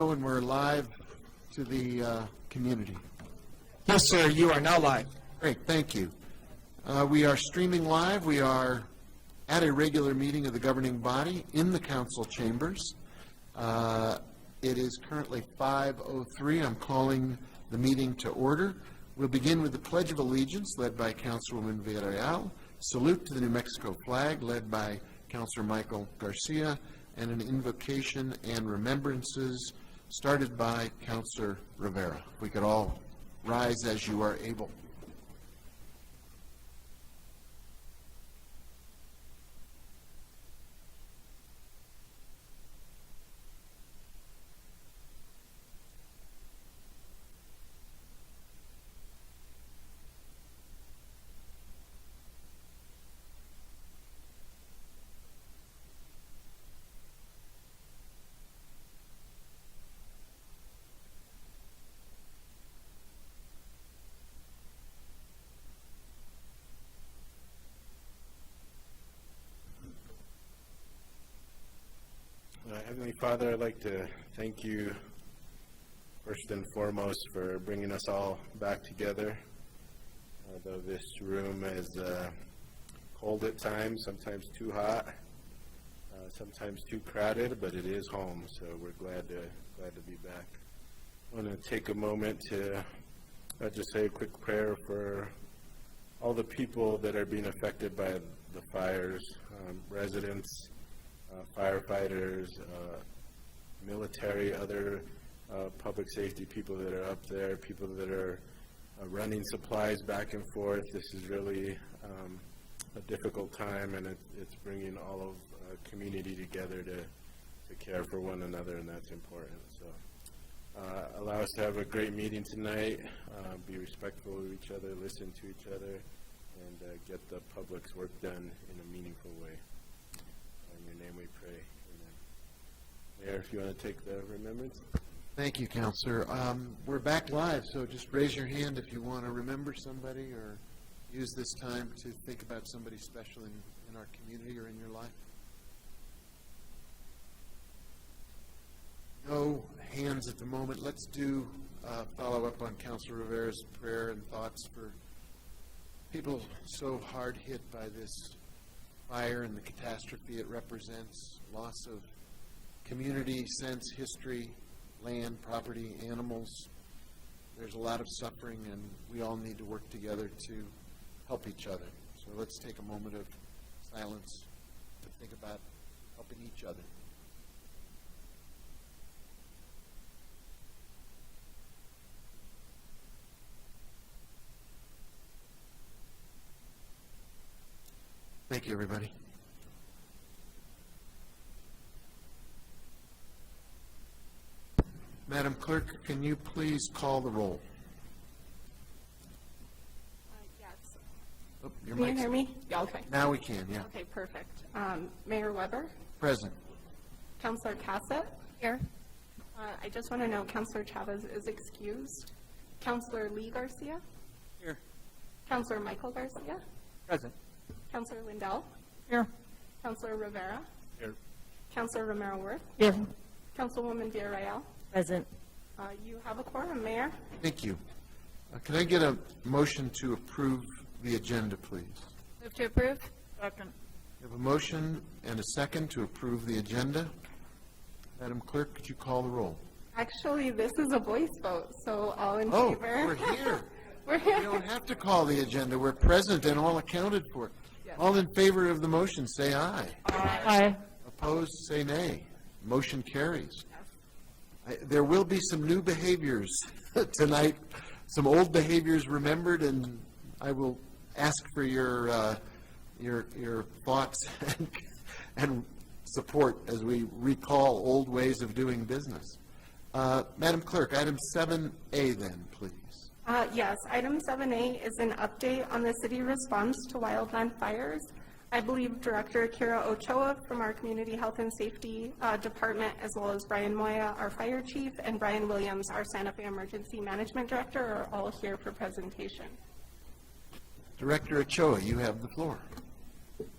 And we're live to the community. Yes, sir, you are now live. Great, thank you. We are streaming live. We are at a regular meeting of the governing body in the council chambers. It is currently 5:03. I'm calling the meeting to order. We'll begin with the Pledge of Allegiance, led by Councilwoman Villarreal. Salute to the New Mexico flag, led by Councilor Michael Garcia, and an invocation and remembrances started by Councilor Rivera. If we could all rise as you are able. Heavenly Father, I'd like to thank you first and foremost for bringing us all back together. Though this room is cold at times, sometimes too hot, sometimes too crowded, but it is home, so we're glad to be back. I want to take a moment to just say a quick prayer for all the people that are being affected by the fires, residents, firefighters, military, other public safety people that are up there, people that are running supplies back and forth. This is really a difficult time, and it's bringing all of community together to care for one another, and that's important. So allow us to have a great meeting tonight, be respectful of each other, listen to each other, and get the public's work done in a meaningful way. In your name we pray. Amen. Mayor, if you want to take the remembrance. Thank you, Councilor. We're back live, so just raise your hand if you want to remember somebody or use this time to think about somebody special in our community or in your life. No hands at the moment. Let's do follow up on Councilor Rivera's prayer and thoughts for people so hard hit by this fire and the catastrophe it represents, loss of community, sense, history, land, property, animals. There's a lot of suffering, and we all need to work together to help each other. So let's take a moment of silence to think about helping each other. Thank you, everybody. Madam Clerk, can you please call the roll? Yes. Oh, your Can you mic's- hear me? Yeah, okay. Now we can, yeah. Okay, perfect. Mayor Weber, Present. Councilor Cassett. Here. I just want to know Councilor Chavez is excused. Councilor Lee Garcia. Here. Councilor Michael Garcia. Present. Councilor Lindell. Here. Councilor Rivera. Here. Councilor Romero-Worth. Here. Councilwoman Villarreal. Present. You have a quorum, Mayor. Thank you. Can I get a motion to approve the agenda, please? Move to approve. Second. We have a motion and a second to approve the agenda. Madam Clerk, could you call the roll? Actually, this is a voice vote, so all in Oh, favor. we're here. We're We here. don't have to call the agenda. We're present and all accounted for. Yes. All in favor of the motion, say aye. Aye. Opposed, say nay. Motion carries. There will be some new behaviors tonight, some old behaviors remembered, and I will ask for your thoughts and support as we recall old ways of doing business. Madam Clerk, item 7A then, please. Yes, item 7A is an update on the city response to wildland fires. I believe Director Akira Ochoa from our Community Health and Safety Department, as well as Brian Moya, our Fire Chief, and Brian Williams, our Santa Fe Emergency Management Director, are all here for presentation. Director Ochoa, you have the floor.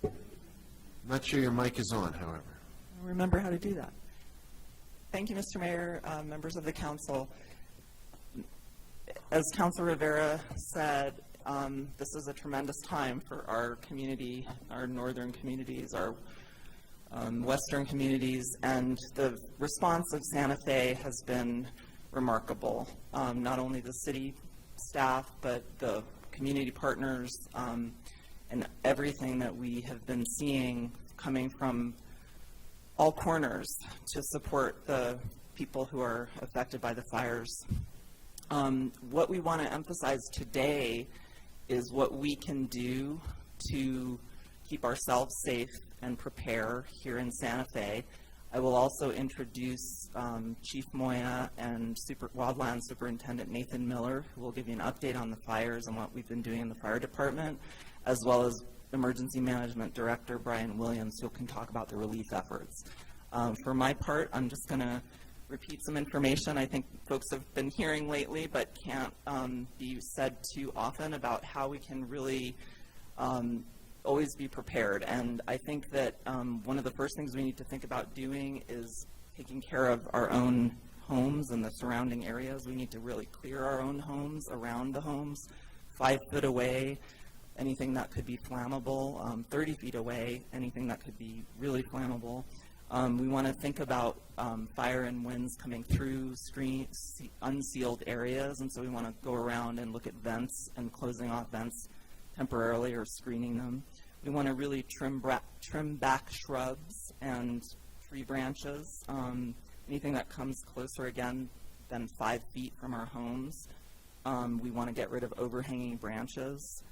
I'm not sure your mic is on, however. Remember how to do that. Thank you, Mr. Mayor, members of the council. As Councilor Rivera said, this is a tremendous time for our community, our northern communities, our western communities, and the response of Santa Fe has been remarkable. Not only the city staff, but the community partners, and everything that we have been seeing coming from all corners to support the people who are affected by the fires. What we want to emphasize today is what we can do to keep ourselves safe and prepare here in Santa Fe. I will also introduce Chief Moya and Wildland Superintendent Nathan Miller, who will give you an update on the fires and what we've been doing in the fire department, as well as Emergency Management Director Brian Williams, who can talk about the relief efforts. For my part, I'm just going to repeat some information I think folks have been hearing lately, but can't be said too often about how we can really always be prepared. And I think that one of the first things we need to think about doing is taking care of our own homes and the surrounding areas. We need to really clear our own homes, around the homes, 5 foot away, anything that could be flammable, 30 feet away, anything that could be really flammable. We want to think about fire and winds coming through unsealed areas, and so we want to go around and look at vents and closing off vents temporarily or screening them. We want to really trim back shrubs and tree branches, anything that comes closer again than 5 feet from our homes. We want to get rid of overhanging branches.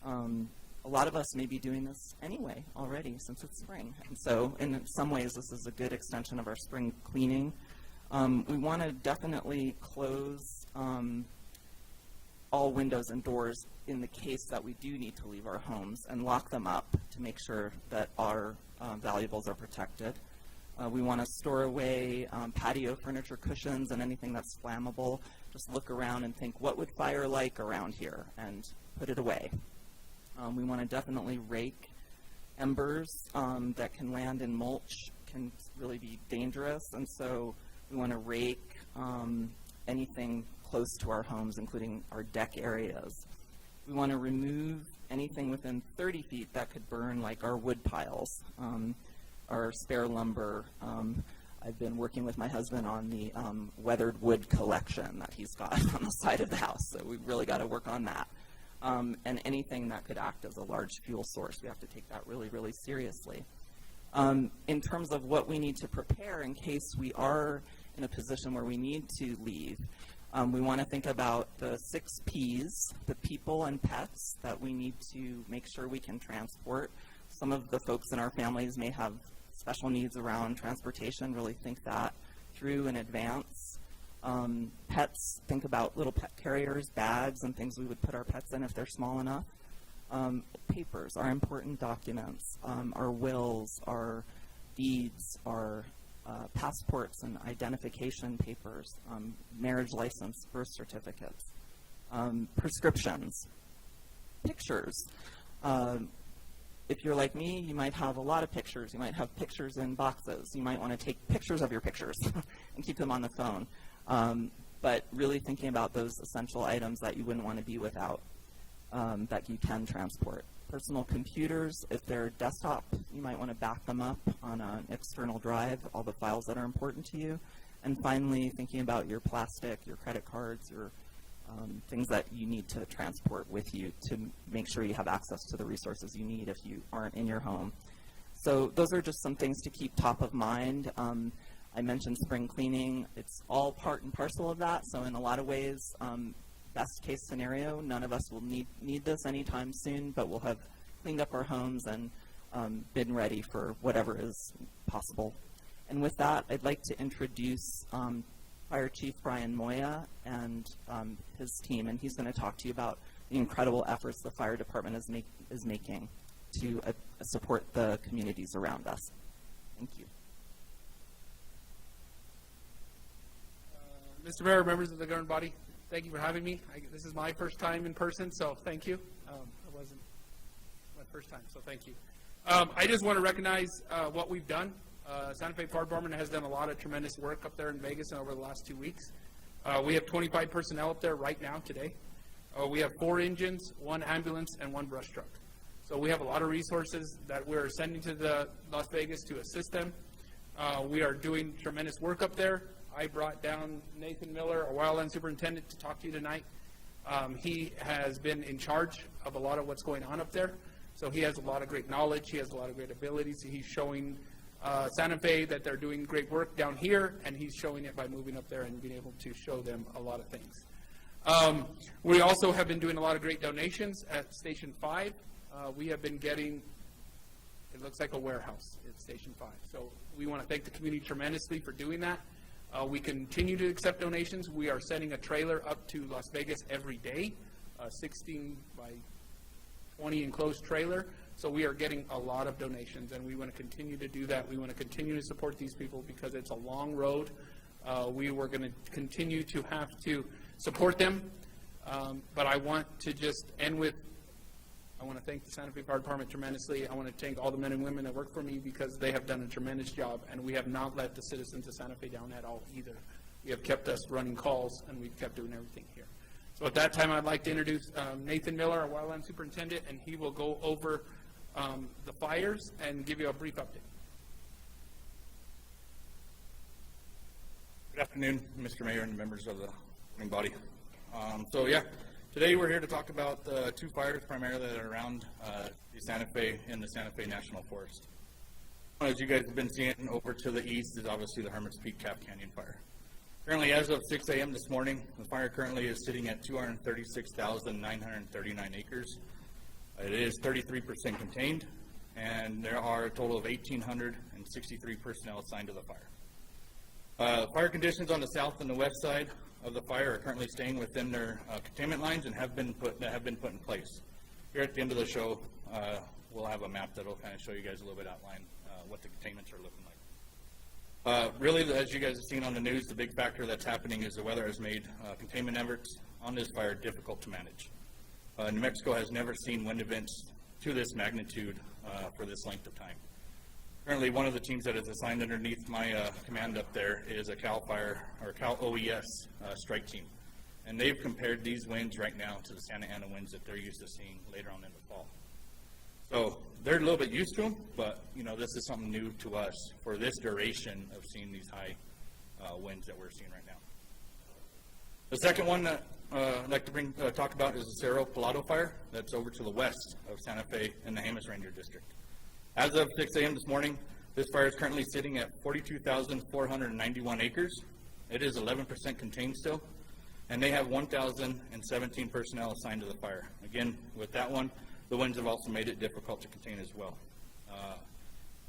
A lot of us may be doing this anyway already since it's spring. And so in some ways this is a good extension of our spring cleaning. We want to definitely close all windows and doors in the case that we do need to leave our homes and lock them up to make sure that our valuables are protected. We want to store away patio furniture, cushions, and anything that's flammable. Just look around and think, what would fire like around here, and put it away. We want to definitely rake embers that can land in mulch, can really be dangerous, and so we want to rake anything close to our homes, including our deck areas. We want to remove anything within 30 feet that could burn, like our wood piles, our spare lumber. I've been working with my husband on the weathered wood collection that he's got on the side of the house, so we've really got to work on that. And anything that could act as a large fuel source, we have to take that really, really seriously. In terms of what we need to prepare in case we are in a position where we need to leave, we want to think about the 6 Ps, the people and pets that we need to make sure we can transport. Some of the folks in our families may have special needs around transportation, really think that through in advance. Pets, think about little pet carriers, bags, and things we would put our pets in if they're small enough. Papers, our important documents, our wills, our deeds, our passports and identification papers, marriage license, birth certificates, prescriptions, pictures. If you're like me, you might have a lot of pictures. You might have pictures in boxes. You might want to take pictures of your pictures and keep them on the phone. But really thinking about those essential items that you wouldn't want to be without, that you can transport. Personal computers, if they're desktop, you might want to back them up on an external drive, all the files that are important to you. And finally, thinking about your plastic, your credit cards, your things that you need to transport with you to make sure you have access to the resources you need if you aren't in your home. So those are just some things to keep top of mind. I mentioned spring cleaning. It's all part and parcel of that. So in a lot of ways, best case scenario, none of us will need this anytime soon, but we'll have cleaned up our homes and been ready for whatever is possible. And with that, I'd like to introduce Fire Chief Brian Moya and his team, and he's going to talk to you about the incredible efforts the fire department is making to support the communities around us. Thank you. Mr. Mayor, members of the governing body, thank you for having me. This is my first time in person, so thank you. It wasn't my first time, so thank you. I just want to recognize what we've done Santa Fe Fire Department has done a lot of tremendous work up there in Vegas and over the last 2 weeks. We have 25 personnel up there right now today. We have 4 engines, 1 ambulance, and 1 brush truck. So we have a lot of resources that we're sending to the Las Vegas to assist them. We are doing tremendous work up there. I brought down Nathan Miller, our wildland superintendent, to talk to you tonight. He has been in charge of a lot of what's going on up there. So he has a lot of great knowledge. He has a lot of great abilities. He's showing Santa Fe that they're doing great work down here, and he's showing it by moving up there and being able to show them a lot of things. We also have been doing a lot of great donations at Station 5. We have been getting, it looks like a warehouse at Station 5. So we want to thank the community tremendously for doing that. We continue to accept donations. We are sending a trailer up to Las Vegas every day, a 16 by 20 enclosed trailer. So we are getting a lot of donations, and we want to continue to do that. We want to continue to support these people because it's a long road. We were going to continue to have to support them, but I want to just end with, I want to thank the Santa Fe Fire Department tremendously. I want to thank all the men and women that work for me because they have done a tremendous job, and we have not let the citizens of Santa Fe down at all either. We have kept us running calls, and we've kept doing everything here. So at that time, I'd like to introduce Nathan Miller, our wildland superintendent, and he will go over the fires and give you a brief update. Good afternoon, Mr. Mayor and members of the governing body. Today we're here to talk about 2 fires primarily that are around the Santa Fe in the Santa Fe National Forest. As you guys have been seeing, over to the east is obviously the Hermit's Peak Cap Canyon fire. Currently, as of 6 a.m. this morning, the fire currently is sitting at 236,939 acres. It is 33% contained, and there are a total of 1,863 personnel assigned to the fire. Fire conditions on the south and the west side of the fire are currently staying within their containment lines and have been put in place. Here at the end of the show, we'll have a map that will kind of show you guys a little bit outline what the containments are looking like. Really, as you guys have seen on the news, the big factor that's happening is the weather has made containment efforts on this fire difficult to manage. New Mexico has never seen wind events to this magnitude for this length of time. Currently, one of the teams that is assigned underneath my command up there is a CAL OES strike team. And they've compared these winds right now to the Santa Ana winds that they're used to seeing later on in the fall. So they're a little bit used to them, but this is something new to us for this duration of seeing these high winds that we're seeing right now. The second one that I'd like to talk about is the Cerro Pelado fire that's over to the west of Santa Fe in the Jemez Ranger District. As of 6 a.m. this morning, this fire is currently sitting at 42,491 acres. It is 11% contained still, and they have 1,017 personnel assigned to the fire. Again, with that one, the winds have also made it difficult to contain as well.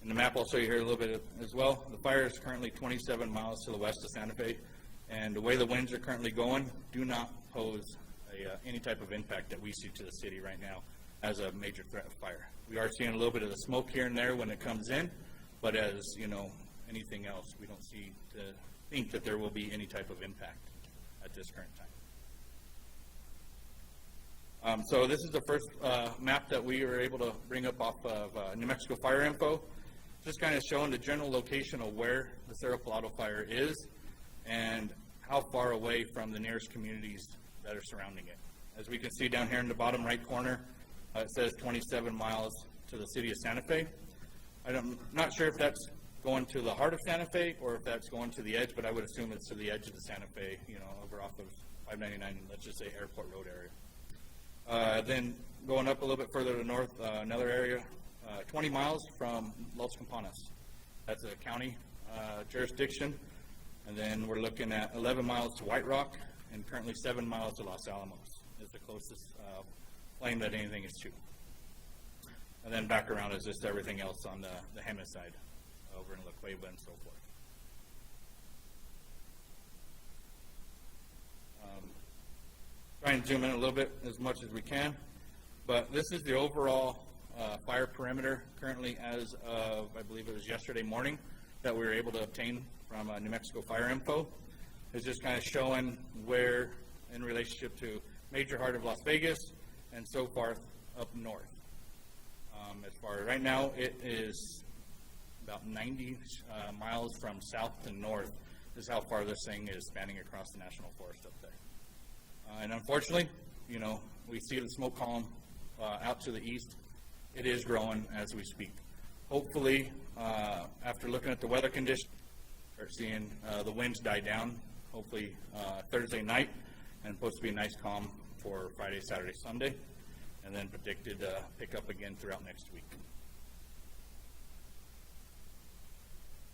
In the map I'll show you here a little bit as well. The fire is currently 27 miles to the west of Santa Fe, and the way the winds are currently going do not pose any type of impact that we see to the city right now as a major threat of fire. We are seeing a little bit of the smoke here and there when it comes in, but as anything else, we don't think that there will be any type of impact at this current time. So this is the first map that we were able to bring up off of New Mexico Fire Info, just kind of showing the general location of where the Cerro Pelado fire is and how far away from the nearest communities that are surrounding it. As we can see down here in the bottom right corner, it says 27 miles to the city of Santa Fe. I'm not sure if that's going to the heart of Santa Fe or if that's going to the edge, but I would assume it's to the edge of the Santa Fe, over off of 599, let's just say Airport Road area. Then going up a little bit further to north, another area, 20 miles from Los Campanas. That's a county jurisdiction. And then we're looking at 11 miles to White Rock and currently 7 miles to Los Alamos is the closest flame that anything is to. And then back around is just everything else on the Jemez side, over in La Cueva and so forth. Try and zoom in a little bit as much as we can, but this is the overall fire perimeter currently as of, I believe it was yesterday morning, that we were able to obtain from New Mexico Fire Info. It's just kind of showing where, in relationship to major heart of Las Vegas and so far up north. As far as right now, it is about 90 miles from south to north is how far this thing is spanning across the national forest up there. And unfortunately, you know, we see the smoke column out to the east. It is growing as we speak. Hopefully, after looking at the weather conditions, start seeing the winds die down, hopefully Thursday night, and supposed to be a nice calm for Friday, Saturday, Sunday, and then predicted pick up again throughout next week.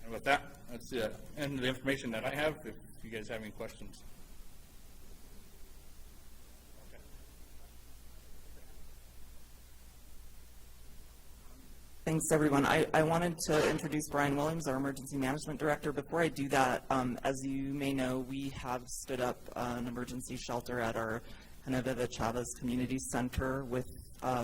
And with that, that's the end of the information that I have, if you guys have any questions. Thanks, everyone. I wanted to introduce Brian Williams, our Emergency Management Director. Before I do that, as you may know, we have stood up an emergency shelter at our Genevieve Chavez Community Center with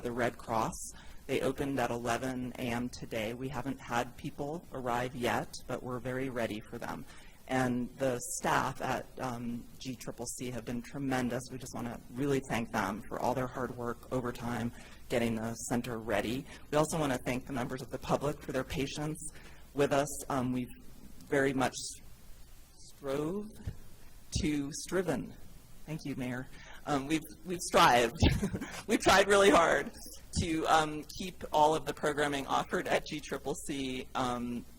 the Red Cross. They opened at 11 a.m. today. We haven't had people arrive yet, but we're very ready for them. And the staff at GCCC have been tremendous. We just want to really thank them for all their hard work, overtime, getting the center ready. We also want to thank the members of the public for their patience with us. We've very much striven. Thank you, Mayor. We've strived. We've tried really hard to keep all of the programming offered at GCCC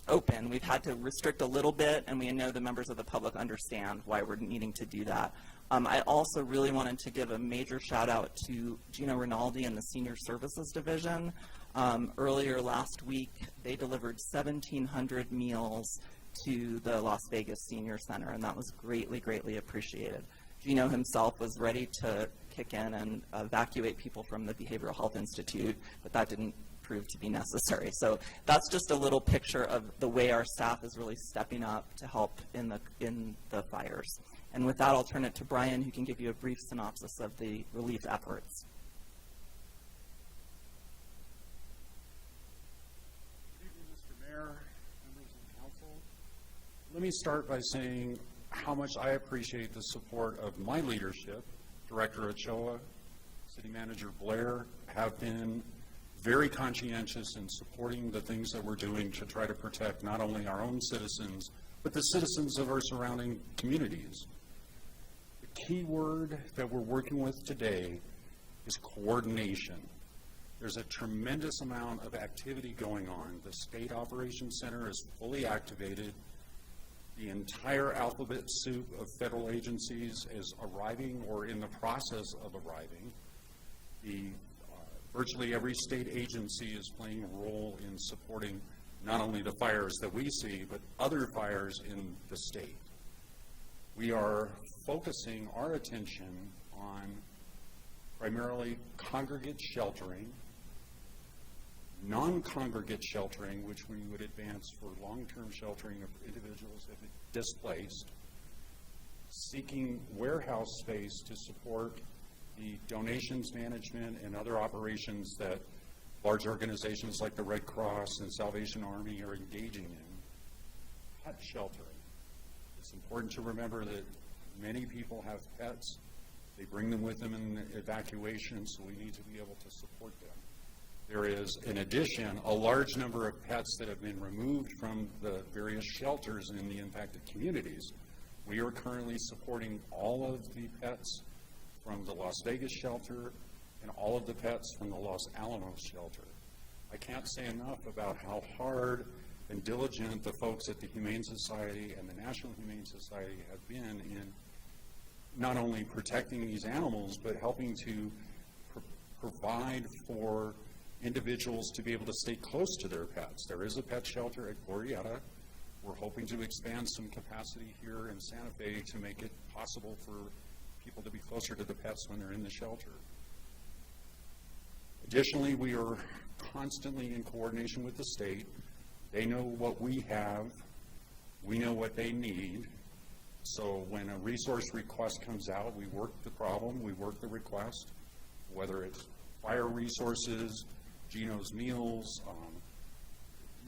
open. We've had to restrict a little bit, and we know the members of the public understand why we're needing to do that. I also really wanted to give a major shout out to Gino Rinaldi and the Senior Services Division. Earlier last week, they delivered 1,700 meals to the Las Vegas Senior Center, and that was greatly, greatly appreciated. Gino himself was ready to kick in and evacuate people from the Behavioral Health Institute, but that didn't prove to be necessary. So that's just a little picture of the way our staff is really stepping up to help in the fires. And with that, I'll turn it to Brian, who can give you a brief synopsis of the relief efforts. Good evening, Mr. Mayor, members of the council. Let me start by saying how much I appreciate the support of my leadership. Director Ochoa, City Manager Blair have been very conscientious in supporting the things that we're doing to try to protect not only our own citizens, but the citizens of our surrounding communities. The key word that we're working with today is coordination. There's a tremendous amount of activity going on. The State Operations Center is fully activated. The entire alphabet soup of federal agencies is arriving or in the process of arriving. Virtually every state agency is playing a role in supporting not only the fires that we see, but other fires in the state. We are focusing our attention on primarily congregate sheltering, non-congregate sheltering, which we would advance for long-term sheltering of individuals if displaced, seeking warehouse space to support the donations management and other operations that large organizations like the Red Cross and Salvation Army are engaging in. Pet sheltering. It's important to remember that many people have pets. They bring them with them in evacuation, so we need to be able to support them. There is, in addition, a large number of pets that have been removed from the various shelters in the impacted communities. We are currently supporting all of the pets from the Las Vegas shelter and all of the pets from the Los Alamos shelter. I can't say enough about how hard and diligent the folks at the Humane Society and the National Humane Society have been in not only protecting these animals, but helping to provide for individuals to be able to stay close to their pets. There is a pet shelter at Glorieta. We're hoping to expand some capacity here in Santa Fe to make it possible for people to be closer to the pets when they're in the shelter. Additionally, we are constantly in coordination with the state. They know what we have. We know what they need. So when a resource request comes out, we work the problem, we work the request, whether it's fire resources, Gino's meals,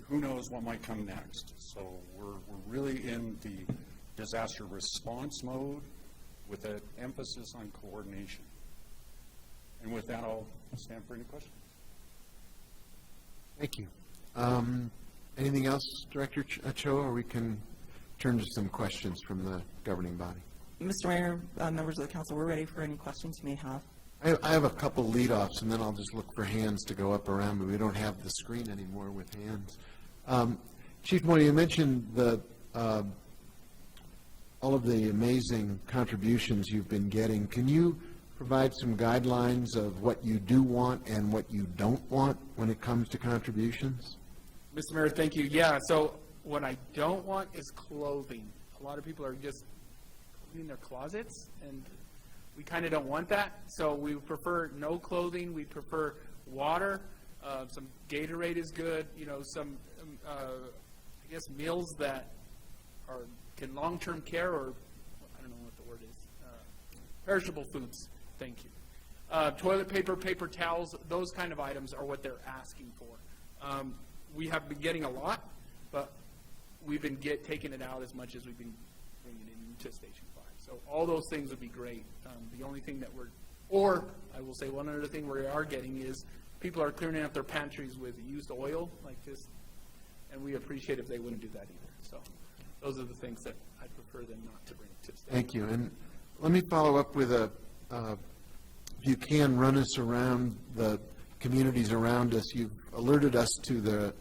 who knows what might come next. So we're really in the disaster response mode with an emphasis on coordination. And with that, I'll stand for any questions. Thank you. Anything else, Director Ochoa, or we can turn to some questions from the governing body? Mr. Mayor, members of the council, we're ready for any questions you may have. I have a couple lead-offs, and then I'll just look for hands to go up around, but we don't have the screen anymore with hands. Chief Moya, you mentioned all of the amazing contributions you've been getting. Can you provide some guidelines of what you do want and what you don't want when it comes to contributions? Mr. Mayor, thank you. Yeah, so what I don't want is clothing. A lot of people are just cleaning their closets, and we kind of don't want that. So we prefer no clothing. We prefer water. Some Gatorade is good. You know, some, I guess, meals that can long-term care, or I don't know what the word is, perishable foods. Thank you. Toilet paper, paper towels, those kind of items are what they're asking for. We have been getting a lot, but we've been taking it out as much as we've been bringing it into Station 5. So all those things would be great. The only thing that or I will say one other thing we are getting is people are clearing up their pantries with used oil like this, and we appreciate if they wouldn't do that either. So those are the things that I prefer them not to bring to Station. Thank you. And let me follow up with if you can run us around the communities around us. You've alerted us to the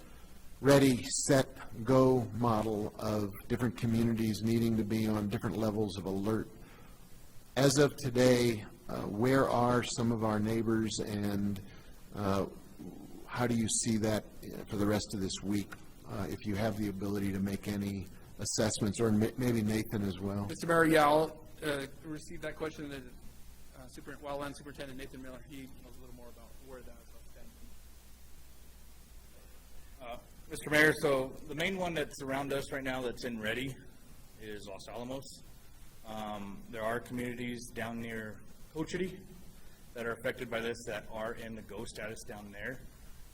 ready, set, go model of different communities needing to be on different levels of alert. As of today, where are some of our neighbors, and how do you see that for the rest of this week, if you have the ability to make any assessments, or maybe Nathan as well? Mr. Mayor, yeah, I'll receive that question. The Wildland Superintendent Nathan Miller, he knows a little more about where that is. Mr. Mayor, so the main one that's around us right now that's in ready is Los Alamos. There are communities down near Cochiti that are affected by this that are in the go status down there,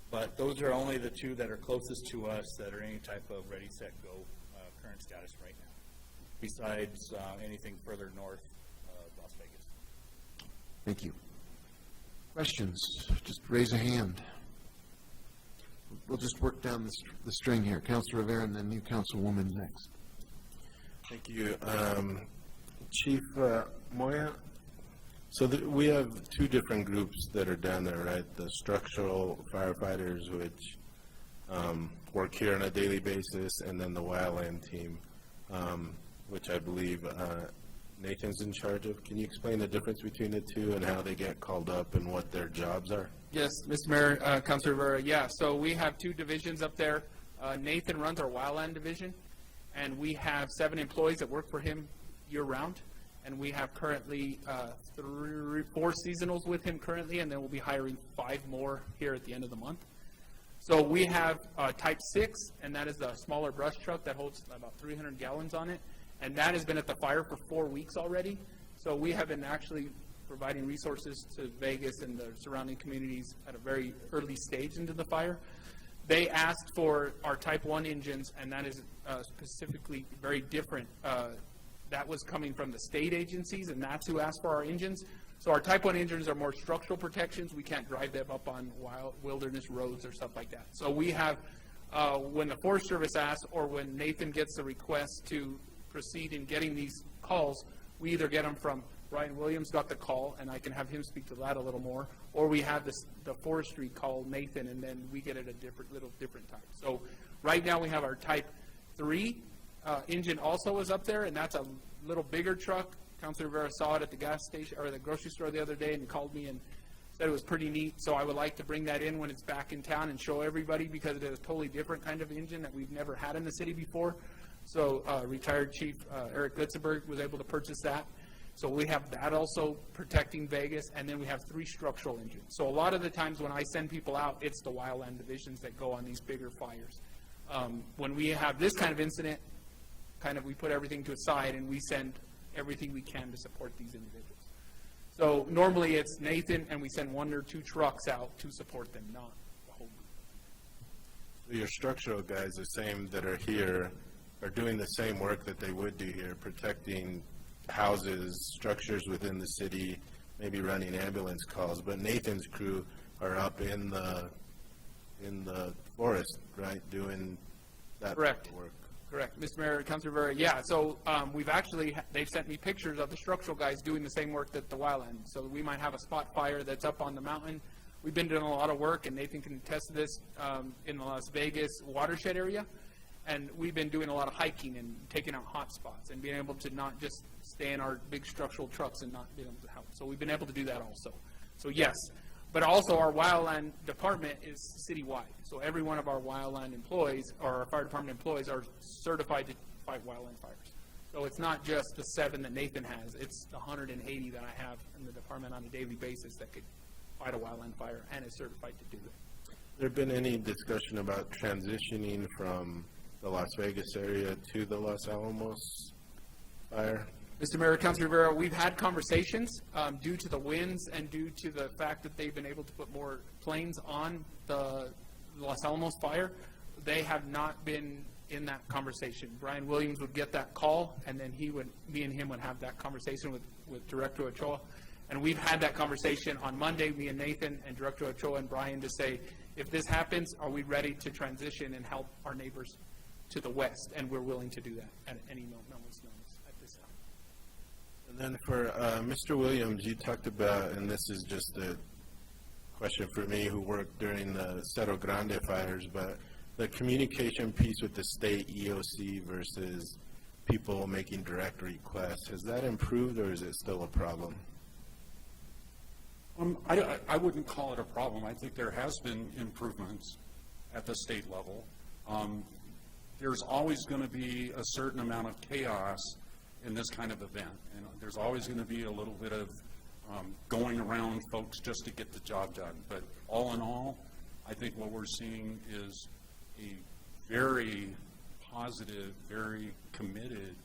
but those are only the two that are closest to us that are any type of ready, set, go current status right now, besides anything further north of Las Vegas. Thank you. Questions? Just raise a hand. We'll just work down the string here. Councilor Rivera, and then you, Councilwoman, next. Thank you. Chief Moya, so we have two different groups that are down there, right? The structural firefighters, which work here on a daily basis, and then the wildland team, which I believe Nathan's in charge of. Can you explain the difference between the two and how they get called up and what their jobs are? Yes, Mr. Mayor, Councilor Rivera, yeah, so we have two divisions up there. Nathan runs our wildland division, and we have 7 employees that work for him year-round, and we have currently 4 seasonals with him currently, and then we'll be hiring 5 more here at the end of the month. So we have Type 6, and that is a smaller brush truck that holds about 300 gallons on it, and that has been at the fire for 4 weeks already. So we have been actually providing resources to Vegas and the surrounding communities at a very early stage into the fire. They asked for our Type 1 engines, and that is specifically very different. That was coming from the state agencies, and that's who asked for our engines. So our Type 1 engines are more structural protections. We can't drive them up on wilderness roads or stuff like that. So we have, when the Forest Service asks, or when Nathan gets the request to proceed in getting these calls, we either get them from Ryan Williams got the call, and I can have him speak to that a little more, or we have the forestry call Nathan, and then we get it a different time. So right now we have our Type 3 engine also is up there, and that's a little bigger truck. Councilor Rivera saw it at the gas station or the grocery store the other day and called me and said it was pretty neat. So I would like to bring that in when it's back in town and show everybody, because it is a totally different kind of engine that we've never had in the city before. So retired Chief Eric Gutzenberg was able to purchase that. So we have that also protecting Vegas, and then we have 3 structural engines. So a lot of the times when I send people out, it's the wildland divisions that go on these bigger fires. When we have this kind of incident, we put everything to a side and we send everything we can to support these individuals. So normally it's Nathan, and we send 1 or 2 trucks out to support them, not the whole group. Your structural guys, the same that are here, are doing the same work that they would do here, protecting houses, structures within the city, maybe running ambulance calls, but Nathan's crew are up in the forest, right, doing that Correct. work? Correct. Mr. Mayor, Councilor Rivera, yeah, so we've actually, they've sent me pictures of the structural guys doing the same work that the wildland. So we might have a spot fire that's up on the mountain. We've been doing a lot of work, and Nathan can attest to this, in the Las Vegas watershed area. And we've been doing a lot of hiking and taking out hot spots and being able to not just stay in our big structural trucks and not be able to help. So we've been able to do that also. So yes, but also our wildland department is citywide. So every one of our wildland employees, or our fire department employees, are certified to fight wildland fires. So it's not just the 7 that Nathan has, it's the 180 that I have in the department on a daily basis that could fight a wildland fire and is certified to do it. There been any discussion about transitioning from the Las Vegas area to the Los Alamos fire? Mr. Mayor, Councilor Rivera, we've had conversations due to the winds and due to the fact that they've been able to put more planes on the Los Alamos fire. They have not been in that conversation. Brian Williams would get that call, and then me and him would have that conversation with Director Ochoa. And we've had that conversation on Monday, me and Nathan and Director Ochoa and Brian, to say, if this happens, are we ready to transition and help our neighbors to the west? And we're willing to do that at any moment's notice at this time. And then for Mr. Williams, you talked about, and this is just a question for me who worked during the Cerro Grande fires, but the communication piece with the state EOC versus people making direct requests, has that improved or is it still a problem? I wouldn't call it a problem. I think there has been improvements at the state level. There's always going to be a certain amount of chaos in this kind of event. And there's always going to be a little bit of going around folks just to get the job done. But all in all, I think what we're seeing is a very positive, very committed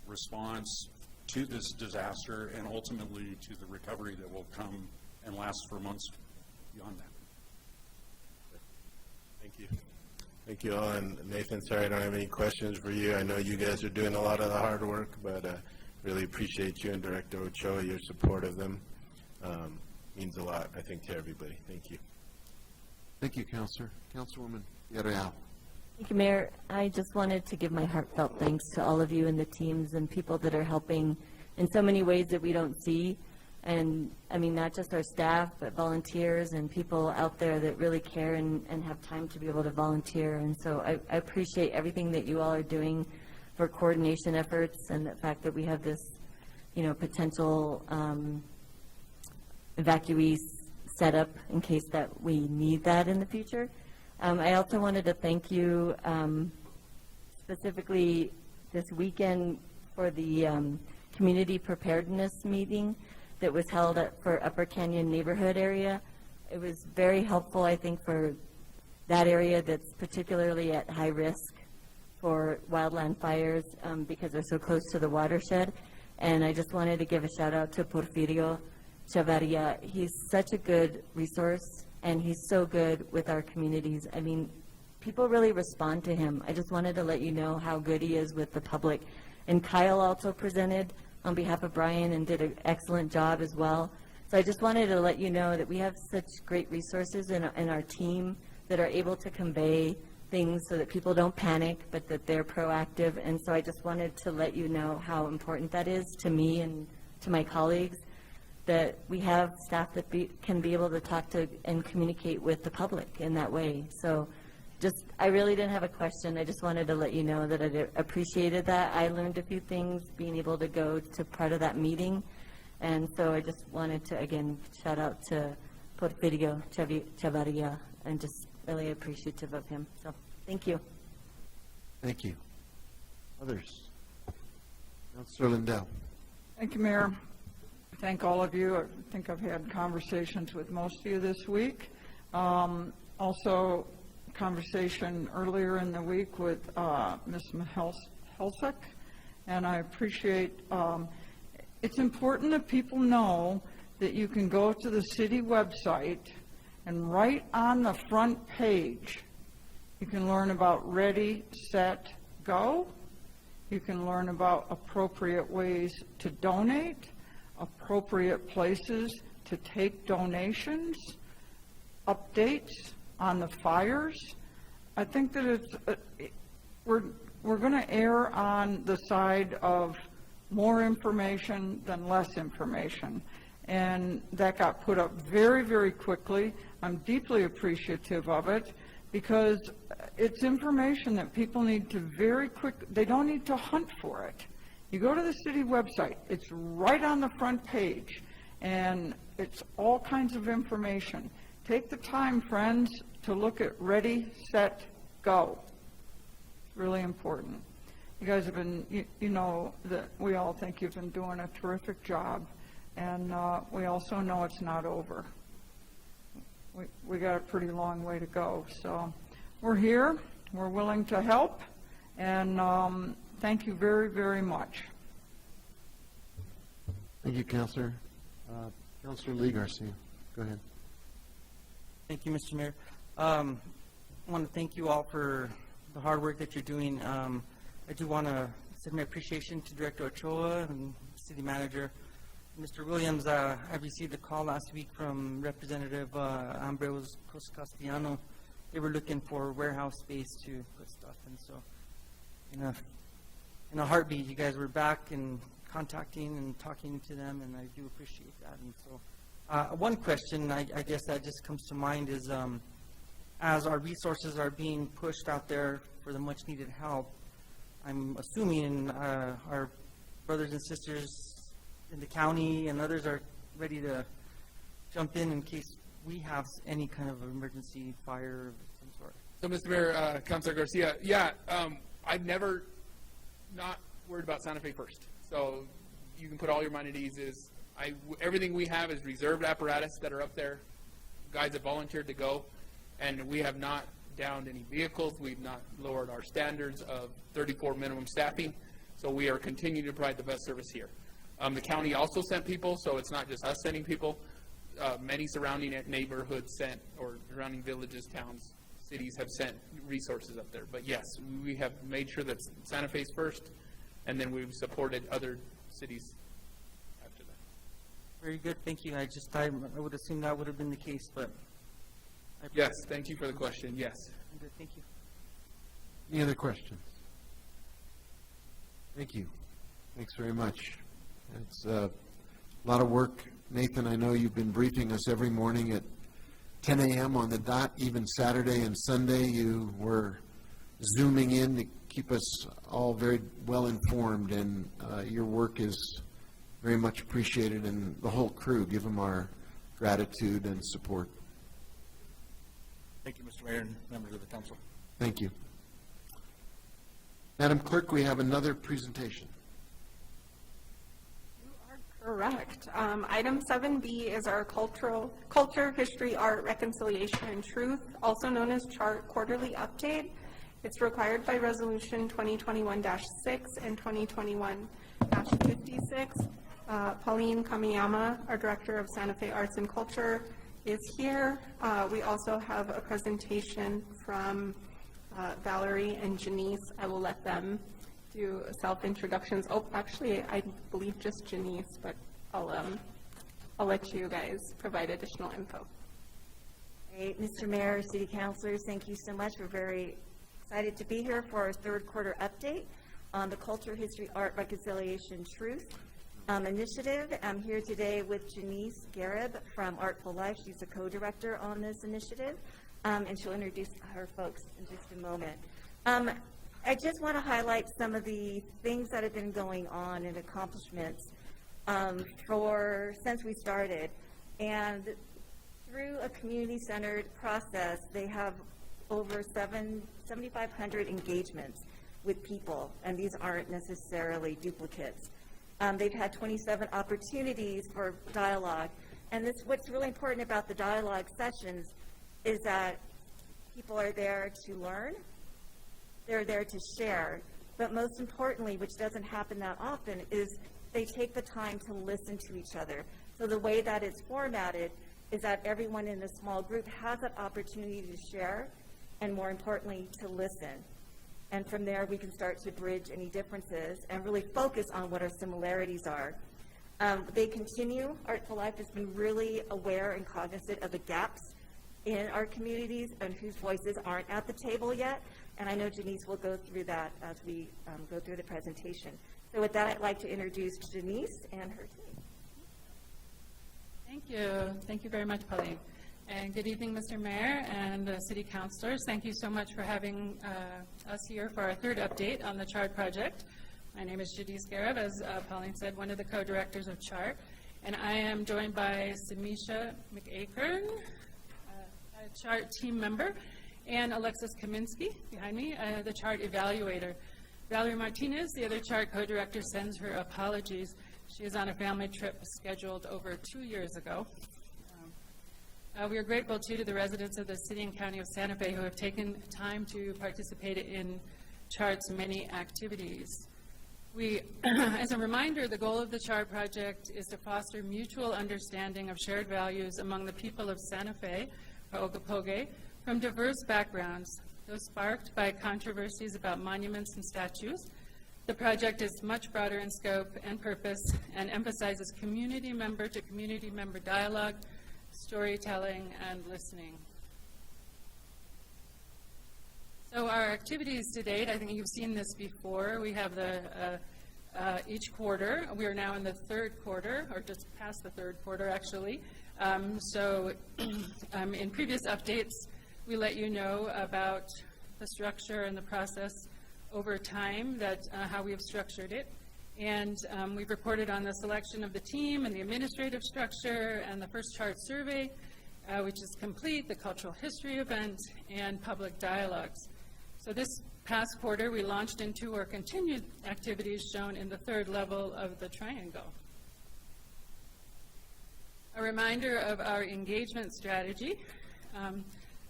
response to this disaster and ultimately to the recovery that will come and last for months beyond that. Thank you. Thank you all. And Nathan, sorry I don't have any questions for you. I know you guys are doing a lot of the hard work, but really appreciate you and Director Ochoa, your support of them. Means a lot, I think, to everybody. Thank you. Thank you, Counselor. Councilwoman Villarreal. Thank you, Mayor. I just wanted to give my heartfelt thanks to all of you and the teams and people that are helping in so many ways that we don't see. And, I mean, not just our staff, but volunteers and people out there that really care and have time to be able to volunteer. And so I appreciate everything that you all are doing for coordination efforts and the fact that we have this, potential evacuees set up in case that we need that in the future. I also wanted to thank you specifically this weekend for the community preparedness meeting that was held for Upper Canyon neighborhood area. It was very helpful, I think, for that area that's particularly at high risk for wildland fires because they're so close to the watershed. And I just wanted to give a shout out to Porfirio Chavarria. He's such a good resource, and he's so good with our communities. I mean, people really respond to him. I just wanted to let you know how good he is with the public. And Kyle also presented on behalf of Brian and did an excellent job as well. So I just wanted to let you know that we have such great resources in our team that are able to convey things so that people don't panic, but that they're proactive. And so I just wanted to let you know how important that is to me and to my colleagues, that we have staff that can be able to talk to and communicate with the public in that way. So I really didn't have a question. I just wanted to let you know that I appreciated that. I learned a few things being able to go to part of that meeting. And so I just wanted to, again, shout out to Porfirio Chavarria and just really appreciative of him. So thank you. Thank you. Others? Councilor Lindell. Thank you, Mayor. Thank all of you. I think I've had conversations with most of you this week. Also, conversation earlier in the week with Ms. Helsek, and I appreciate, it's important that people know that you can go to the city website and right on the front page, you can learn about Ready, Set, Go. You can learn about appropriate ways to donate, appropriate places to take donations, updates on the fires. I think that we're going to err on the side of more information than less information. And that got put up very, very quickly. I'm deeply appreciative of it because it's information that people need to they don't need to hunt for it. You go to the city website, it's right on the front page, and it's all kinds of information. Take the time, friends, to look at Ready, Set, Go. It's really important. You guys have been, you know that we all think you've been doing a terrific job, and we also know it's not over. We got a pretty long way to go. So we're here, we're willing to help, and thank you very, very much. Thank you, Counselor. Counselor Lee Garcia, go ahead. Thank you, Mr. Mayor. I want to thank you all for the hard work that you're doing. I do want to send my appreciation to Director Ochoa and City Manager. Mr. Williams, I received a call last week from Representative Ambrose Castellano. They were looking for warehouse space to put stuff in, so in a heartbeat, you guys were back and contacting and talking to them, and I do appreciate that. And so one question I guess that just comes to mind is as our resources are being pushed out there for the much needed help, I'm assuming our brothers and sisters in the county and others are ready to jump in case we have any kind of emergency fire of some sort. So, Mr. Mayor, Councilor Garcia, I've never not worried about Santa Fe first. So you can put all your mind at ease. Everything we have is reserved apparatus that are up there, guys that volunteered to go, and we have not downed any vehicles. We've not lowered our standards of 34 minimum staffing, so we are continuing to provide the best service here. The county also sent people, so it's not just us sending people. Many surrounding neighborhoods sent, or surrounding villages, towns, cities have sent resources up there. But yes, we have made sure that Santa Fe's first, and then we've supported other cities after that. Very good, thank you. I would assume that would have been the case, but Yes, thank you for the question, yes. I'm good, thank you. Any other questions? Thank you. Thanks very much. It's a lot of work. Nathan, I know you've been briefing us every morning at 10 a.m. on the dot. Even Saturday and Sunday, you were zooming in to keep us all very well informed, and your work is very much appreciated, and the whole crew, give them our gratitude and support. Thank you, Mr. Mayor and members of the council. Thank you. Madam Clerk, we have another presentation. You are correct. Item 7B is our culture, history, art, reconciliation, and truth, also known as CHART quarterly update. It's required by Resolution 2021-6 and 2021-56. Pauline Kamiyama, our Director of Santa Fe Arts and Culture, is here. We also have a presentation from Valerie and Janice. I will let them do self-introductions. Oh, actually, I believe just Janice, but I'll let you guys provide additional info. Great. Mr. Mayor, City Councilors, thank you so much. We're very excited to be here for our third quarter update on the Culture, History, Art, Reconciliation, Truth initiative. I'm here today with Janice Garib from Artful Life. She's the co-director on this initiative, and she'll introduce her folks in just a moment. I just want to highlight some of the things that have been going on and accomplishments since we started. And through a community-centered process, they have over 7,500 engagements with people, and these aren't necessarily duplicates. They've had 27 opportunities for dialogue, and what's really important about the dialogue sessions is that people are there to learn, they're there to share, but most importantly, which doesn't happen that often, is they take the time to listen to each other. So the way that it's formatted is that everyone in the small group has that opportunity to share, and more importantly, to listen. And from there, we can start to bridge any differences and really focus on what our similarities are. They continue. Artful Life has been really aware and cognizant of the gaps in our communities and whose voices aren't at the table yet. And I know Janice will go through that as we go through the presentation. So with that, I'd like to introduce Janice and her team. Thank you. Thank you very much, Pauline. And good evening, Mr. Mayor and city councilors. Thank you so much for having us here for our third update on the CHART project. My name is Janice Garib, as Pauline said, one of the co-directors of CHART. And I am joined by Samisha McAkern, a CHART team member, and Alexis Kaminsky, behind me, the CHART evaluator. Valerie Martinez, the other CHART co-director, sends her apologies. She is on a family trip scheduled over 2 years ago. We are grateful, too, to the residents of the city and county of Santa Fe who have taken time to participate in CHART's many activities. As a reminder, the goal of the CHART project is to foster mutual understanding of shared values among the people of Santa Fe, or Ogopoge, from diverse backgrounds, those sparked by controversies about monuments and statues. The project is much broader in scope and purpose and emphasizes community member to community member dialogue, storytelling, and listening. So our activities to date, I think you've seen this before. We have each quarter. We are now in the third quarter, or just past the third quarter, actually. In previous updates, we let you know about the structure and the process over time, how we have structured it. And we've reported on the selection of the team and the administrative structure and the first CHART survey, which is complete, the cultural history event, and public dialogues. So this past quarter, we launched into our continued activities shown in the third level of the triangle. A reminder of our engagement strategy,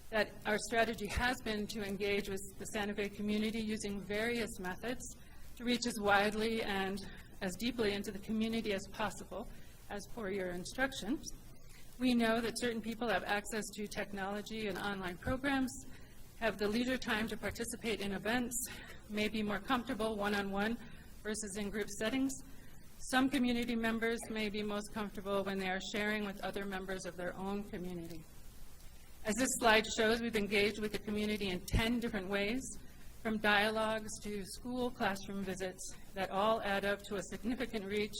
that our strategy has been to engage with the Santa Fe community using various methods to reach as widely and as deeply into the community as possible, as per your instructions. We know that certain people have access to technology and online programs, have the leisure time to participate in events, may be more comfortable one-on-one versus in group settings. Some community members may be most comfortable when they are sharing with other members of their own community. As this slide shows, we've engaged with the community in 10 different ways, from dialogues to school classroom visits, that all add up to a significant reach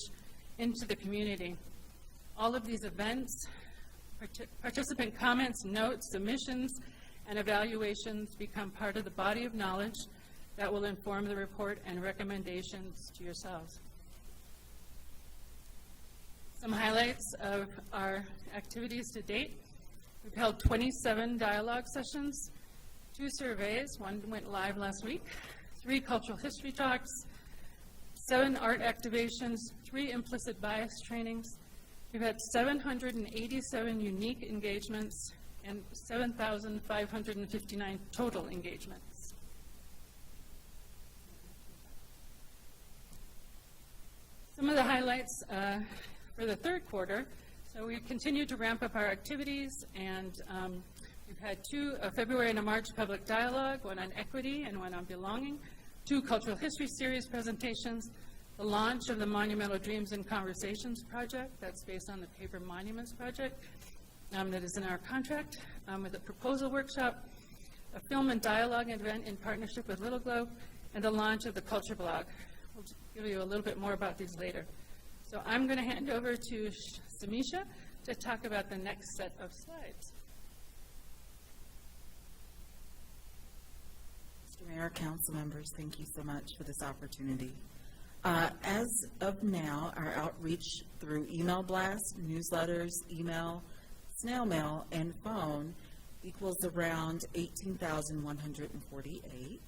into the community. All of these events, participant comments, notes, submissions, and evaluations become part of the body of knowledge that will inform the report and recommendations to yourselves. Some highlights of our activities to date. We've held 27 dialogue sessions, 2 surveys, one went live last week, 3 cultural history talks, 7 art activations, 3 implicit bias trainings. We've had 787 unique engagements and 7,559 total engagements. Some of the highlights for the third quarter. So we continue to ramp up our activities, and we've had 2 February and a March public dialogue, one on equity and one on belonging, 2 cultural history series presentations, the launch of the Monumental Dreams and Conversations project, that's based on the Paper Monuments project, that is in our contract, with a proposal workshop, a film and dialogue event in partnership with Little Globe, and the launch of the Culture Blog. We'll give you a little bit more about these later. So I'm going to hand over to Samisha to talk about the next set of slides. Mr. Mayor, council members, thank you so much for this opportunity. As of now, our outreach through email blasts, newsletters, email, snail mail, and phone equals around 18,148.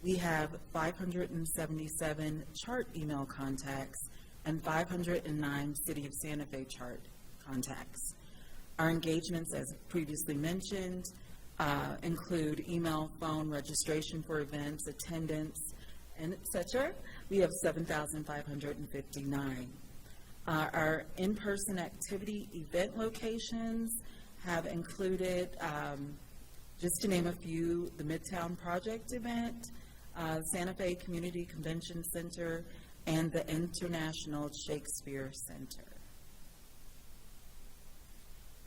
We have 577 CHART email contacts and 509 City of Santa Fe CHART contacts. Our engagements, as previously mentioned, include email, phone, registration for events, attendance, and et cetera. We have 7,559. Our in-person activity event locations have included, just to name a few, the Midtown Project event, Santa Fe Community Convention Center, and the International Shakespeare Center.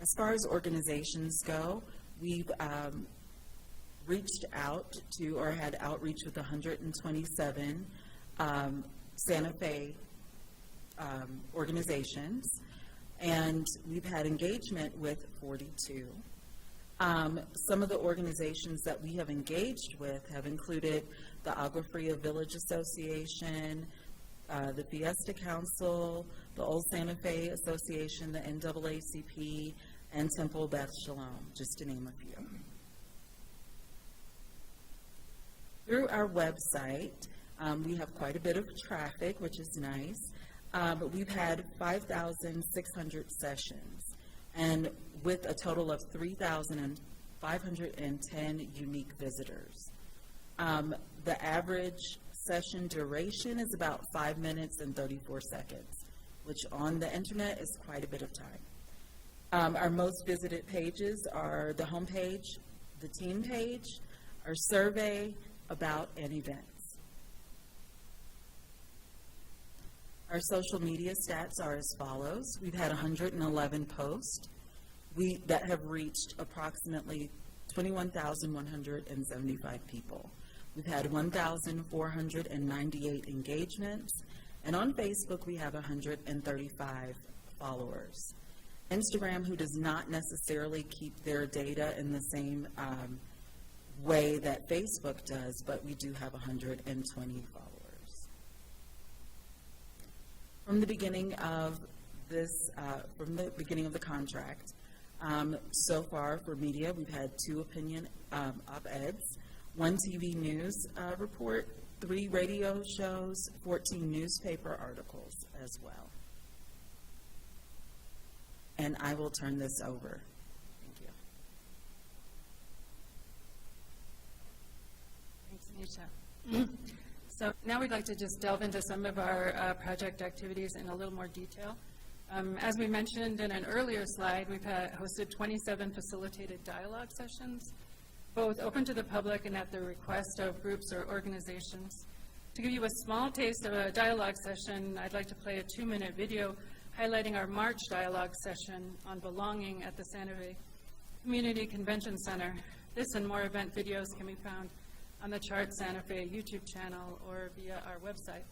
As far as organizations go, we've reached out to, or had outreach with 127 Santa Fe organizations, and we've had engagement with 42. Some of the organizations that we have engaged with have included the Agua Fria Village Association, the Fiesta Council, the Old Santa Fe Association, the NAACP, and Temple Beth Shalom, just to name a few. Through our website, we have quite a bit of traffic, which is nice. But we've had 5,600 sessions, and with a total of 3,510 unique visitors. The average session duration is about 5 minutes and 34 seconds, which on the internet is quite a bit of time. Our most visited pages are the homepage, the team page, our survey, about, and events. Our social media stats are as follows. We've had 111 posts that have reached approximately 21,175 people. We've had 1,498 engagements, and on Facebook we have 135 followers. Instagram, who does not necessarily keep their data in the same way that Facebook does, but we do have 120 followers. From the beginning of this, from the beginning of the contract, so far for media, we've had 2 opinion op-eds, 1 TV news report, 3 radio shows, 14 newspaper articles as well. And I will turn this over. Thank you. Thanks, Anisha. So now we'd like to just delve into some of our project activities in a little more detail. As we mentioned in an earlier slide, we've hosted 27 facilitated dialogue sessions, both open to the public and at the request of groups or organizations. To give you a small taste of a dialogue session, I'd like to play a 2-minute video highlighting our March dialogue session on belonging at the Santa Fe Community Convention Center. This and more event videos can be found on the Chart Santa Fe YouTube channel or via our website.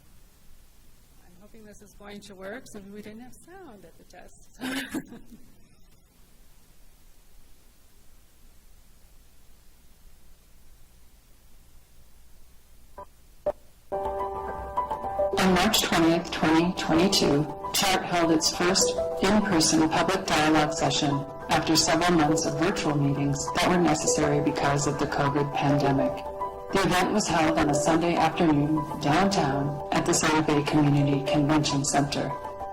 I'm hoping this is going to work, so we didn't have sound at the test. On March 20th, 2022, CHART held its first in-person public dialogue session after several months of virtual meetings that were necessary because of the COVID pandemic. The event was held on a Sunday afternoon downtown at the Santa Fe Community Convention Center.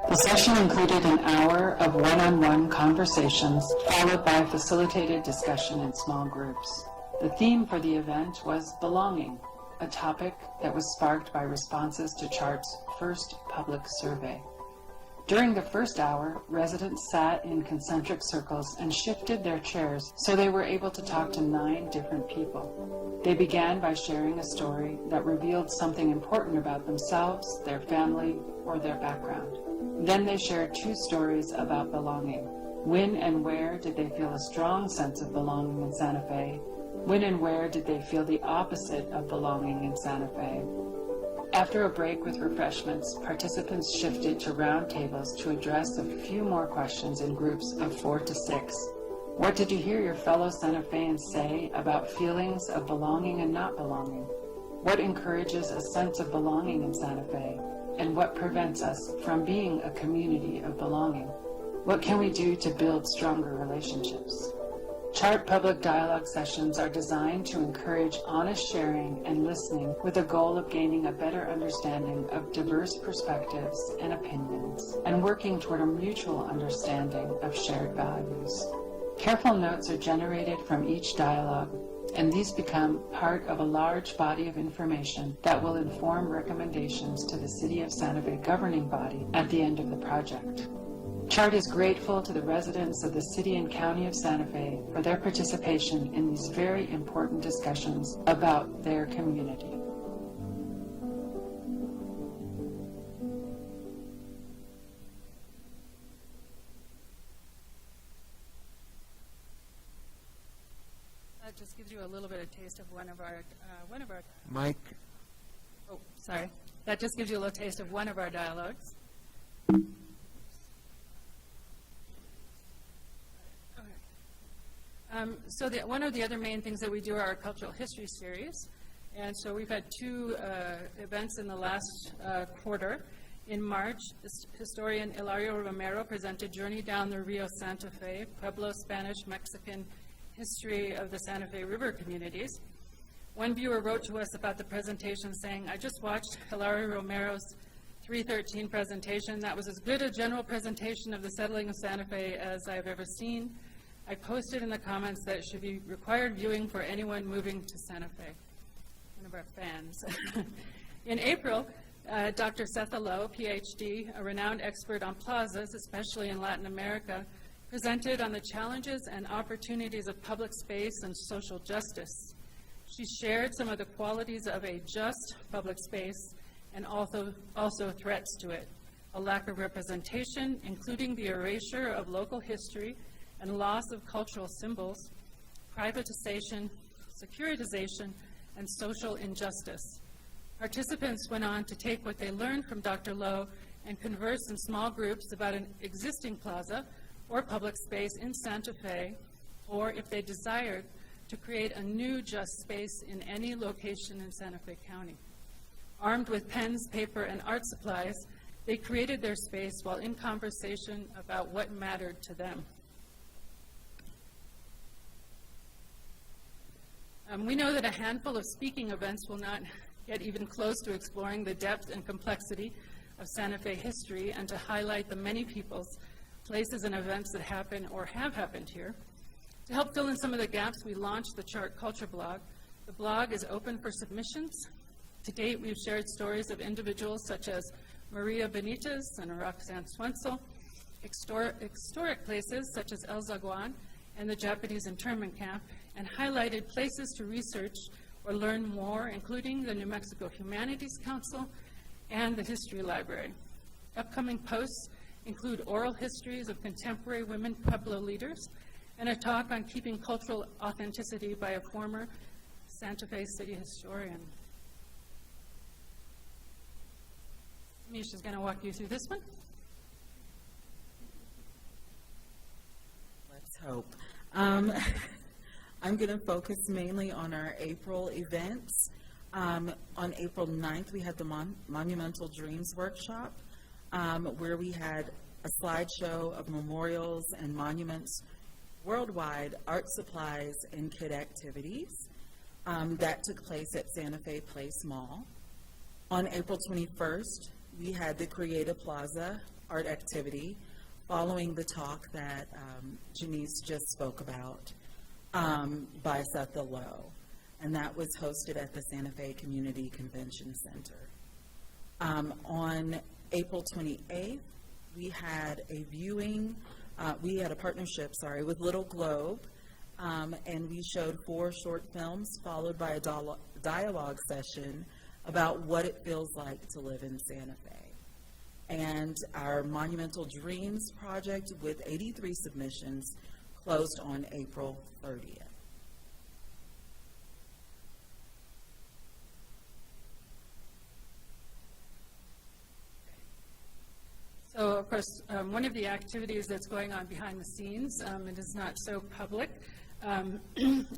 The session included an hour of one-on-one conversations followed by facilitated discussion in small groups. The theme for the event was belonging, a topic that was sparked by responses to CHART's first public survey. During the first hour, residents sat in concentric circles and shifted their chairs so they were able to talk to 9 different people. They began by sharing a story that revealed something important about themselves, their family, or their background. Then they shared 2 stories about belonging. When and where did they feel a strong sense of belonging in Santa Fe? When and where did they feel the opposite of belonging in Santa Fe? After a break with refreshments, participants shifted to round tables to address a few more questions in groups of 4 to 6. What did you hear your fellow Santa Feans say about feelings of belonging and not belonging? What encourages a sense of belonging in Santa Fe? And what prevents us from being a community of belonging? What can we do to build stronger relationships? CHART public dialogue sessions are designed to encourage honest sharing and listening with a goal of gaining a better understanding of diverse perspectives and opinions and working toward a mutual understanding of shared values. Careful notes are generated from each dialogue, and these become part of a large body of information that will inform recommendations to the City of Santa Fe governing body at the end of the project. CHART is grateful to the residents of the City and County of Santa Fe for their participation in these very important discussions about their community. just gives you a little bit of taste of one of our, Mike? oh, sorry. That just gives you a little taste of one of our dialogues. So one of the other main things that we do are our cultural history series. And so we've had two events in the last quarter. In March, historian Hilario Romero presented Journey Down the Rio Santa Fe, Pueblo Spanish-Mexican History of the Santa Fe River Communities. One viewer wrote to us about the presentation saying, I just watched Hilario Romero's 313 presentation. That was as good a general presentation of the settling of Santa Fe as I've ever seen. I posted in the comments that it should be required viewing for anyone moving to Santa Fe. One of our fans. In April, Dr. Setha Lowe, PhD, a renowned expert on plazas, especially in Latin America, presented on the challenges and opportunities of public space and social justice. She shared some of the qualities of a just public space and also threats to it: a lack of representation, including the erasure of local history and loss of cultural symbols, privatization, securitization, and social injustice. Participants went on to take what they learned from Dr. Lowe and converse in small groups about an existing plaza or public space in Santa Fe, or if they desired, to create a new just space in any location in Santa Fe County. Armed with pens, paper, and art supplies, they created their space while in conversation about what mattered to them. We know that a handful of speaking events will not get even close to exploring the depth and complexity of Santa Fe history and to highlight the many peoples, places, and events that happen or have happened here. To help fill in some of the gaps, we launched the Chart Culture blog. The blog is open for submissions. To date, we've shared stories of individuals such as Maria Benitez and Roxanne Swensel, historic places such as El Zaguan and the Japanese internment camp, and highlighted places to research or learn more, including the New Mexico Humanities Council and the History Library. Upcoming posts include oral histories of contemporary women Pueblo leaders and a talk on keeping cultural authenticity by a former Santa Fe city historian. Misha's going to walk you through this one. Let's hope. I'm going to focus mainly on our April events. On April 9th, we had the Monumental Dreams Workshop, where we had a slideshow of memorials and monuments worldwide, art supplies, and kid activities. That took place at Santa Fe Place Mall. On April 21st, we had the Creative Plaza art activity, following the talk that Janice just spoke about by Setha Lowe, and that was hosted at the Santa Fe Community Convention Center. On April 28th, we had a partnership, with Little Globe, and we showed 4 short films followed by a dialogue session about what it feels like to live in Santa Fe. And our Monumental Dreams project, with 83 submissions, closed on April 30th. So, of course, one of the activities that's going on behind the scenes, it is not so public,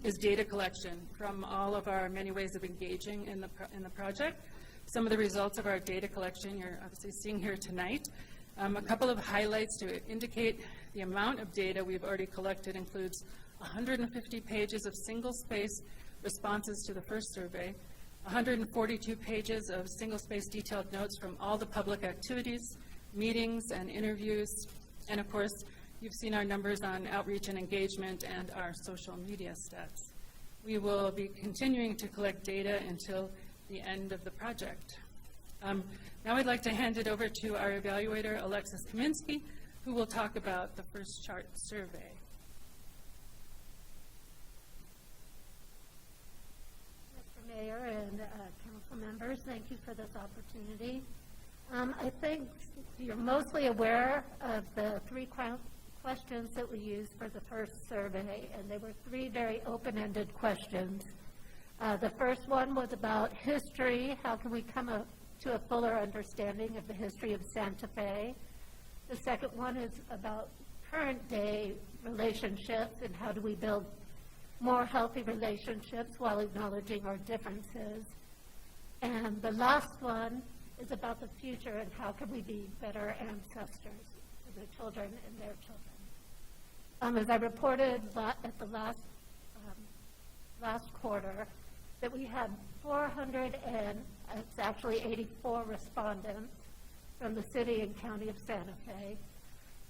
is data collection from all of our many ways of engaging in the project. Some of the results of our data collection you're obviously seeing here tonight. A couple of highlights to indicate the amount of data we've already collected includes 150 pages of single-space responses to the first survey, 142 pages of single-space detailed notes from all the public activities, meetings, and interviews, and of course, you've seen our numbers on outreach and engagement and our social media stats. We will be continuing to collect data until the end of the project. Now I'd like to hand it over to our evaluator, Alexis Kaminsky, who will talk about the first chart survey. Mr. Mayor and council members, thank you for this opportunity. I think you're mostly aware of the 3 questions that we used for the first survey, and they were 3 very open-ended questions. The first one was about history. How can we come to a fuller understanding of the history of Santa Fe? The second one is about current-day relationships and how do we build more healthy relationships while acknowledging our differences. And the last one is about the future and how can we be better ancestors for the children and their children. As I reported at the last quarter, that we had 84 respondents from the city and county of Santa Fe.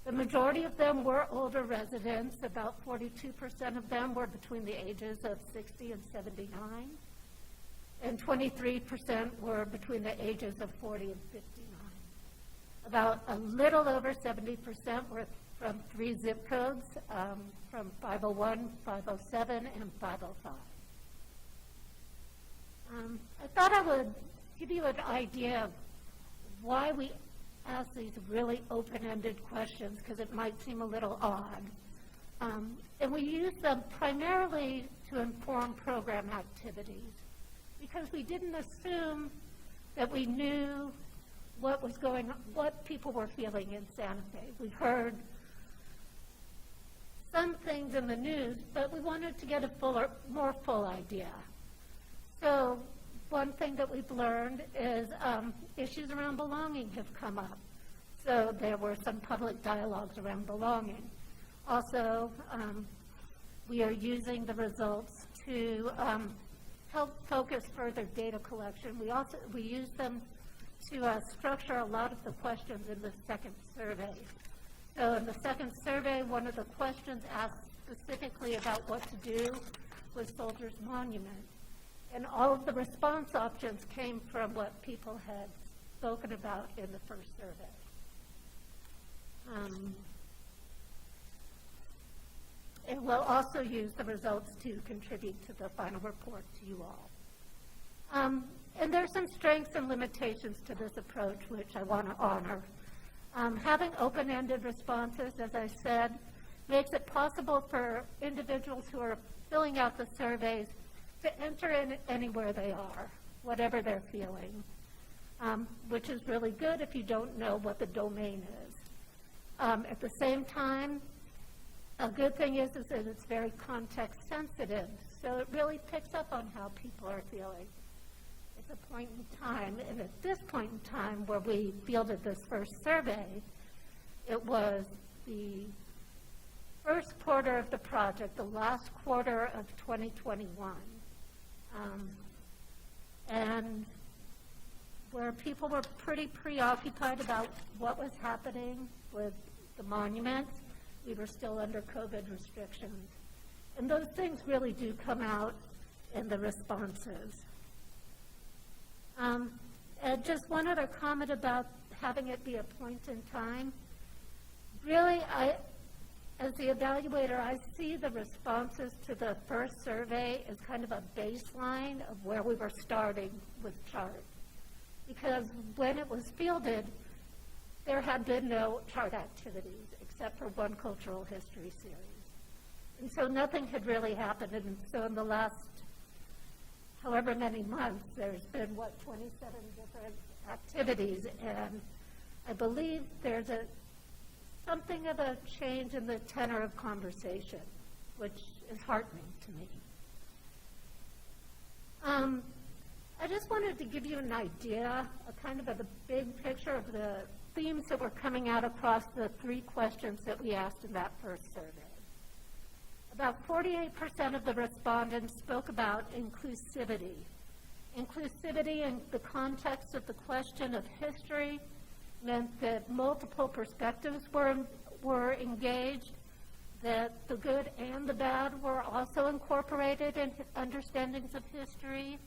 The majority of them were older residents. About 42% of them were between the ages of 60 and 79, and 23% were between the ages of 40 and 59. About a little over 70% were from 3 zip codes, from 501, 507, and 505. I thought I would give you an idea of why we ask these really open-ended questions, because it might seem a little odd. And we use them primarily to inform program activities, because we didn't assume that we knew what was going on, what people were feeling in Santa Fe. We heard some things in the news, but we wanted to get a more full idea. So one thing that we've learned is issues around belonging have come up. So there were some public dialogues around belonging. Also, we are using the results to help focus further data collection. We use them to structure a lot of the questions in the second survey. So in the second survey, one of the questions asked specifically about what to do with Soldiers Monument. And all of the response options came from what people had spoken about in the first survey. And we'll also use the results to contribute to the final report to you all. And there's some strengths and limitations to this approach, which I want to honor. Having open-ended responses, as I said, makes it possible for individuals who are filling out the surveys to enter in anywhere they are, whatever they're feeling, which is really good if you don't know what the domain is. At the same time, a good thing is that it's very context sensitive, so it really picks up on how people are feeling. It's a point in time, and at this point in time where we fielded this first survey, it was the first quarter of the project, the last quarter of 2021. And where people were pretty preoccupied about what was happening with the monument, we were still under COVID restrictions. And those things really do come out in the responses. And just one other comment about having it be a point in time. Really, as the evaluator, I see the responses to the first survey as kind of a baseline of where we were starting with CHART. Because when it was fielded, there had been no CHART activities except for one cultural history series. And so nothing had really happened. And so in the last however many months, there's been, 27 different activities. And I believe there's something of a change in the tenor of conversation, which is heartening to me. I just wanted to give you an idea, a kind of the big picture of the themes that were coming out across the 3 questions that we asked in that first survey. About 48% of the respondents spoke about inclusivity. Inclusivity in the context of the question of history meant that multiple perspectives were engaged, that the good and the bad were also incorporated in understandings of history,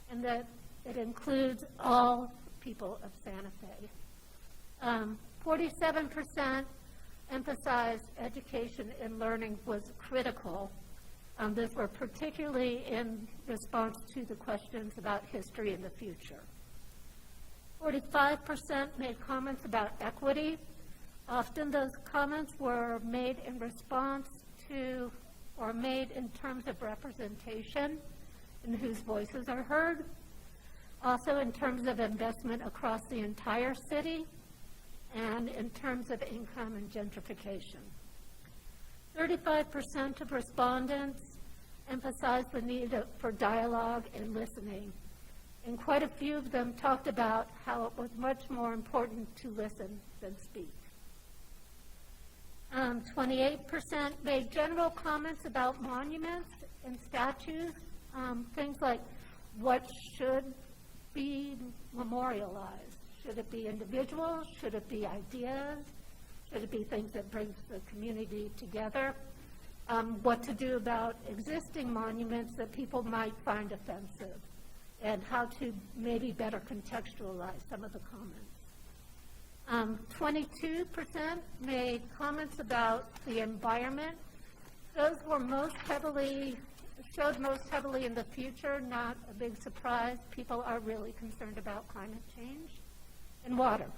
and that it includes all people of Santa Fe. 47% emphasized education and learning was critical. This were particularly in response to the questions about history and the future. 45% made comments about equity, Often those comments were made in response to or made in terms of representation and whose voices are heard. Also in terms of investment across the entire city and in terms of income and gentrification. 35% of respondents emphasized the need for dialogue and listening. And quite a few of them talked about how it was much more important to listen than speak. 28% made general comments about monuments and statues, things like what should be memorialized. Should it be individuals? Should it be ideas? Should it be things that brings the community together? What to do about existing monuments that people might find offensive, and how to maybe better contextualize some of the comments. 22% made comments about the environment. Those were showed most heavily in the future, not a big surprise. People are really concerned about climate change and water.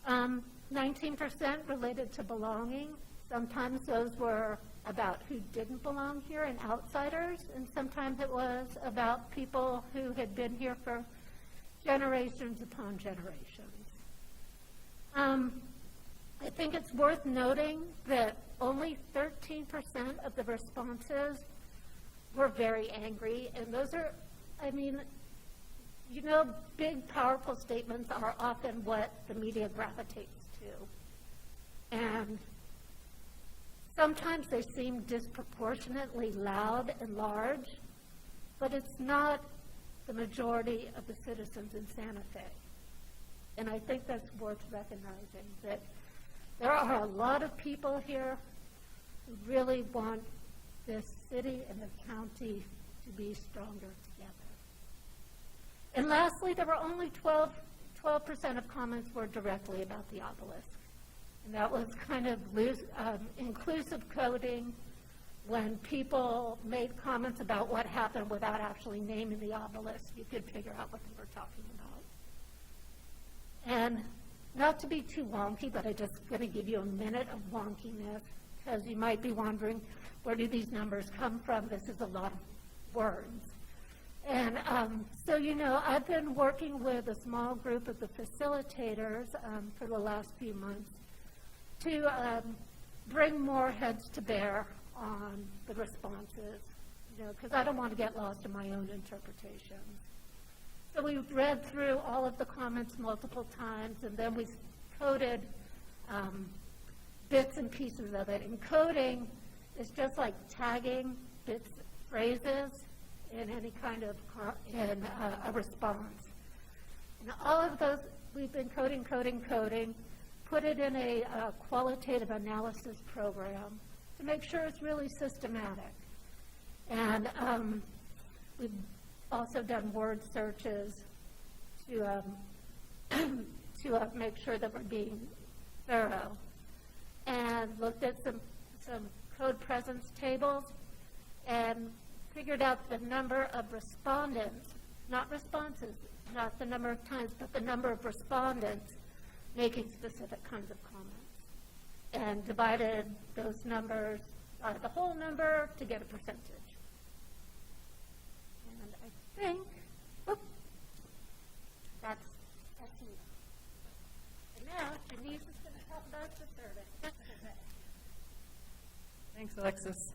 19% related to belonging. Sometimes those were about who didn't belong here and outsiders, and sometimes it was about people who had been here for generations upon generations. I think it's worth noting that only 13% of the responses were very angry, and those are, I mean, you know, big, powerful statements are often what the media gravitates to. And sometimes they seem disproportionately loud and large, but it's not the majority of the citizens in Santa Fe. And I think that's worth recognizing, that there are a lot of people here who really want this city and the county to be stronger together. And lastly, there were only 12% of comments were directly about the obelisk. And that was kind of inclusive coding when people made comments about what happened without actually naming the obelisk. You could figure out what they were talking about. And not to be too wonky, but I'm just going to give you a minute of wonkiness, because you might be wondering, where do these numbers come from? This is a lot of words. And so, you know, I've been working with a small group of the facilitators for the last few months to bring more heads to bear on the responses, you know, because I don't want to get lost in my own interpretations. So we read through all of the comments multiple times, and then we coded bits and pieces of it. And coding is just like tagging bits, phrases in any kind of a response. And all of those, we've been coding, put it in a qualitative analysis program to make sure it's really systematic. And we've also done word searches to make sure that we're being thorough, and looked at some code presence tables and figured out the number of respondents, not responses, not the number of times, but the number of respondents making specific kinds of comments, and divided those numbers by the whole number to get a percentage. And I think, that's me. And now Denise is going to talk about the survey. Thanks, Alexis.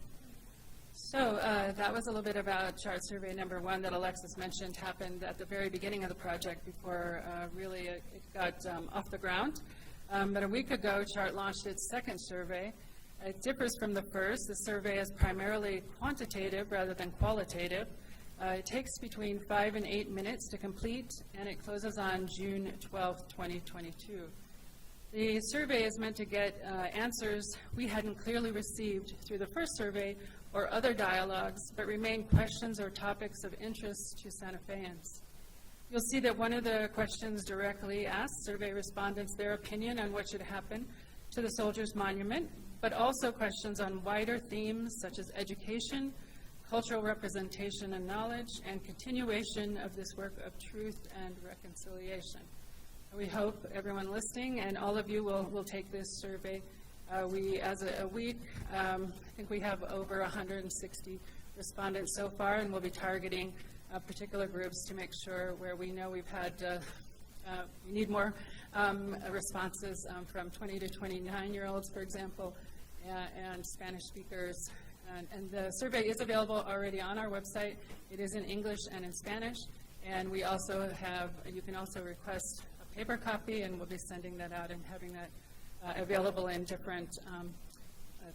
So that was a little bit about chart survey number 1 that Alexis mentioned happened at the very beginning of the project before really it got off the ground. But a week ago, CHART launched its second survey. It differs from the first. The survey is primarily quantitative rather than qualitative. It takes between 5 and 8 minutes to complete, and it closes on June 12th, 2022. The survey is meant to get answers we hadn't clearly received through the first survey or other dialogues, but remain questions or topics of interest to Santa Feans. You'll see that one of the questions directly asks survey respondents their opinion on what should happen to the Soldiers Monument, but also questions on wider themes such as education, cultural representation and knowledge, and continuation of this work of truth and reconciliation. We hope everyone listening and all of you will take this survey. We, as a week, I think we have over 160 respondents so far, and we'll be targeting particular groups to make sure where we know we've had, we need more responses from 20 to 29-year-olds, for example, and Spanish speakers. And the survey is available already on our website. It is in English and in Spanish. And we also have, you can also request a paper copy, and we'll be sending that out and having that available in different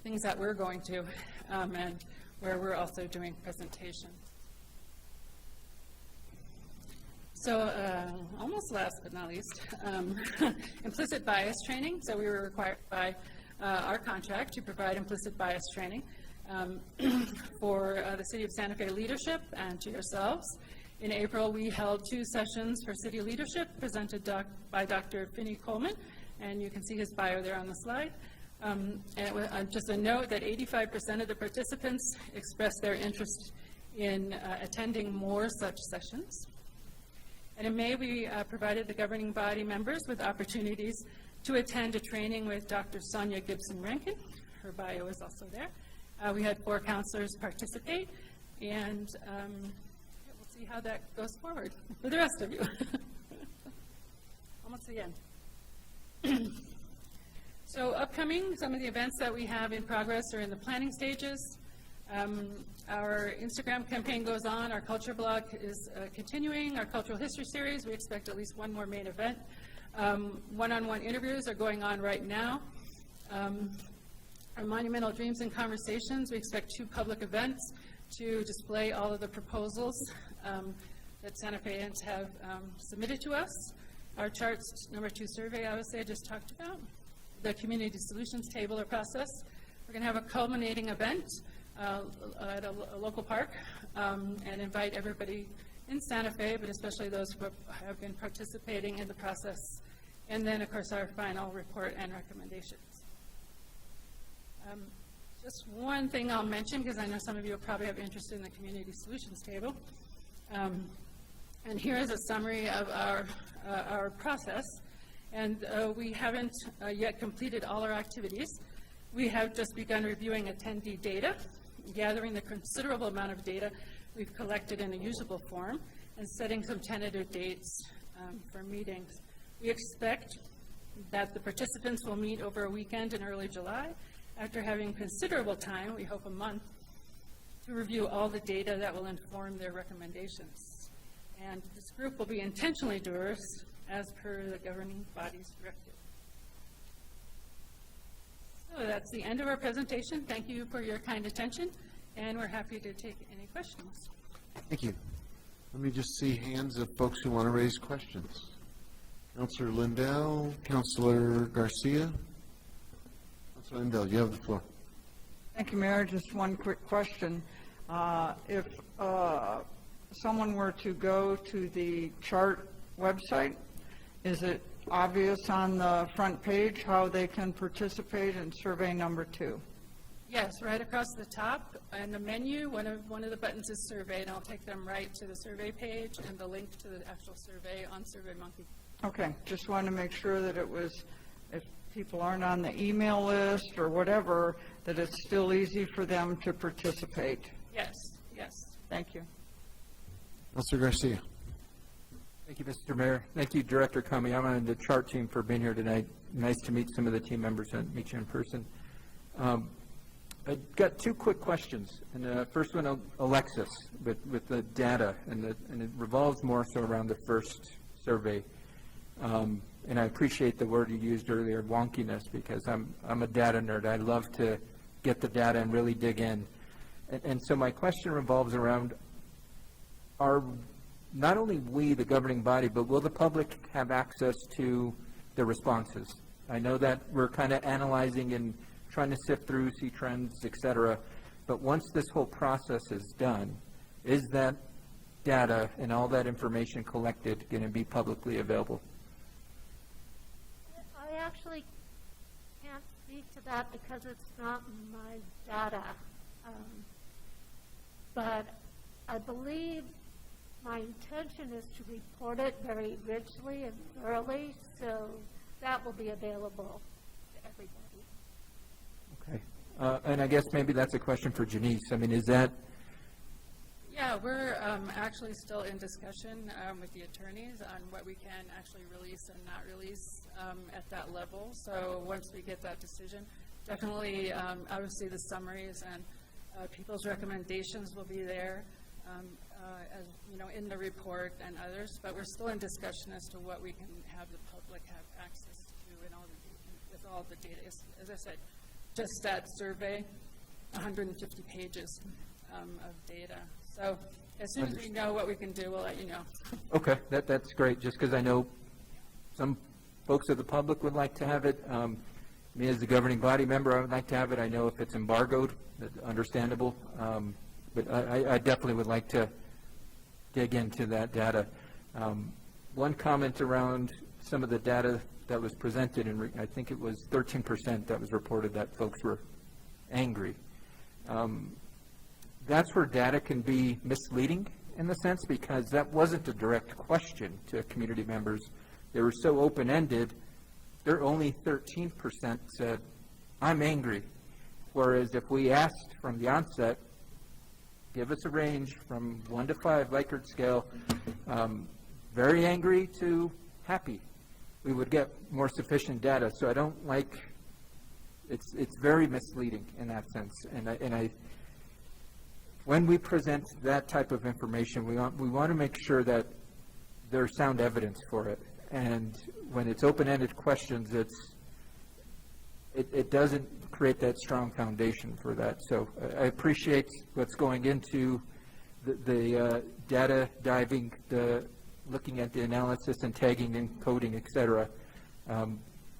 things that we're going to, and where we're also doing presentations. So almost last but not least, implicit bias training. So we were required by our contract to provide implicit bias training for the City of Santa Fe leadership and to yourselves. In April, we held 2 sessions for city leadership presented by Dr. Finney Coleman, and you can see his bio there on the slide. And just a note that 85% of the participants expressed their interest in attending more such sessions. And in May, we provided the governing body members with opportunities to attend a training with Dr. Sonia Gibson-Rankin. Her bio is also there. We had 4 counselors participate, and we'll see how that goes forward for the rest of you. Almost to the end. So upcoming, some of the events that we have in progress are in the planning stages. Our Instagram campaign goes on. Our culture blog is continuing. Our cultural history series, we expect at least one more main event. One-on-one interviews are going on right now. Our Monumental Dreams and Conversations, we expect 2 public events to display all of the proposals that Santa Feans have submitted to us. Our charts number 2 survey, obviously, I just talked about. The community solutions table or process. We're going to have a culminating event at a local park and invite everybody in Santa Fe, but especially those who have been participating in the process. And then, of course, our final report and recommendations. Just one thing I'll mention, because I know some of you will probably have interest in the community solutions table. And here is a summary of our process. And we haven't yet completed all our activities. We have just begun reviewing attendee data, gathering the considerable amount of data we've collected in a usable form, and setting some tentative dates for meetings. We expect that the participants will meet over a weekend in early July, after having considerable time, we hope a month, to review all the data that will inform their recommendations. And this group will be intentionally diverse as per the governing body's directive. So that's the end of our presentation. Thank you for your kind attention, and we're happy to take any questions. Thank you. Let me just see hands of folks who want to raise questions. Councilor Lindell, Councilor Garcia. Councilor Lindell, you have the floor. Thank you, Mayor. Just one quick question. If someone were to go to the chart website, is it obvious on the front page how they can participate in survey number 2? Yes, right across the top in the menu, one of the buttons is survey, and I'll take them right to the survey page and the link to the actual survey on SurveyMonkey. Okay, just wanted to make sure that it was, if people aren't on the email list or whatever, that it's still easy for them to participate. Yes, yes. Thank you. Councilor Garcia. Thank you, Mr. Mayor. Thank you, Director Comey. I'm on the chart team for being here tonight. Nice to meet some of the team members and meet you in person. I've got 2 quick questions. And the first one, Alexis, with the data, and it revolves more so around the first survey. And I appreciate the word you used earlier, wonkiness, because I'm a data nerd. I love to get the data and really dig in. And so my question revolves around, are not only we, the governing body, but will the public have access to the responses? I know that we're kind of analyzing and trying to sift through, see trends, et cetera, but once this whole process is done, is that data and all that information collected going to be publicly available? I actually can't speak to that because it's not my data. But I believe My intention is to report it very richly and thoroughly, so that will be available to everybody. Okay. And I guess maybe that's a question for Janice. I mean, is that, Yeah, we're actually still in discussion with the attorneys on what we can actually release and not release at that level. So once we get that decision, definitely, obviously the summaries and people's recommendations will be there, as you know, in the report and others. But we're still in discussion as to what we can have the public have access to and all with all the data. As I said, just that survey, 150 pages of data. So as soon as we know what we can do, we'll let you know. okay, that's great, just because I know some folks of the public would like to have it. Me as the governing body member, I would like to have it. I know if it's embargoed, that's understandable. But I definitely would like to dig into that data. One comment around some of the data that was presented, and I think it was 13% that was reported that folks were angry. That's where data can be misleading in the sense, because that wasn't a direct question to community members. They were so open-ended, they're only 13% said, I'm angry. Whereas if we asked from the onset, give us a range from 1 to 5 Likert scale, very angry to happy, we would get more sufficient data. So I don't like, it's very misleading in that sense. And I when we present that type of information, we want to make sure that there's sound evidence for it. And when it's open-ended questions, it doesn't create that strong foundation for that. So I appreciate what's going into the data diving, the looking at the analysis and tagging and coding, et cetera.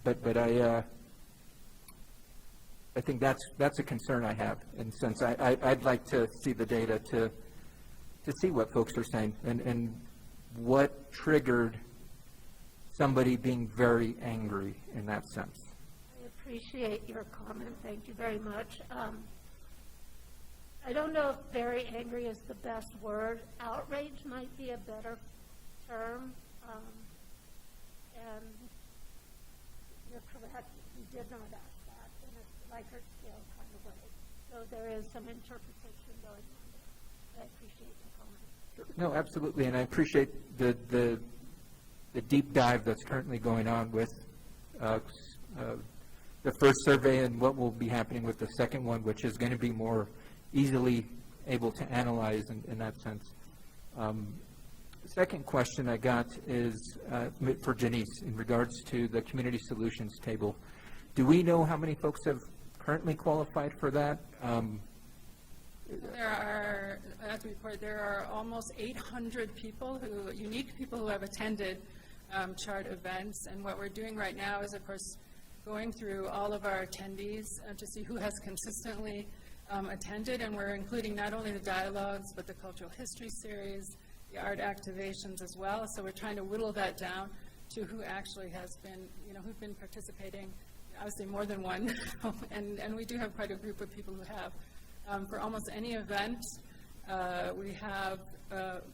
But I think that's a concern I have, and since I'd like to see the data to see what folks are saying and what triggered somebody being very angry in that sense. I appreciate your comment. Thank you very much. I don't know if very angry is the best word. Outrage might be a better term. And you're correct. We did not ask that in a Likert scale kind of way. So there is some interpretation going on there. I appreciate the comment. No, absolutely, and I appreciate the deep dive that's currently going on with the first survey and what will be happening with the second one, which is going to be more easily able to analyze in that sense. The second question I got is for Janice in regards to the community solutions table. Do we know how many folks have currently qualified for that? There are, as we reported, there are almost 800 people unique people who have attended CHART events. And what we're doing right now is, of course, going through all of our attendees to see who has consistently attended. And we're including not only the dialogues, but the cultural history series, the art activations as well. So we're trying to whittle that down to who actually has been, who've been participating, obviously more than one. and we do have quite a group of people who have. For almost any event, we have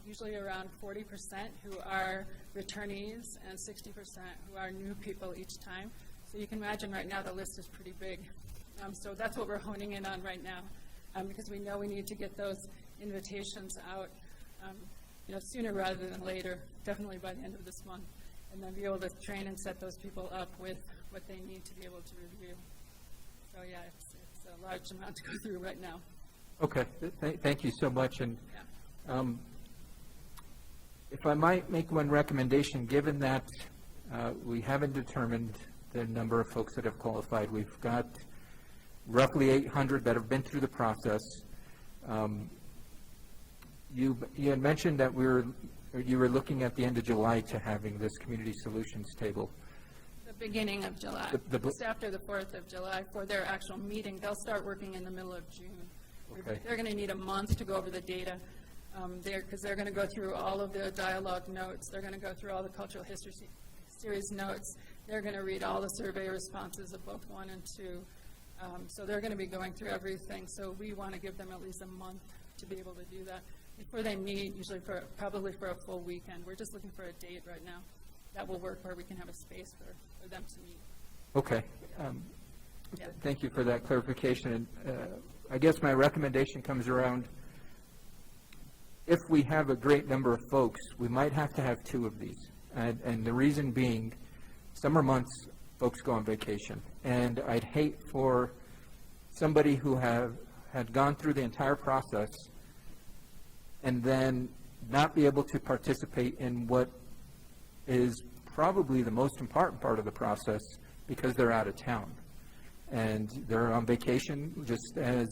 usually around 40% who are returnees and 60% who are new people each time. So you can imagine right now the list is pretty big. So that's what we're honing in on right now, because we know we need to get those invitations out sooner rather than later, definitely by the end of this month, and then be able to train and set those people up with what they need to be able to review. So yeah, it's a large amount to go through right now. Okay, thank you so much. And if I might make one recommendation, given that we haven't determined the number of folks that have qualified, we've got roughly 800 that have been through the process. You had mentioned that you were looking at the end of July to having this community solutions table. The beginning of July, just after the 4th of July for their actual meeting. They'll start working in the middle of June. Okay. They're going to need a month to go over the data because they're going to go through all of the dialogue notes. They're going to go through all the cultural history series notes. They're going to read all the survey responses of both 1 and 2. So they're going to be going through everything. So we want to give them at least a month to be able to do that. before they meet, usually probably for a full weekend. We're just looking for a date right now that will work where we can have a space for them to meet. Okay. Yeah. Thank you for that clarification. And I guess my recommendation comes around, if we have a great number of folks, we might have to have 2 of these. And the reason being, summer months, folks go on vacation. And I'd hate for somebody who had gone through the entire process and then not be able to participate in what is probably the most important part of the process because they're out of town. And they're on vacation, just as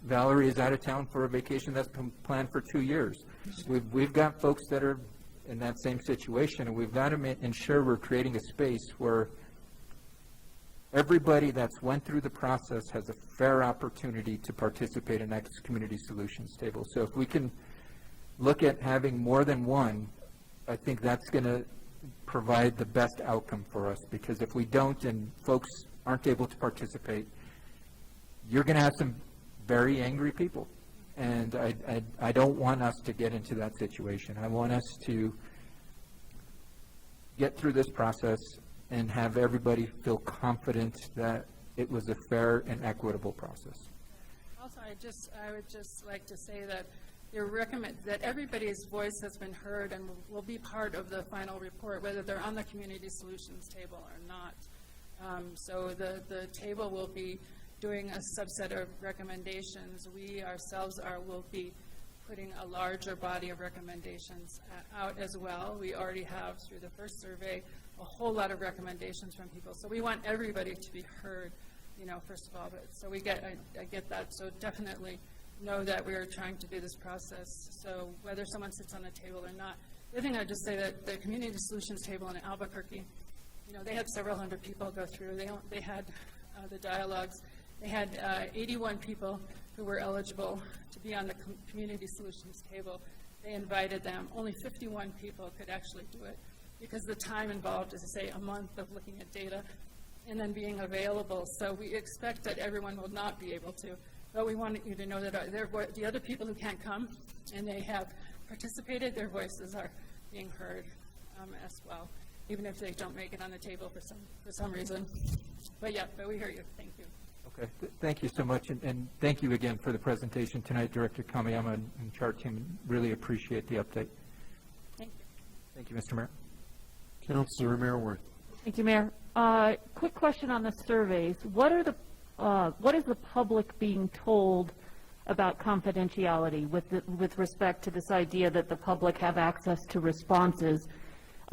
Valerie is out of town for a vacation that's been planned for 2 years. We've got folks that are in that same situation, and we've got to ensure we're creating a space where everybody that's went through the process has a fair opportunity to participate in that community solutions table. So if we can look at having more than one, I think that's going to provide the best outcome for us, because if we don't and folks aren't able to participate, you're going to have some very angry people. And I don't want us to get into that situation. I want us to get through this process and have everybody feel confident that it was a fair and equitable process. Also, I would just like to say that that everybody's voice has been heard and will be part of the final report, whether they're on the community solutions table or not. So the table will be doing a subset of recommendations. We ourselves will be putting a larger body of recommendations out as well. We already have, through the first survey, a whole lot of recommendations from people. So we want everybody to be heard, first of all. But so I get that. So definitely know that we are trying to do this process. So whether someone sits on the table or not. The other thing I'd just say that the community solutions table in Albuquerque, they had several hundred people go through. They had the dialogues. They had 81 people who were eligible to be on the community solutions table. They invited them. Only 51 people could actually do it because the time involved is, say, a month of looking at data and then being available. So we expect that everyone will not be able to, but we want you to know that the other people who can't come and they have participated, their voices are being heard as well, even if they don't make it on the table for some reason. But we hear you. Thank you. Okay, thank you so much, and thank you again for the presentation tonight, Director Kamiyama and CHART team. Really appreciate the update. Thank you. Thank you, Mr. Mayor. Councilor Mayor. Thank you, Mayor. Quick question on the surveys. What is the public being told about confidentiality with respect to this idea that the public have access to responses?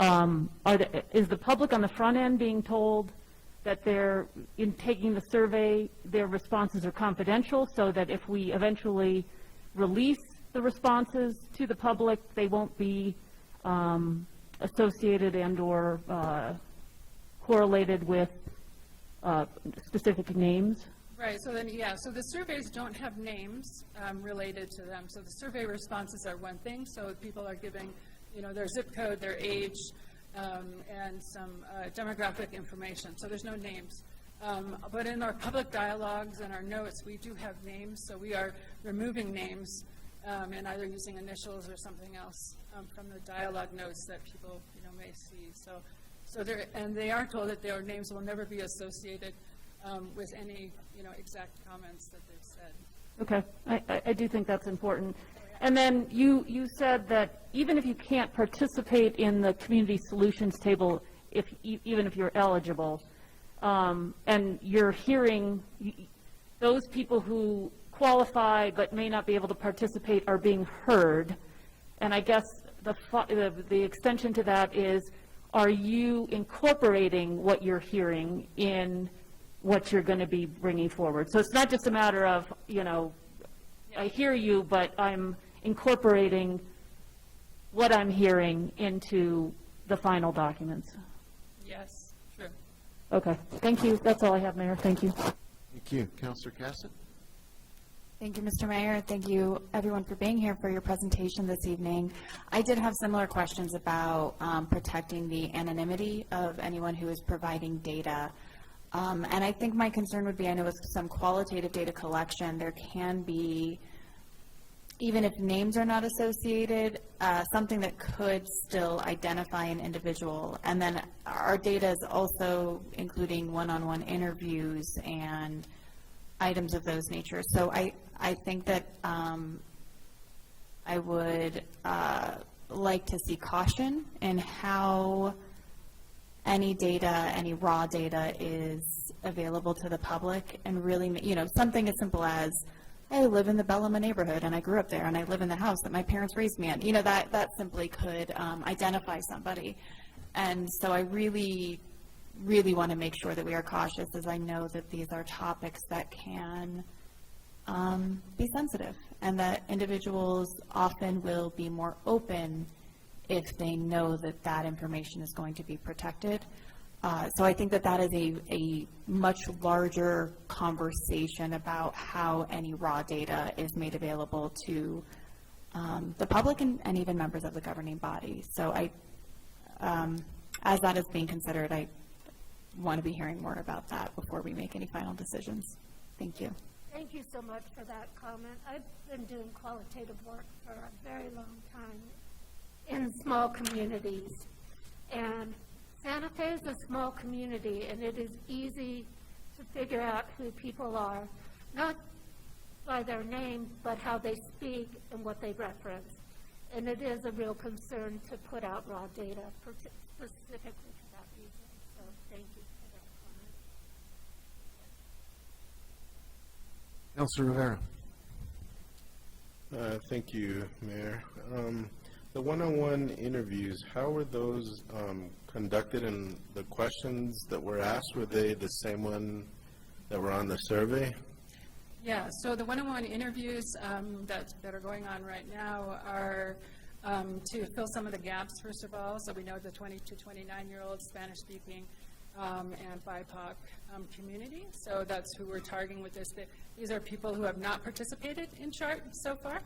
Is the public on the front end being told that in taking the survey, their responses are confidential, so that if we eventually release the responses to the public, they won't be associated and or correlated with specific names? Right, so the surveys don't have names related to them. So the survey responses are one thing, so people are giving, their zip code, their age, and some demographic information. So there's no names. But in our public dialogues and our notes, we do have names. So we are removing names and either using initials or something else from the dialogue notes that people may see. So they are told that their names will never be associated with any exact comments that they've said. Okay, I do think that's important. And then you said that even if you can't participate in the community solutions table, even if you're eligible, and you're hearing those people who qualify but may not be able to participate are being heard, and I guess the extension to that is, are you incorporating what you're hearing in what you're going to be bringing forward? So it's not just a matter of, I hear you, but I'm incorporating what I'm hearing into the final documents. Yes, true. Okay, thank you. That's all I have, Mayor. Thank you. Thank you. Councilor Cassett? Thank you, Mr. Mayor. Thank you, everyone, for being here for your presentation this evening. I did have similar questions about protecting the anonymity of anyone who is providing data. And I think my concern would be, I know with some qualitative data collection, there can be even if names are not associated, something that could still identify an individual. And then our data is also including one-on-one interviews and items of those nature. So I think that I would like to see caution in how any data, any raw data is available to the public, and really, you know, something as simple as, I live in the Bellama neighborhood and I grew up there and I live in the house that my parents raised me in. You know, that simply could identify somebody. And so I really, really want to make sure that we are cautious, as I know that these are topics that can be sensitive, and that individuals often will be more open if they know that that information is going to be protected. So I think that that is a much larger conversation about how any raw data is made available to the public and even members of the governing body. So as that is being considered, I want to be hearing more about that before we make any final decisions. Thank you. Thank you so much for that comment. I've been doing qualitative work for a very long time in small communities. And Santa Fe is a small community, and it is easy to figure out who people are, not by their name, but how they speak and what they reference. And it is a real concern to put out raw data specifically for that reason. So thank you for that comment. Councilor Rivera. Thank you, Mayor. The one-on-one interviews, how were those conducted, and the questions that were asked, were they the same one that were on the survey? Yeah, so the one-on-one interviews that are going on right now are to fill some of the gaps, first of all. So we know the 20 to 29-year-old Spanish-speaking and BIPOC community. So that's who we're targeting with this. These are people who have not participated in CHART so far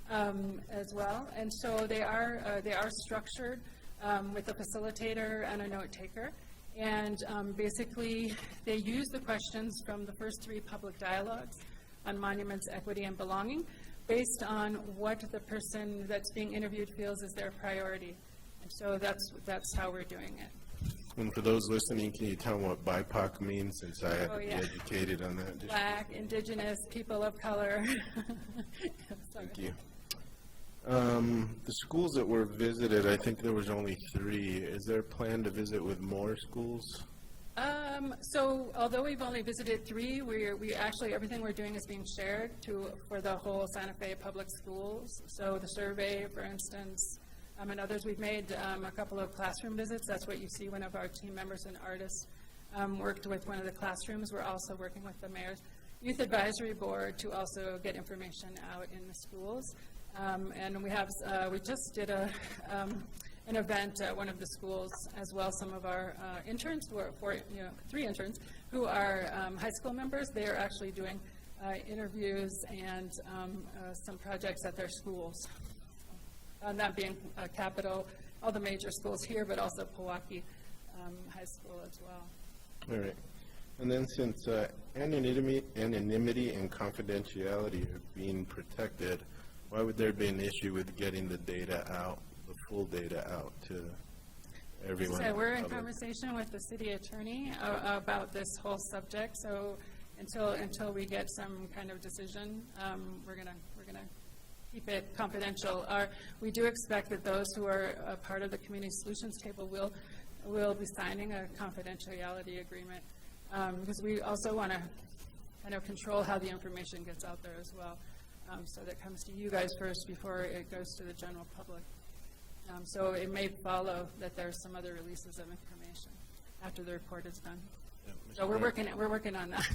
as well. And so they are structured with a facilitator and a note taker. And basically, they use the questions from the first 3 public dialogues on monuments, equity, and belonging based on what the person that's being interviewed feels is their priority. And so that's how we're doing it. And for those listening, can you tell them what BIPOC means, since I have to be educated on that? Black, Indigenous, people of color. Thank you. The schools that were visited, I think there was only 3. Is there a plan to visit with more schools? So although we've only visited 3, we actually, everything we're doing is being shared for the whole Santa Fe public schools. So the survey, for instance, and others, we've made a couple of classroom visits. That's what you see. One of our team members and artists worked with one of the classrooms. We're also working with the Mayor's Youth Advisory Board to also get information out in the schools. And we just did an event at one of the schools as well. Some of our interns, 3 interns, who are high school members, they are actually doing interviews and some projects at their schools. That being Capitol, all the major schools here, but also Pewaukee High School as well. All right. And then since anonymity and confidentiality are being protected, why would there be an issue with getting the data out, the full data out to everyone? So we're in conversation with the city attorney about this whole subject. So until we get some kind of decision, we're gonna keep it confidential. We do expect that those who are a part of the community solutions table will be signing a confidentiality agreement, because we also want to kind of control how the information gets out there as well. So that comes to you guys first before it goes to the general public. So it may follow that there's some other releases of information after the report is done. Yeah, So we're working on that.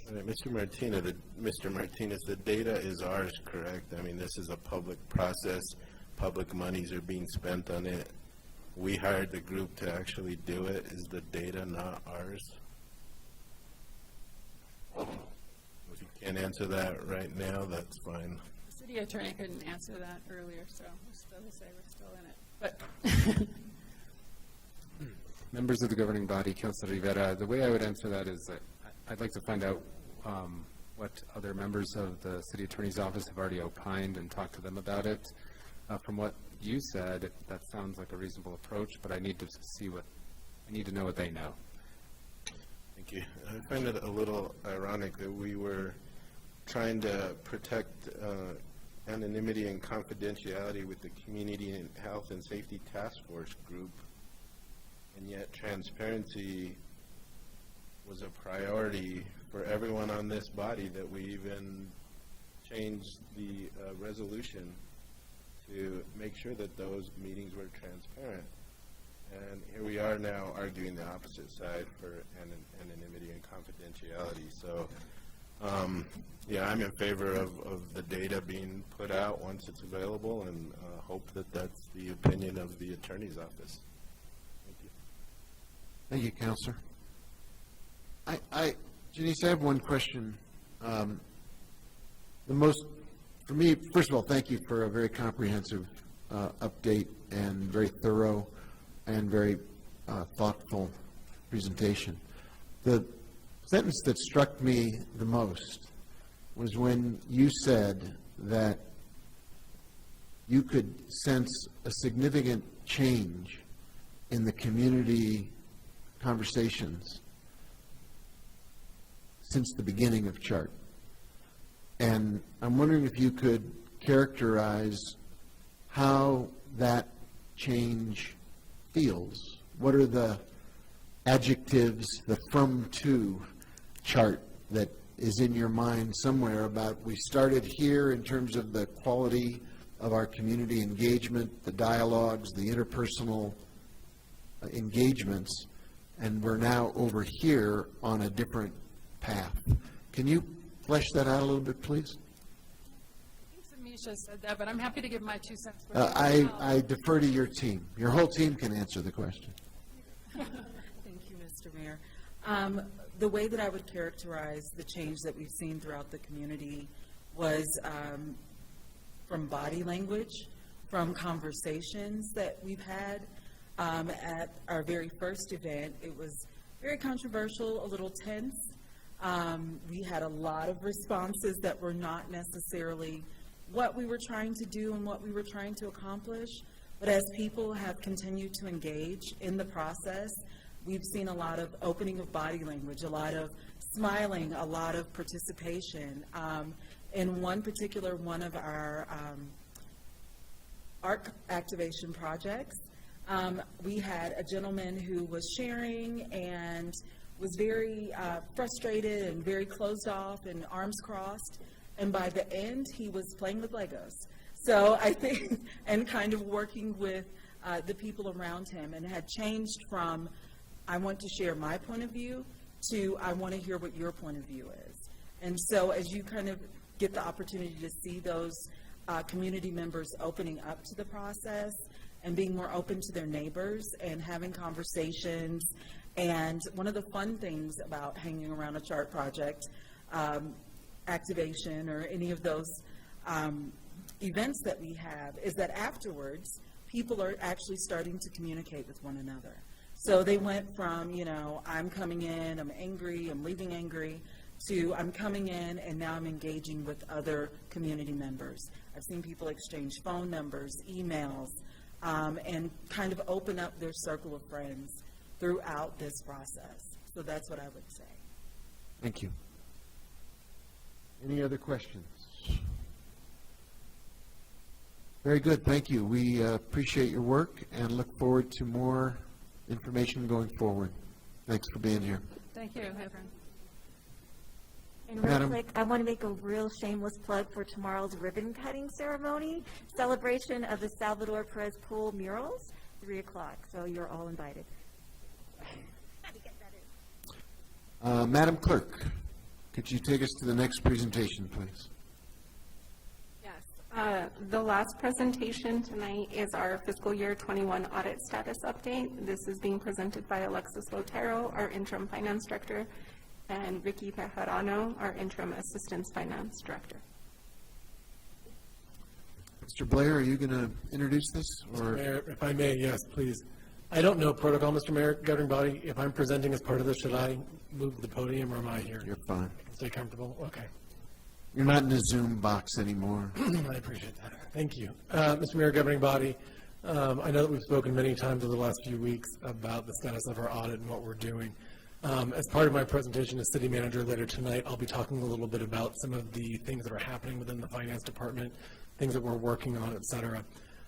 All right, Mr. Martinez, the data is ours, correct? I mean, this is a public process. Public monies are being spent on it. We hired the group to actually do it. Is the data not ours? If you can't answer that right now, that's fine. The city attorney couldn't answer that earlier, so we're still in it. But Members of the governing body, Councilor Rivera, the way I would answer that is that I'd like to find out what other members of the city attorney's office have already opined and talked to them about it. From what you said, that sounds like a reasonable approach, but I need to know what they know. Thank you. I find it a little ironic that we were trying to protect anonymity and confidentiality with the Community and Health and Safety Task Force group, and yet transparency was a priority for everyone on this body, that we even changed the resolution to make sure that those meetings were transparent. And here we are now arguing the opposite side for anonymity and confidentiality. So, yeah, I'm in favor of the data being put out once it's available, and hope that that's the opinion of the attorney's office. Thank you. Thank you, Counselor. Janice, I have one question. For me, first of all, thank you for a very comprehensive update and very thorough and very thoughtful presentation. The sentence that struck me the most was when you said that you could sense a significant change in the community conversations since the beginning of CHART. And I'm wondering if you could characterize how that change feels. What are the adjectives, the from-to chart that is in your mind somewhere about we started here in terms of the quality of our community engagement, the dialogues, the interpersonal engagements, and we're now over here on a different path. Can you flesh that out a little bit, please? I think Samisha said that, but I'm happy to give my 2 cents. I defer to your team. Your whole team can answer the question. Thank you, Mr. Mayor. The way that I would characterize the change that we've seen throughout the community was from body language, from conversations that we've had. At our very first event, it was very controversial, a little tense. We had a lot of responses that were not necessarily what we were trying to do and what we were trying to accomplish. But as people have continued to engage in the process, we've seen a lot of opening of body language, a lot of smiling, a lot of participation. In one particular one of our art activation projects, we had a gentleman who was sharing and was very frustrated and very closed off and arms crossed. And by the end, he was playing with Legos. So I think, and kind of working with the people around him, and had changed from, I want to share my point of view, to I want to hear what your point of view is. And so as you kind of get the opportunity to see those community members opening up to the process and being more open to their neighbors and having conversations. And one of the fun things about hanging around a CHART project activation or any of those events that we have is that afterwards, people are actually starting to communicate with one another. So they went from, I'm coming in, I'm angry, I'm leaving angry, to I'm coming in and now I'm engaging with other community members. I've seen people exchange phone numbers, emails, and kind of open up their circle of friends throughout this process. So that's what I would say. Thank you. Any other questions? Very good, thank you. We appreciate your work and look forward to more information going forward. Thanks for being here. Thank you, everyone. And real Madam? quick, I want to make a real shameless plug for tomorrow's ribbon cutting ceremony, celebration of the Salvador Perez Pool murals, 3 o'clock. So you're all invited. Madam Clerk, could you take us to the next presentation, please? Yes. The last presentation tonight is our fiscal year 21 audit status update. This is being presented by Alexis Lotero, our interim finance director, and Ricky Pejarano, our interim assistant finance director. Mr. Blair, are you going to introduce this? Mr. Mayor, if I may, yes, please. I don't know protocol, Mr. Mayor, governing body. If I'm presenting as part of this, should I move to the podium or am I here? You're fine. Stay comfortable? Okay. You're not in a Zoom box anymore. I appreciate that. Thank you. Mr. Mayor, governing body, I know that we've spoken many times over the last few weeks about the status of our audit and what we're doing. As part of my presentation as city manager later tonight, I'll be talking a little bit about some of the things that are happening within the finance department, things that we're working on, et cetera.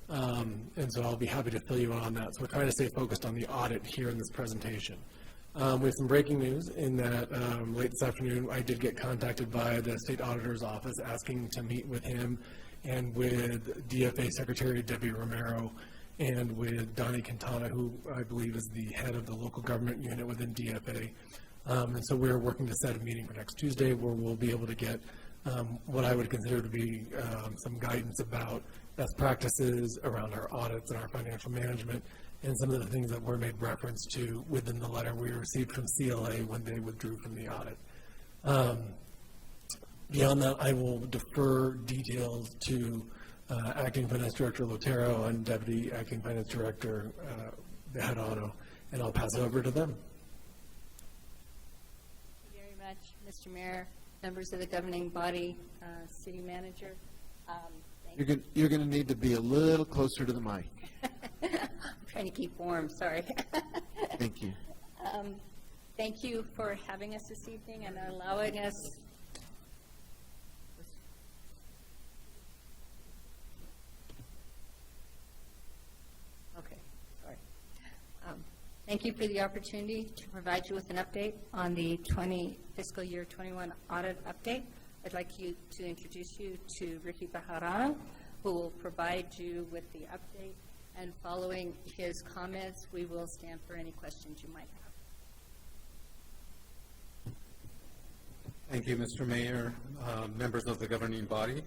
And so I'll be happy to fill you in on that. So we're trying to stay focused on the audit here in this presentation. We have some breaking news in that late this afternoon, I did get contacted by the state auditor's office asking to meet with him and with DFA Secretary Debbie Romero and with Donnie Quintana, who I believe is the head of the local government unit within DFA. And so we're working to set a meeting for next Tuesday where we'll be able to get what I would consider to be some guidance about best practices around our audits and our financial management and some of the things that were made reference to within the letter we received from CLA when they withdrew from the audit. Beyond that, I will defer details to Acting Finance Director Lotero and Deputy Acting Finance Director Bejarano, and I'll pass it over to them. Thank you very much, Mr. Mayor, members of the governing body, city manager. You're going to need to be a little closer to the mic. I'm trying to keep warm, sorry. Thank you. Thank you for having us this evening and allowing us. Okay, sorry. Thank you for the opportunity to provide you with an update on the fiscal year 21 audit update. I'd like to introduce you to Ricky Bejarano, who will provide you with the update, and following his comments, we will stand for any questions you might have. Thank you, Mr. Mayor, members of the governing body.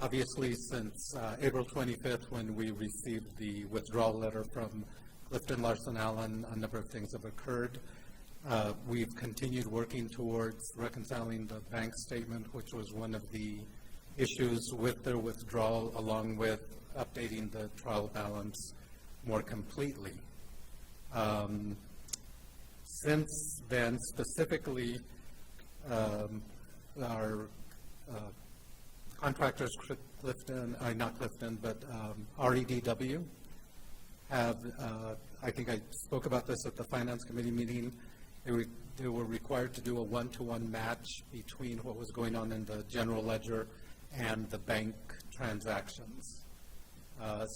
Obviously, since April 25th, when we received the withdrawal letter from Clifton Larson Allen, a number of things have occurred. We've continued working towards reconciling the bank statement, which was one of the issues with their withdrawal, along with updating the trial balance more completely. Since then, specifically, our contractors, Clifton, not Clifton, but REDW, have, I think I spoke about this at the Finance Committee meeting, they were required to do a one-to-one match between what was going on in the general ledger and the bank transactions.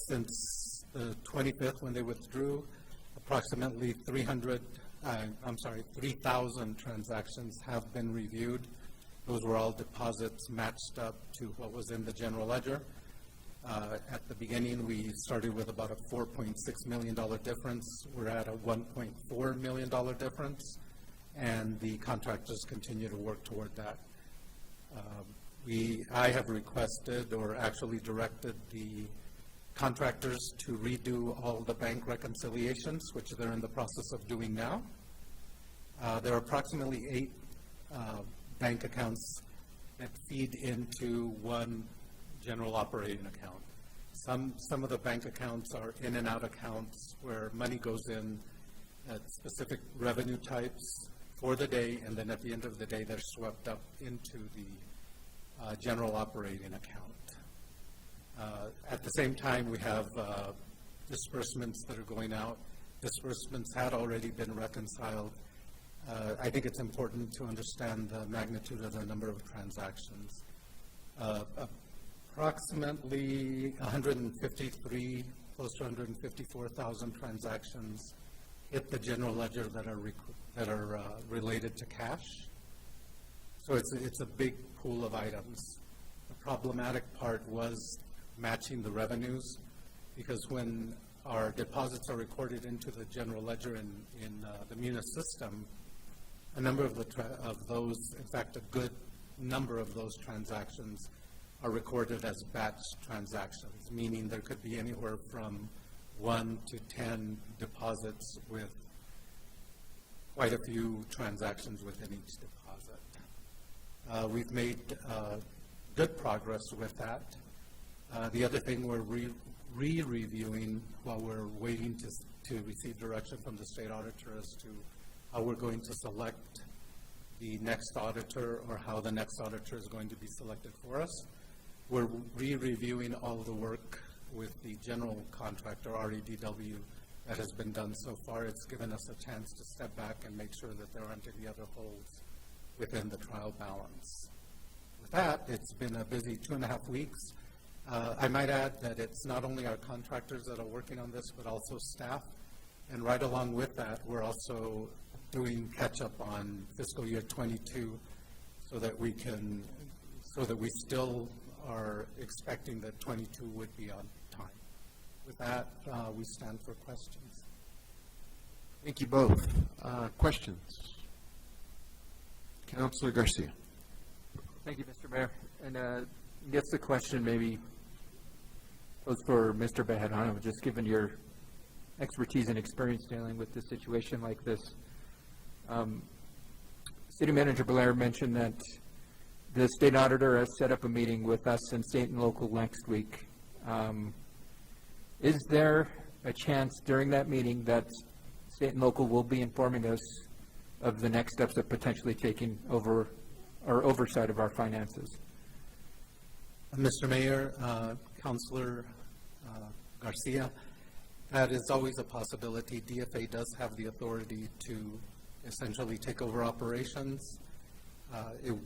Since the 25th, when they withdrew, approximately 3,000 transactions have been reviewed. Those were all deposits matched up to what was in the general ledger. At the beginning, we started with about a $4.6 million difference. We're at a $1.4 million difference, and the contractors continue to work toward that. I have requested, or actually directed, the contractors to redo all the bank reconciliations, which they're in the process of doing now. There are approximately 8 bank accounts that feed into one general operating account. Some of the bank accounts are in and out accounts where money goes in at specific revenue types for the day, and then at the end of the day, they're swept up into the general operating account. At the same time, we have disbursements that are going out. Disbursements had already been reconciled. I think it's important to understand the magnitude of the number of transactions. Approximately 153, close to 154,000 transactions hit the general ledger that are related to cash. So it's a big pool of items. The problematic part was matching the revenues, because when our deposits are recorded into the general ledger in the Munis system, a number of those, in fact, a good number of those transactions are recorded as batch transactions, meaning there could be anywhere from 1 to 10 deposits with quite a few transactions within each deposit. We've made good progress with that. The other thing we're re-reviewing while we're waiting to receive direction from the state auditor as to how we're going to select the next auditor or how the next auditor is going to be selected for us. We're re-reviewing all the work with the general contractor, REDW, that has been done so far. It's given us a chance to step back and make sure that there aren't any other holes within the trial balance. With that, it's been a busy 2.5 weeks. I might add that it's not only our contractors that are working on this, but also staff. And right along with that, we're also doing catch-up on fiscal year 22 so that we still are expecting that 22 would be on time. With that, we stand for questions. Thank you both. Questions? Councilor Garcia. Thank you, Mr. Mayor. And I guess the question maybe goes for Mr. Bejarano, just given your expertise and experience dealing with a situation like this. City Manager Blair mentioned that the state auditor has set up a meeting with us and state and local next week. Is there a chance during that meeting that state and local will be informing us of the next steps of potentially taking over or oversight of our finances? Mr. Mayor, Councilor Garcia, that is always a possibility. DFA does have the authority to essentially take over operations. In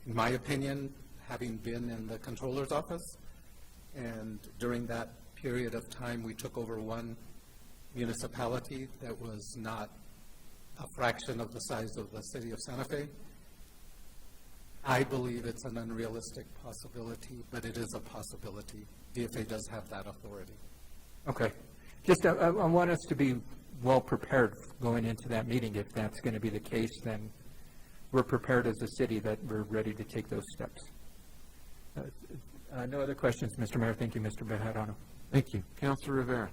my opinion, having been in the controller's office, and during that period of time, we took over one municipality that was not a fraction of the size of the city of Santa Fe. I believe it's an unrealistic possibility, but it is a possibility. DFA does have that authority. Okay. Just, I want us to be well prepared going into that meeting. If that's going to be the case, then we're prepared as a city that we're ready to take those steps. No other questions, Mr. Mayor. Thank you, Mr. Bejarano. Thank you. Councilor Rivera.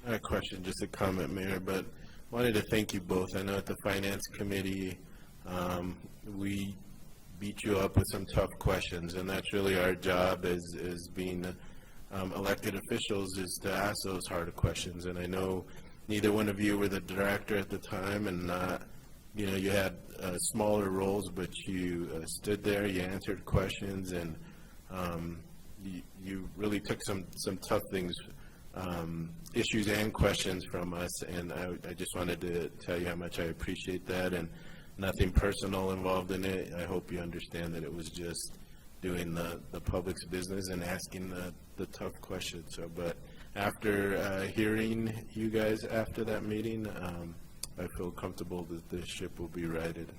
Not a question, just a comment, Mayor, but wanted to thank you both. I know at the Finance Committee, we beat you up with some tough questions, and that's really our job as being elected officials, is to ask those hard questions. And I know neither one of you were the director at the time, and you had smaller roles, but you stood there, you answered questions, and you really took some tough things, issues and questions from us, and I just wanted to tell you how much I appreciate that, and nothing personal involved in it. I hope you understand that it was just doing the public's business and asking the tough questions. So, but after hearing you guys after that meeting, I feel comfortable that this ship will be righted.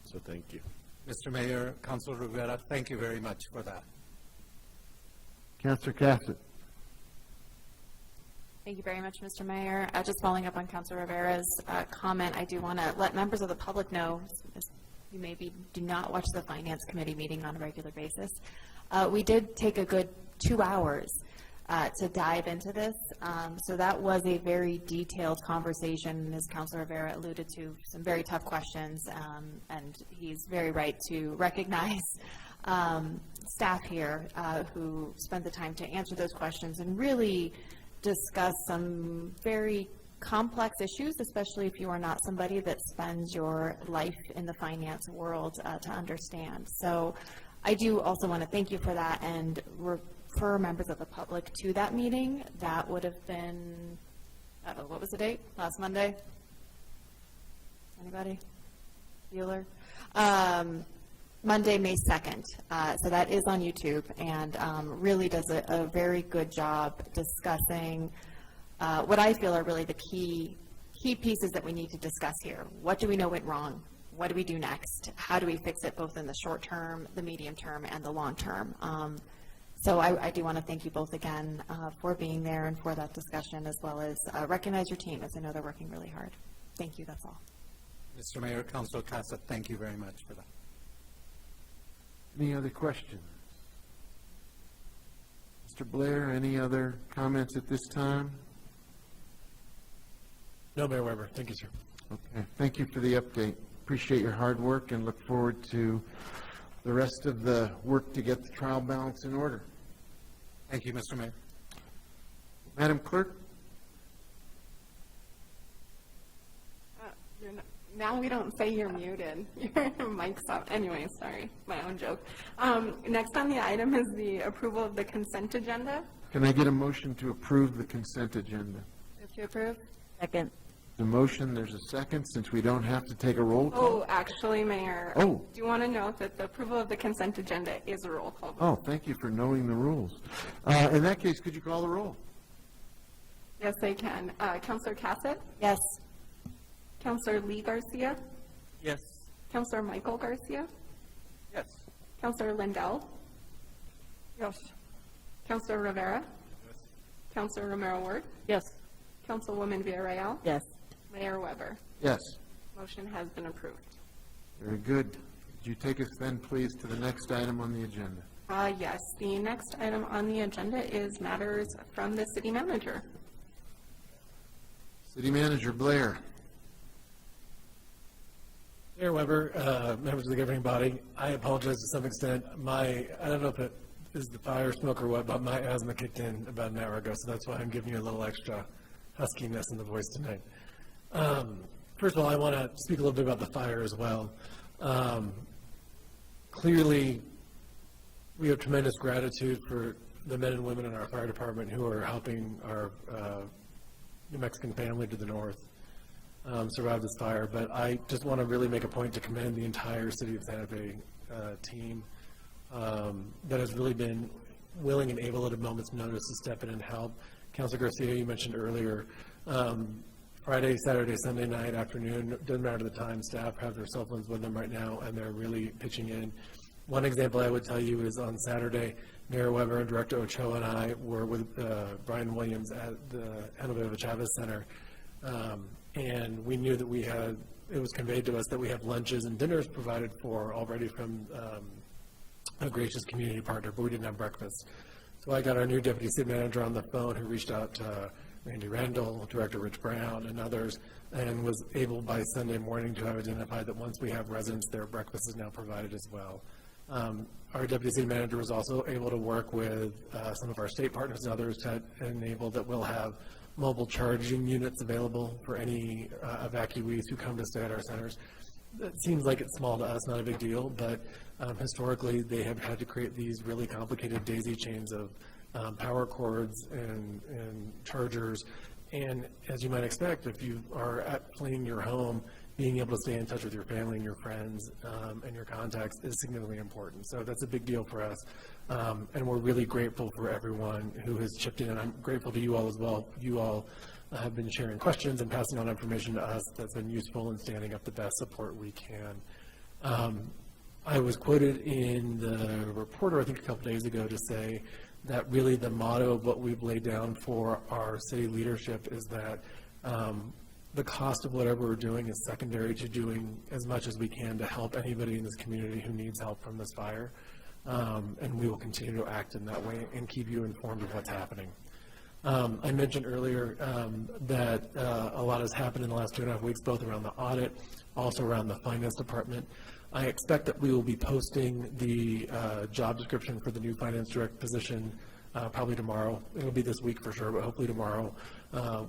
So thank you. Mr. Mayor, Councilor Rivera, thank you very much for that. Councilor Cassett. Thank you very much, Mr. Mayor. Just following up on Councilor Rivera's comment, I do want to let members of the public know, as you maybe do not watch the Finance Committee meeting on a regular basis. We did take a good 2 hours to dive into this. So that was a very detailed conversation, as Councilor Rivera alluded to, some very tough questions, and he's very right to recognize staff here who spent the time to answer those questions and really discuss some very complex issues, especially if you are not somebody that spends your life in the finance world to understand. So I do also want to thank you for that and refer members of the public to that meeting. That would have been, what was the date? Last Monday? Anybody? Bueller? Monday, May 2nd. So that is on YouTube, and really does a very good job discussing what I feel are really the key pieces that we need to discuss here. What do we know went wrong? What do we do next? How do we fix it both in the short term, the medium term, and the long term? So I do want to thank you both again for being there and for that discussion, as well as recognize your team, as I know they're working really hard. Thank you. That's all. Mr. Mayor, Councilor Cassett, thank you very much for that. Any other questions? Mr. Blair, any other comments at this time? No, Mayor Weber. Thank you, sir. Okay. Thank you for the update. Appreciate your hard work and look forward to the rest of the work to get the trial balance in order. Thank you, Mr. Mayor. Madam Clerk? Now we don't say you're muted. Your mic's up. Anyway, sorry, my own joke. Next on the item is the approval of the consent agenda. Can I get a motion to approve the consent agenda? Move to approve? Second. The motion, there's a second, since we don't have to take a roll call? Oh, actually, Mayor. Oh. Do you want to note that the approval of the consent agenda is a roll call vote? Oh, thank you for knowing the rules. In that case, could you call the roll? Yes, I can. Counselor Cassett? Yes. Counselor Lee Garcia? Yes. Counselor Michael Garcia? Yes. Counselor Lindell? Yes. Counselor Rivera? Yes. Counselor Romero Ward? Yes. Councilwoman Villarreal? Yes. Mayor Weber? Yes. Motion has been approved. Very good. Could you take us then, please, to the next item on the agenda? Yes, the next item on the agenda is matters from the city manager. City Manager Blair. Mayor Weber, members of the governing body, I apologize to some extent. I don't know if it is the fire, smoke, or what, but my asthma kicked in about an hour ago, so that's why I'm giving you a little extra huskiness in the voice tonight. First of all, I want to speak a little bit about the fire as well. Clearly, we have tremendous gratitude for the men and women in our fire department who are helping our New Mexican family to the north survive this fire. But I just want to really make a point to commend the entire City of Santa Fe team that has really been willing and able at a moment's notice to step in and help. Councilor Garcia, you mentioned earlier, Friday, Saturday, Sunday night, afternoon, doesn't matter the time, staff have their cell phones with them right now, and they're really pitching in. One example I would tell you is on Saturday, Mayor Weber and Director Ochoa and I were with Brian Williams at the Genoveva Chavez Center, and we knew that it was conveyed to us that we have lunches and dinners provided for already from a gracious community partner, but we didn't have breakfast. So I got our new deputy city manager on the phone who reached out to Randy Randall, Director Rich Brown, and others, and was able by Sunday morning to have identified that once we have residents there, breakfast is now provided as well. Our deputy city manager was also able to work with some of our state partners and others to enable that we'll have mobile charging units available for any evacuees who come to stay at our centers. It seems like it's small to us, not a big deal, but historically they have had to create these really complicated daisy chains of power cords and chargers. And as you might expect, if you are fleeing your home, being able to stay in touch with your family and your friends and your contacts is significantly important. So that's a big deal for us. And we're really grateful for everyone who has chipped in. And I'm grateful to you all as well. You all have been sharing questions and passing on information to us that's been useful in standing up the best support we can. I was quoted in the Reporter, I think a couple days ago, to say that really the motto of what we've laid down for our city leadership is that the cost of whatever we're doing is secondary to doing as much as we can to help anybody in this community who needs help from this fire. And we will continue to act in that way and keep you informed of what's happening. I mentioned earlier that a lot has happened in the last 2.5 weeks, both around the audit, also around the finance department. I expect that we will be posting the job description for the new finance director position probably tomorrow. It'll be this week for sure, but hopefully tomorrow.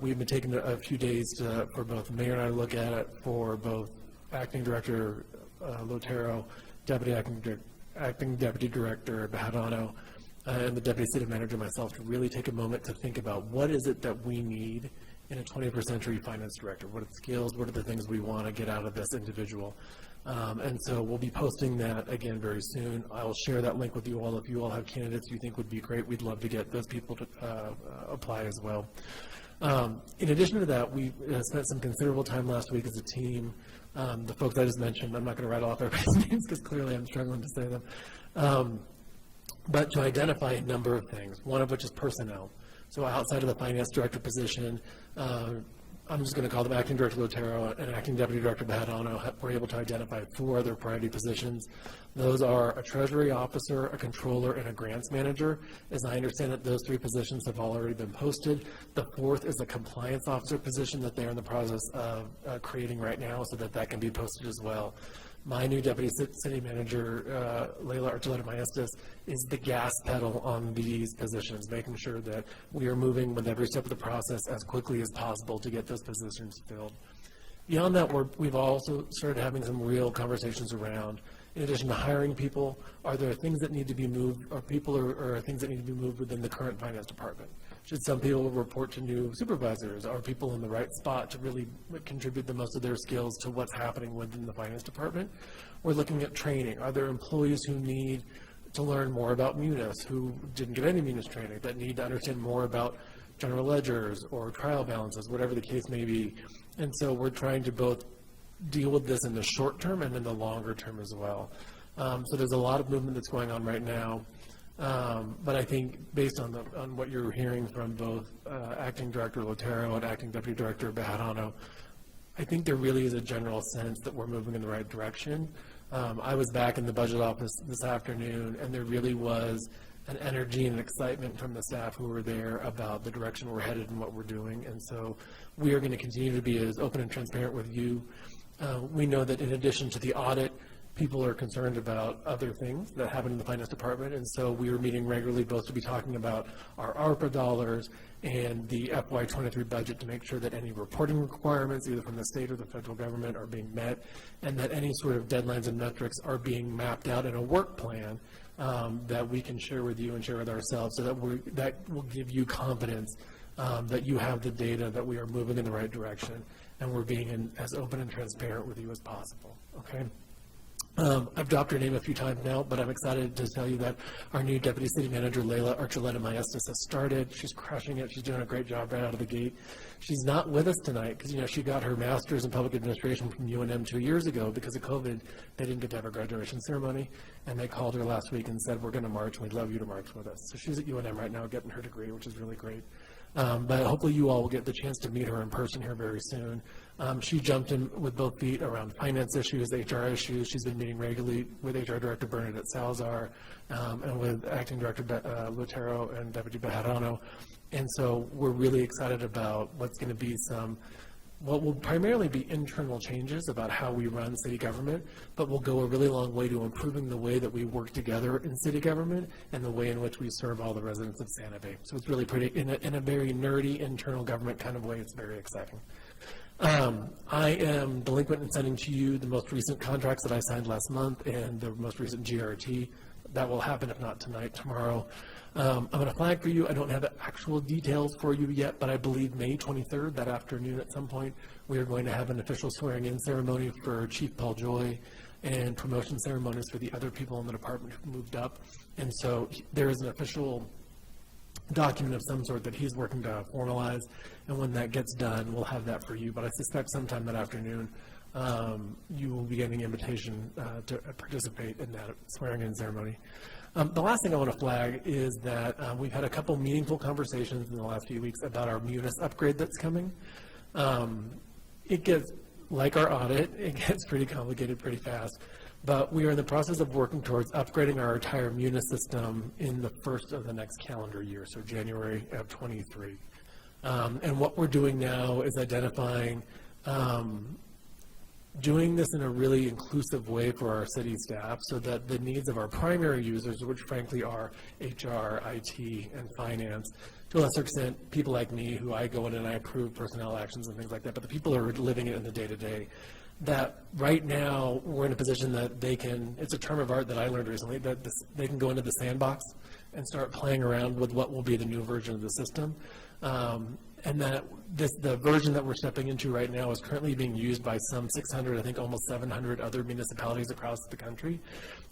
We've been taking a few days for both the mayor and I to look at it, for both acting director Lotero, acting deputy director Bajarano, and the deputy city manager myself to really take a moment to think about what is it that we need in a 21st century finance director. What are the skills? What are the things we want to get out of this individual? And so we'll be posting that again very soon. I will share that link with you all. If you all have candidates you think would be great, we'd love to get those people to apply as well. In addition to that, we spent some considerable time last week as a team. The folks I just mentioned, I'm not going to rattle off everybody's names because clearly I'm struggling to say them. But to identify a number of things, one of which is personnel. So outside of the finance director position, I'm just going to call them Acting Director Lotero and Acting Deputy Director Bajarano. We're able to identify 4 other priority positions. Those are a Treasury Officer, a Controller, and a Grants Manager. As I understand it, those 3 positions have already been posted. The 4th is a Compliance Officer position that they're in the process of creating right now so that that can be posted as well. My new Deputy City Manager, Leila Archuleta-Maestas, is the gas pedal on these positions, making sure that we are moving with every step of the process as quickly as possible to get those positions filled. Beyond that, we've also started having some real conversations around, in addition to hiring people, are there things that need to be moved, or people or things that need to be moved within the current finance department? Should some people report to new supervisors? Are people in the right spot to really contribute the most of their skills to what's happening within the finance department? We're looking at training. Are there employees who need to learn more about Munis, who didn't get any Munis training, that need to understand more about general ledgers or trial balances, whatever the case may be? And so we're trying to both deal with this in the short term and in the longer term as well. So there's a lot of movement that's going on right now. But I think based on what you're hearing from both Acting Director Lotero and Acting Deputy Director Bejarano, I think there really is a general sense that we're moving in the right direction. I was back in the budget office this afternoon, and there really was an energy and excitement from the staff who were there about the direction we're headed and what we're doing. And so we are going to continue to be as open and transparent with you. We know that in addition to the audit, people are concerned about other things that happen in the finance department, and so we are meeting regularly both to be talking about our ARPA dollars and the FY23 budget to make sure that any reporting requirements, either from the state or the federal government, are being met, and that any sort of deadlines and metrics are being mapped out in a work plan that we can share with you and share with ourselves, so that will give you confidence that you have the data, that we are moving in the right direction, and we're being as open and transparent with you as possible, okay? I've dropped her name a few times now, but I'm excited to tell you that our new Deputy City Manager, Layla Archuleta Maestas, has started. She's crushing it. She's doing a great job right out of the gate. She's not with us tonight because, she got her master's in public administration from UNM 2 years ago. Because of COVID, they didn't get to have her graduation ceremony, and they called her last week and said, we're going to march, and we'd love you to march with us. So she's at UNM right now getting her degree, which is really great. But hopefully you all will get the chance to meet her in person here very soon. She jumped in with both feet around finance issues, HR issues. She's been meeting regularly with HR Director Bernadette Salazar and with Acting Director Lotero and Deputy Bejarano. And so we're really excited about what's going to be what will primarily be internal changes about how we run city government, but will go a really long way to improving the way that we work together in city government and the way in which we serve all the residents of Santa Fe. So it's really pretty, in a very nerdy internal government kind of way, it's very exciting. I am delinquent in sending to you the most recent contracts that I signed last month and the most recent GRT. That will happen, if not tonight, tomorrow. I'm going to flag for you. I don't have the actual details for you yet, but I believe May 23rd, that afternoon at some point, we are going to have an official swearing-in ceremony for Chief Paul Joy and promotion ceremonies for the other people in the department who moved up. And so there is an official document of some sort that he's working to formalize, and when that gets done, we'll have that for you. But I suspect sometime that afternoon, you will be getting an invitation to participate in that swearing-in ceremony. The last thing I want to flag is that we've had a couple meaningful conversations in the last few weeks about our Munis upgrade that's coming. It gets, like our audit, it gets pretty complicated pretty fast. But we are in the process of working towards upgrading our entire Munis system in the first of the next calendar year, so January of 23. And what we're doing now is identifying, doing this in a really inclusive way for our city staff so that the needs of our primary users, which frankly are HR, IT, and finance, to a lesser extent, people like me who I go in and I approve personnel actions and things like that, but the people who are living it in the day-to-day, that right now we're in a position that they can, it's a term of art that I learned recently, that they can go into the sandbox and start playing around with what will be the new version of the system. And that the version that we're stepping into right now is currently being used by some 600, I think almost 700 other municipalities across the country.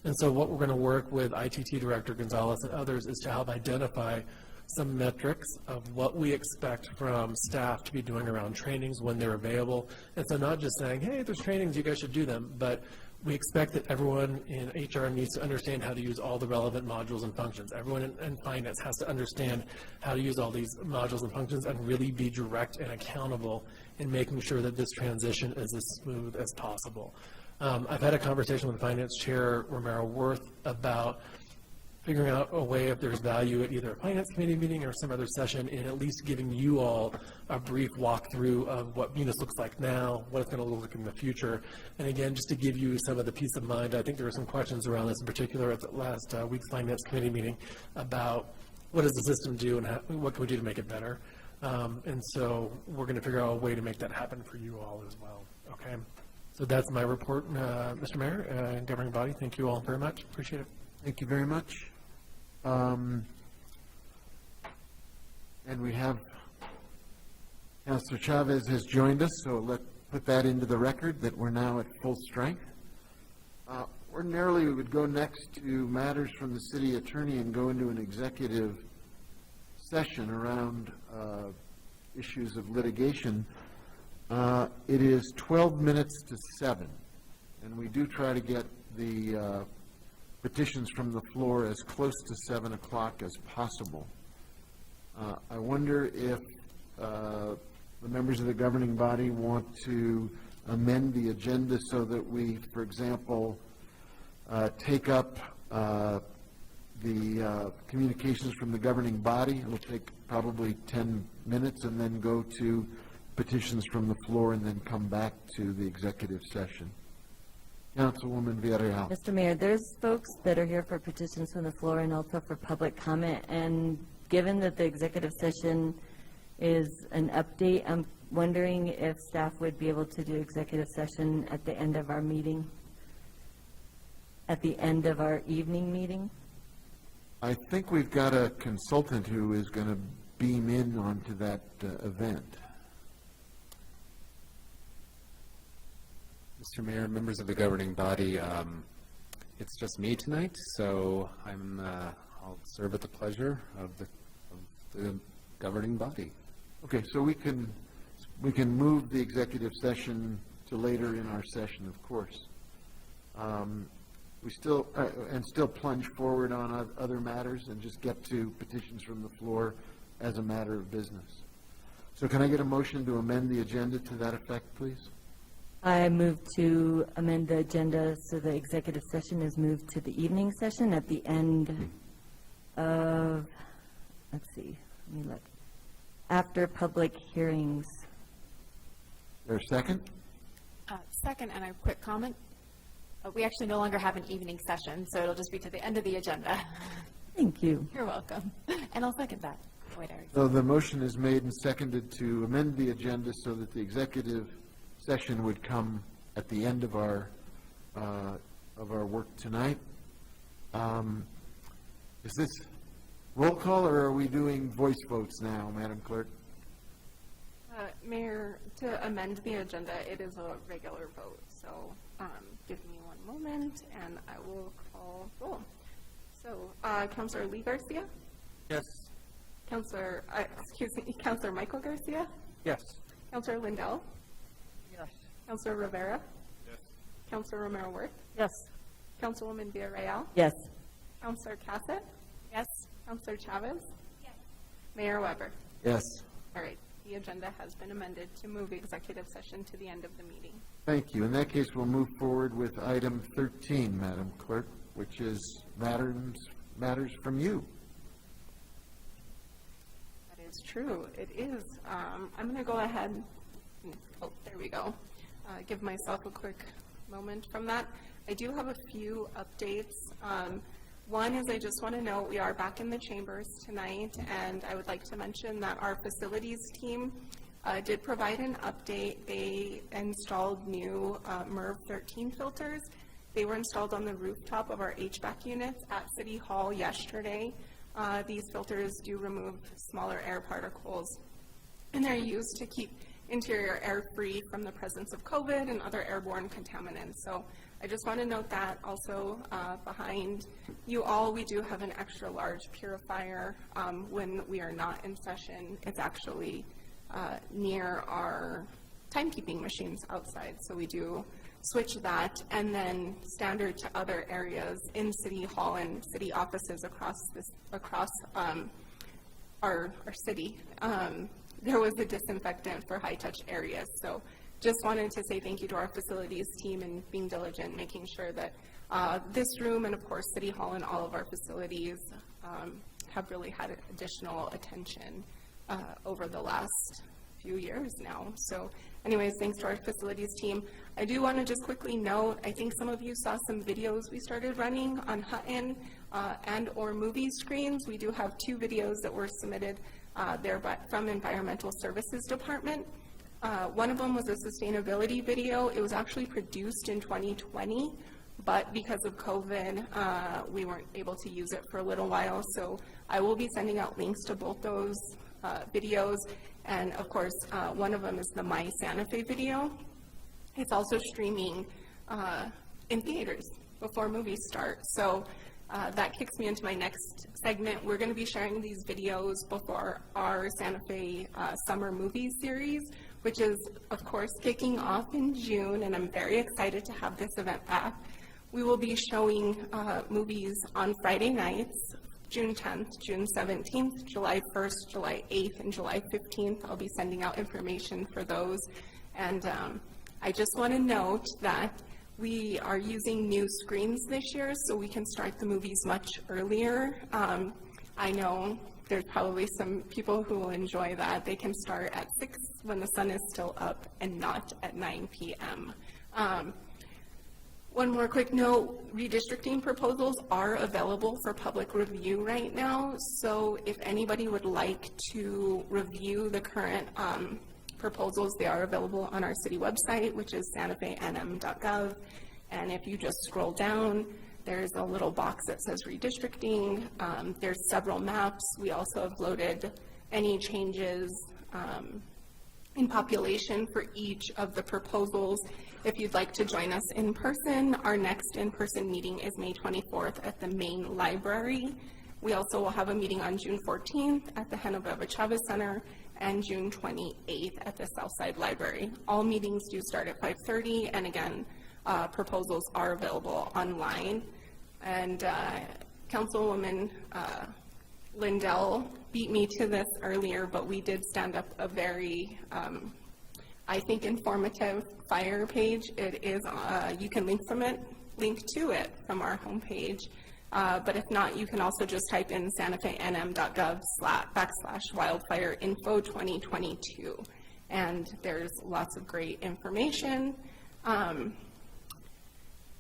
And so what we're going to work with ITT Director Gonzalez and others is to help identify some metrics of what we expect from staff to be doing around trainings when they're available. And so not just saying, hey, there's trainings, you guys should do them, but we expect that everyone in HR needs to understand how to use all the relevant modules and functions. Everyone in finance has to understand how to use all these modules and functions and really be direct and accountable in making sure that this transition is as smooth as possible. I've had a conversation with Finance Chair Romero Worth about figuring out a way, if there's value at either a finance committee meeting or some other session, in at least giving you all a brief walkthrough of what Munis looks like now, what it's going to look like in the future. And again, just to give you some of the peace of mind, I think there were some questions around this, in particular at the last week's finance committee meeting, about what does the system do and what can we do to make it better. And so we're going to figure out a way to make that happen for you all as well. Okay, so that's my report, Mr. Mayor and governing body. Thank you all very much. Appreciate it. Thank you very much. And we have Councilor Chavez has joined us, so let's put that into the record that we're now at full strength. Ordinarily, we would go next to matters from the city attorney and go into an executive session around issues of litigation. It is 12 minutes to 7, and we do try to get the petitions from the floor as close to 7 o'clock as possible. I wonder if the members of the governing body want to amend the agenda so that we, for example, take up the communications from the governing body. It'll take probably 10 minutes, and then go to petitions from the floor, and then come back to the executive session. Councilwoman Villarreal. Mr. Mayor, there's folks that are here for petitions from the floor and also for public comment, and given that the executive session is an update, I'm wondering if staff would be able to do executive session at the end of our meeting, at the end of our evening meeting. I think we've got a consultant who is going to beam in onto that event. Mr. Mayor, members of the governing body, it's just me tonight, so I'll serve at the pleasure of the governing body. Okay, so we can move the executive session to later in our session, of course. We still plunge forward on other matters and just get to petitions from the floor as a matter of business. So can I get a motion to amend the agenda to that effect, please? I move to amend the agenda so the executive session is moved to the evening session at the end of, let's see, let me look, after public hearings. Is there a second? Second, and a quick comment. We actually no longer have an evening session, so it'll just be to the end of the agenda. Thank you. You're welcome. And I'll second that. Wait, So the motion is made and seconded to amend the agenda so that the executive session would come at the end of our work tonight. Is this roll call, or are we doing voice votes now, Madam Clerk? Mayor, to amend the agenda, it is a regular vote, so give me one moment and I will call roll. So, Councilor Lee Garcia? Yes. Councilor Michael Garcia? Yes. Councilor Lindell? Yes. Councilor Rivera? Yes. Councilor Romero-Worth? Yes. Councilwoman Villarreal? Yes. Councilor Cassett? Yes. Councilor Chavez? Yes. Mayor Weber? Yes. All right, the agenda has been amended to move the executive session to the end of the meeting. Thank you. In that case, we'll move forward with item 13, Madam Clerk, which is matters from you. That is true. It is. I'm going to go ahead. Oh, there we go. Give myself a quick moment from that. I do have a few updates. One is I just want to note we are back in the chambers tonight, and I would like to mention that our facilities team did provide an update. They installed new MERV 13 filters. They were installed on the rooftop of our HVAC units at City Hall yesterday. These filters do remove smaller air particles, and they're used to keep interior air free from the presence of COVID and other airborne contaminants. So I just want to note that. Also, behind you all, we do have an extra large purifier when we are not in session. It's actually near our timekeeping machines outside, so we do switch that, and then standard to other areas in City Hall and city offices across our city. There was a disinfectant for high-touch areas, so just wanted to say thank you to our facilities team and being diligent, making sure that this room and, of course, City Hall and all of our facilities have really had additional attention over the last few years now. So anyways, thanks to our facilities team. I do want to just quickly note, I think some of you saw some videos we started running on Hutton and or movie screens. We do have 2 videos that were submitted there from Environmental Services Department. One of them was a sustainability video. It was actually produced in 2020, but because of COVID, we weren't able to use it for a little while. So I will be sending out links to both those videos. And of course, one of them is the My Santa Fe video. It's also streaming in theaters before movies start. So that kicks me into my next segment. We're going to be sharing these videos before our Santa Fe summer movie series, which is, of course, kicking off in June, and I'm very excited to have this event back. We will be showing movies on Friday nights, June 10th, June 17th, July 1st, July 8th, and July 15th. I'll be sending out information for those. And I just want to note that we are using new screens this year, so we can start the movies much earlier. I know there's probably some people who will enjoy that. They can start at 6 when the sun is still up and not at 9 p.m. One more quick note, redistricting proposals are available for public review right now. So if anybody would like to review the current proposals, they are available on our city website, which is santafenm.gov. And if you just scroll down, there's a little box that says redistricting. There's several maps. We also have loaded any changes in population for each of the proposals. If you'd like to join us in person, our next in-person meeting is May 24th at the main library. We also will have a meeting on June 14th at the Genoveva Chavez Center and June 28th at the Southside Library. All meetings do start at 5:30, and again, proposals are available online. And Councilwoman Lindell beat me to this earlier, but we did stand up a very, I think, informative fire page. It is, you can link to it from our homepage. But if not, you can also just type in santafenm.gov/wildfire-info 2022. And there's lots of great information.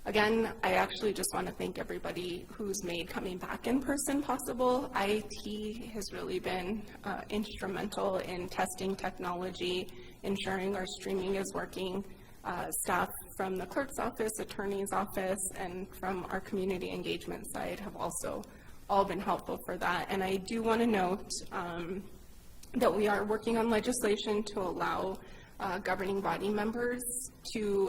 Again, I actually just want to thank everybody who's made coming back in person possible. IT has really been instrumental in testing technology, ensuring our streaming is working. Staff from the clerk's office, attorney's office, and from our community engagement side have also all been helpful for that. And I do want to note that we are working on legislation to allow governing body members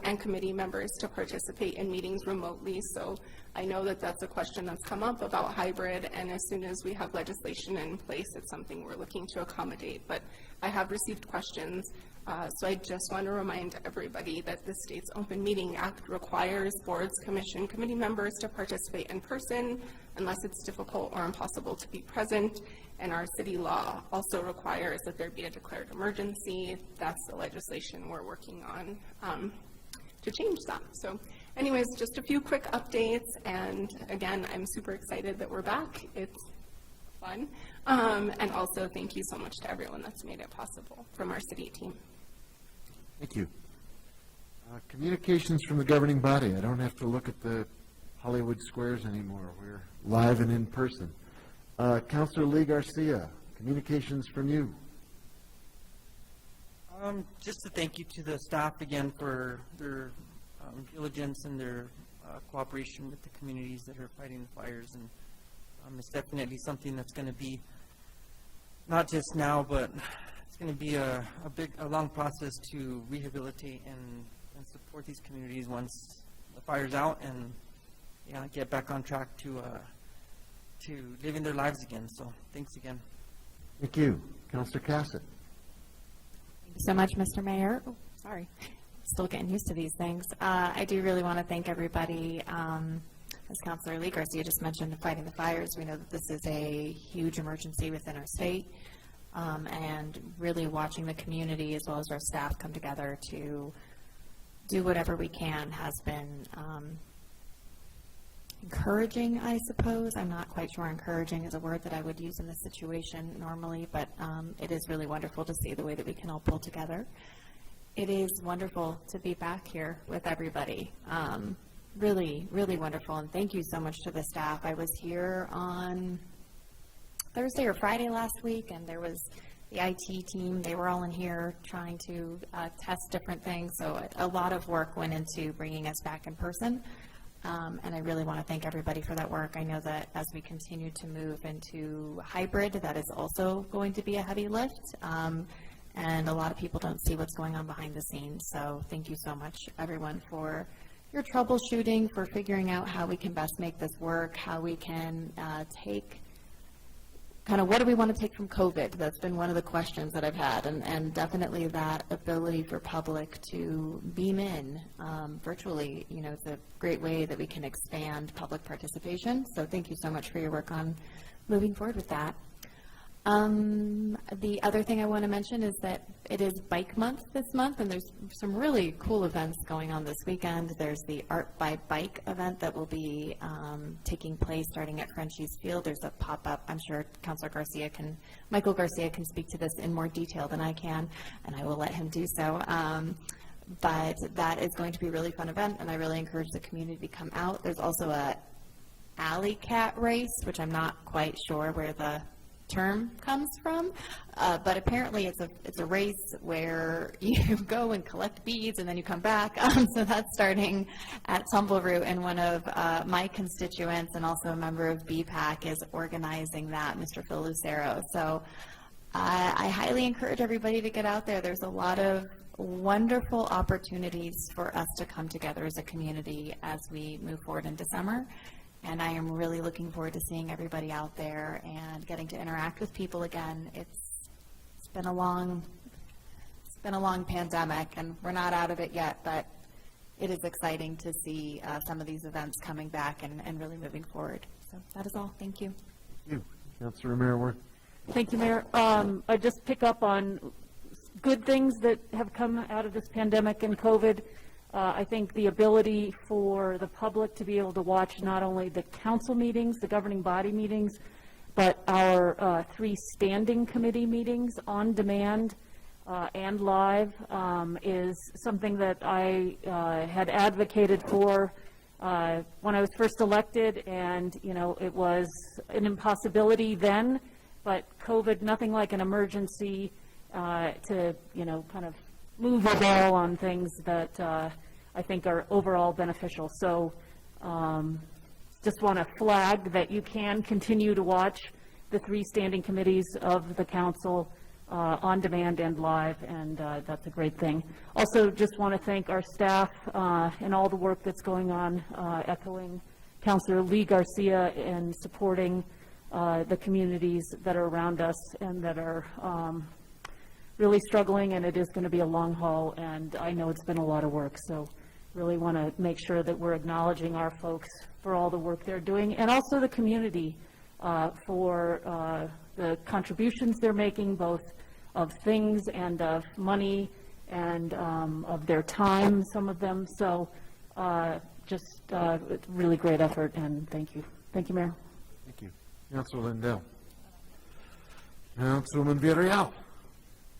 and committee members to participate in meetings remotely. So I know that that's a question that's come up about hybrid, and as soon as we have legislation in place, it's something we're looking to accommodate. But I have received questions, so I just want to remind everybody that the state's Open Meeting Act requires boards, commission, committee members to participate in person unless it's difficult or impossible to be present. And our city law also requires that there be a declared emergency. That's the legislation we're working on to change that. So anyways, just a few quick updates. And again, I'm super excited that we're back. It's fun. And also thank you so much to everyone that's made it possible from our city team. Thank you. Communications from the governing body. I don't have to look at the Hollywood squares anymore. We're live and in person. Councilor Lee Garcia, communications from you. Just to thank you to the staff again for their diligence and their cooperation with the communities that are fighting the fires. And it's definitely something that's going to be not just now, but it's going to be a long process to rehabilitate and support these communities once the fire's out and get back on track to living their lives again. So thanks again. Thank you. Councilor Cassett. Thank you so much, Mr. Mayor. Oh, sorry. Still getting used to these things. I do really want to thank everybody. As Councilor Lee Garcia just mentioned, fighting the fires. We know that this is a huge emergency within our state, and really watching the community as well as our staff come together to do whatever we can has been encouraging, I suppose. I'm not quite sure encouraging is a word that I would use in this situation normally, but it is really wonderful to see the way that we can all pull together. It is wonderful to be back here with everybody. Really, really wonderful, and thank you so much to the staff. I was here on Thursday or Friday last week, and there was the IT team, they were all in here trying to test different things. So a lot of work went into bringing us back in person. And I really want to thank everybody for that work. I know that as we continue to move into hybrid, that is also going to be a heavy lift. And a lot of people don't see what's going on behind the scenes. So thank you so much, everyone, for your troubleshooting, for figuring out how we can best make this work, how we can take kind of what do we want to take from COVID? That's been one of the questions that I've had, and definitely that ability for public to beam in virtually, you know, it's a great way that we can expand public participation. So thank you so much for your work on moving forward with that. The other thing I want to mention is that it is Bike Month this month, and there's some really cool events going on this weekend. There's the Art by Bike event that will be taking place starting at Frenchies Field. There's a pop-up. I'm sure Michael Garcia can speak to this in more detail than I can, and I will let him do so. But that is going to be a really fun event, and I really encourage the community to come out. There's also a alley cat race, which I'm not quite sure where the term comes from, but apparently it's a race where you go and collect beads and then you come back. So that's starting at Tumbleroot, and one of my constituents and also a member of BPAC is organizing that, Mr. Phil Lucero. So I highly encourage everybody to get out there. There's a lot of wonderful opportunities for us to come together as a community as we move forward into summer. And I am really looking forward to seeing everybody out there and getting to interact with people again. It's been a long pandemic, and we're not out of it yet, but it is exciting to see some of these events coming back and really moving forward. So that is all. Thank you. Thank you. Councilor Mayor. Thank you, Mayor. I just pick up on good things that have come out of this pandemic and COVID. I think the ability for the public to be able to watch not only the council meetings, the governing body meetings, but our 3 standing committee meetings on demand and live is something that I had advocated for when I was first elected, and you know, it was an impossibility then, but COVID, nothing like an emergency to, you know, kind of move the ball on things that I think are overall beneficial. So just want to flag that you can continue to watch the 3 standing committees of the council on demand and live, and that's a great thing. Also, just want to thank our staff and all the work that's going on, echoing Councilor Lee Garcia in supporting the communities that are around us and that are really struggling, and it is going to be a long haul, and I know it's been a lot of work. So really want to make sure that we're acknowledging our folks for all the work they're doing, and also the community for the contributions they're making, both of things and of money and of their time, some of them. So just really great effort, and thank you. Thank you, Mayor. Thank you. Councilor Lindell. Councilwoman Villarreal.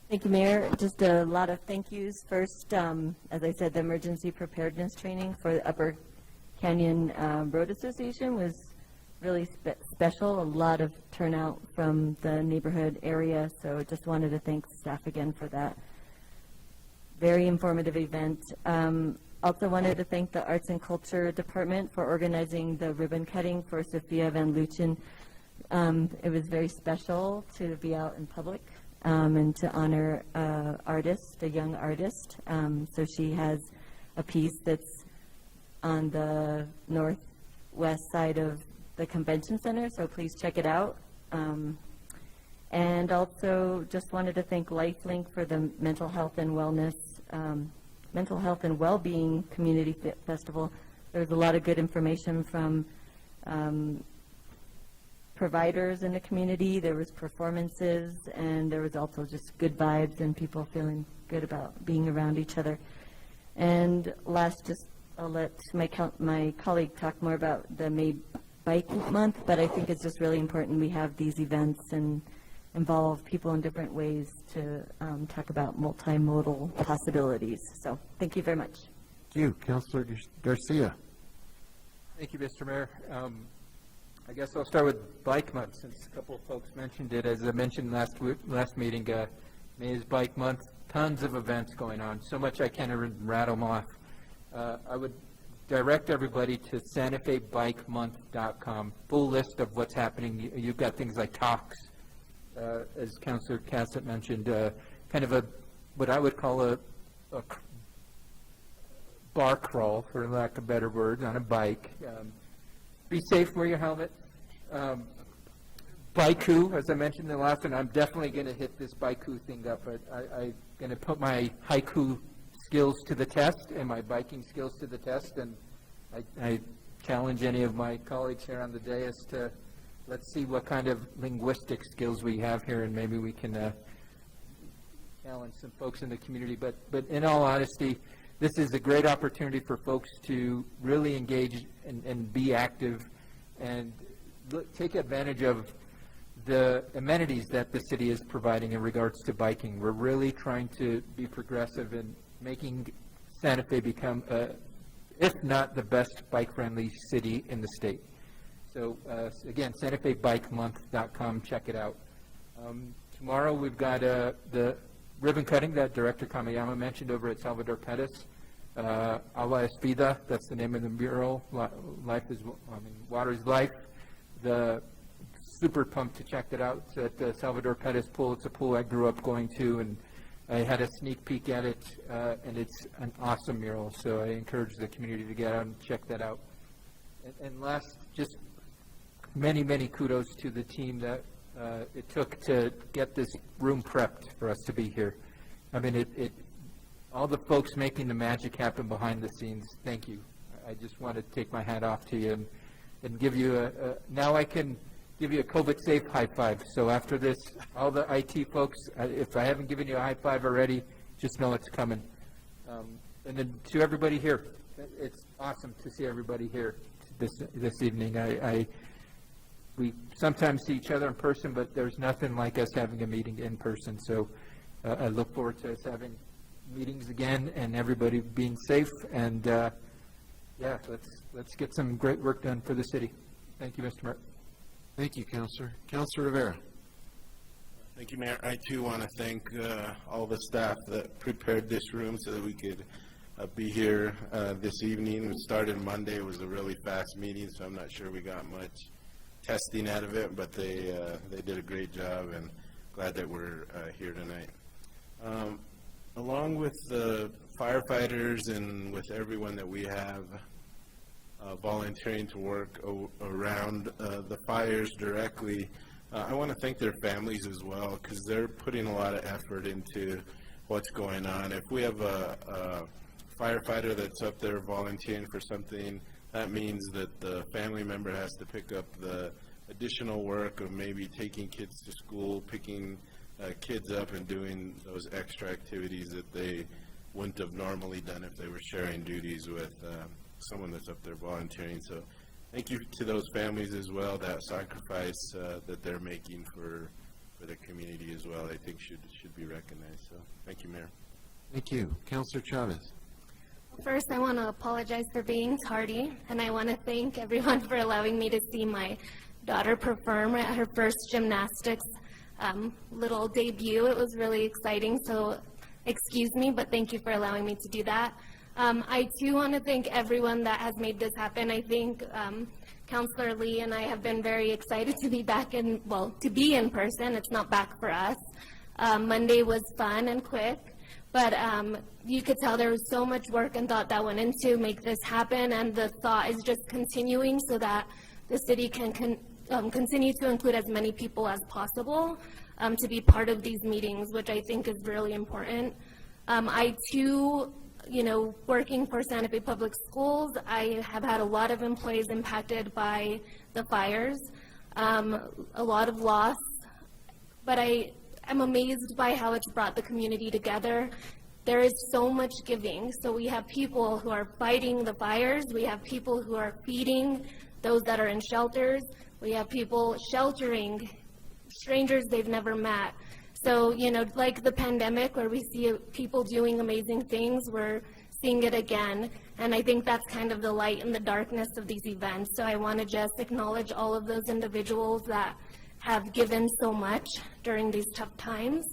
Thank you, Mayor. Just a lot of thank yous. First, as I said, the emergency preparedness training for the Upper Canyon Road Association was really special. A lot of turnout from the neighborhood area, so just wanted to thank staff again for that. Very informative event. Also wanted to thank the Arts and Culture Department for organizing the ribbon cutting for Sophia Van Luchen. It was very special to be out in public and to honor a young artist. So she has a piece that's on the northwest side of the convention center, so please check it out. And also just wanted to thank LifeLink for the Mental Health and Wellness, Mental Health and Wellbeing Community Festival. There's a lot of good information from providers in the community. There was performances, and there was also just good vibes and people feeling good about being around each other. And last, just I'll let my colleague talk more about the May Bike Month, but I think it's just really important we have these events and involve people in different ways to talk about multimodal possibilities. So thank you very much. Thank you. Councilor Garcia. Thank you, Mr. Mayor. I guess I'll start with Bike Month, since a couple of folks mentioned it. As I mentioned last meeting, May is Bike Month. Tons of events going on, so much I can't even rattle them off. I would direct everybody to SantaFeBikeMonth.com. Full list of what's happening. You've got things like talks, as Councilor Cassett mentioned, kind of what I would call a bar crawl, for lack of better words, on a bike. Be safe, wear your helmet. Baiku, as I mentioned in the last one, I'm definitely going to hit this Baiku thing up. I'm going to put my haiku skills to the test and my biking skills to the test, and I challenge any of my colleagues here on the dais to let's see what kind of linguistic skills we have here, and maybe we can challenge some folks in the community. But in all honesty, this is a great opportunity for folks to really engage and be active and take advantage of the amenities that the city is providing in regards to biking. We're really trying to be progressive in making Santa Fe become, if not the best bike-friendly city in the state. So again, SantaFeBikeMonth.com, check it out. Tomorrow we've got the ribbon cutting that Director Kamayama mentioned over at Salvador Pettis. Agua es Vida, that's the name of the mural. Water is life. Super pumped to check it out. It's at the Salvador Pettis pool. It's a pool I grew up going to, and I had a sneak peek at it, and it's an awesome mural. So I encourage the community to get out and check that out. And last, just many, many kudos to the team that it took to get this room prepped for us to be here. I mean, all the folks making the magic happen behind the scenes, thank you. I just want to take my hat off to you and give you now I can give you a COVID-safe high five. So after this, all the IT folks, if I haven't given you a high five already, just know it's coming. And then to everybody here, it's awesome to see everybody here this evening. We sometimes see each other in person, but there's nothing like us having a meeting in person. So I look forward to us having meetings again and everybody being safe. And yeah, let's get some great work done for the city. Thank you, Mr. Mayor. Thank you, Councilor. Councilor Rivera. Thank you, Mayor. I too want to thank all the staff that prepared this room so that we could be here this evening. We started Monday. It was a really fast meeting, so I'm not sure we got much testing out of it, but they did a great job, and glad that we're here tonight. Along with the firefighters and with everyone that we have volunteering to work around the fires directly, I want to thank their families as well, because they're putting a lot of effort into what's going on. If we have a firefighter that's up there volunteering for something, that means that the family member has to pick up the additional work of maybe taking kids to school, picking kids up and doing those extra activities that they wouldn't have normally done if they were sharing duties with someone that's up there volunteering. So thank you to those families as well. That sacrifice that they're making for the community as well, I think should be recognized. So thank you, Mayor. Thank you. Councilor Chavez. First, I want to apologize for being tardy, and I want to thank everyone for allowing me to see my daughter perform at her first gymnastics little debut. It was really exciting, so excuse me, but thank you for allowing me to do that. I too want to thank everyone that has made this happen. I think Councilor Lee and I have been very excited to be back to be in person. It's not back for us. Monday was fun and quick. But you could tell there was so much work and thought that went into make this happen, and the thought is just continuing so that the city can continue to include as many people as possible to be part of these meetings, which I think is really important. I too, working for Santa Fe Public Schools, I have had a lot of employees impacted by the fires, a lot of loss, but I'm amazed by how it's brought the community together. There is so much giving. So we have people who are fighting the fires. We have people who are feeding those that are in shelters. We have people sheltering strangers they've never met. So, like the pandemic where we see people doing amazing things, we're seeing it again. And I think that's kind of the light in the darkness of these events. So I want to just acknowledge all of those individuals that have given so much during these tough times.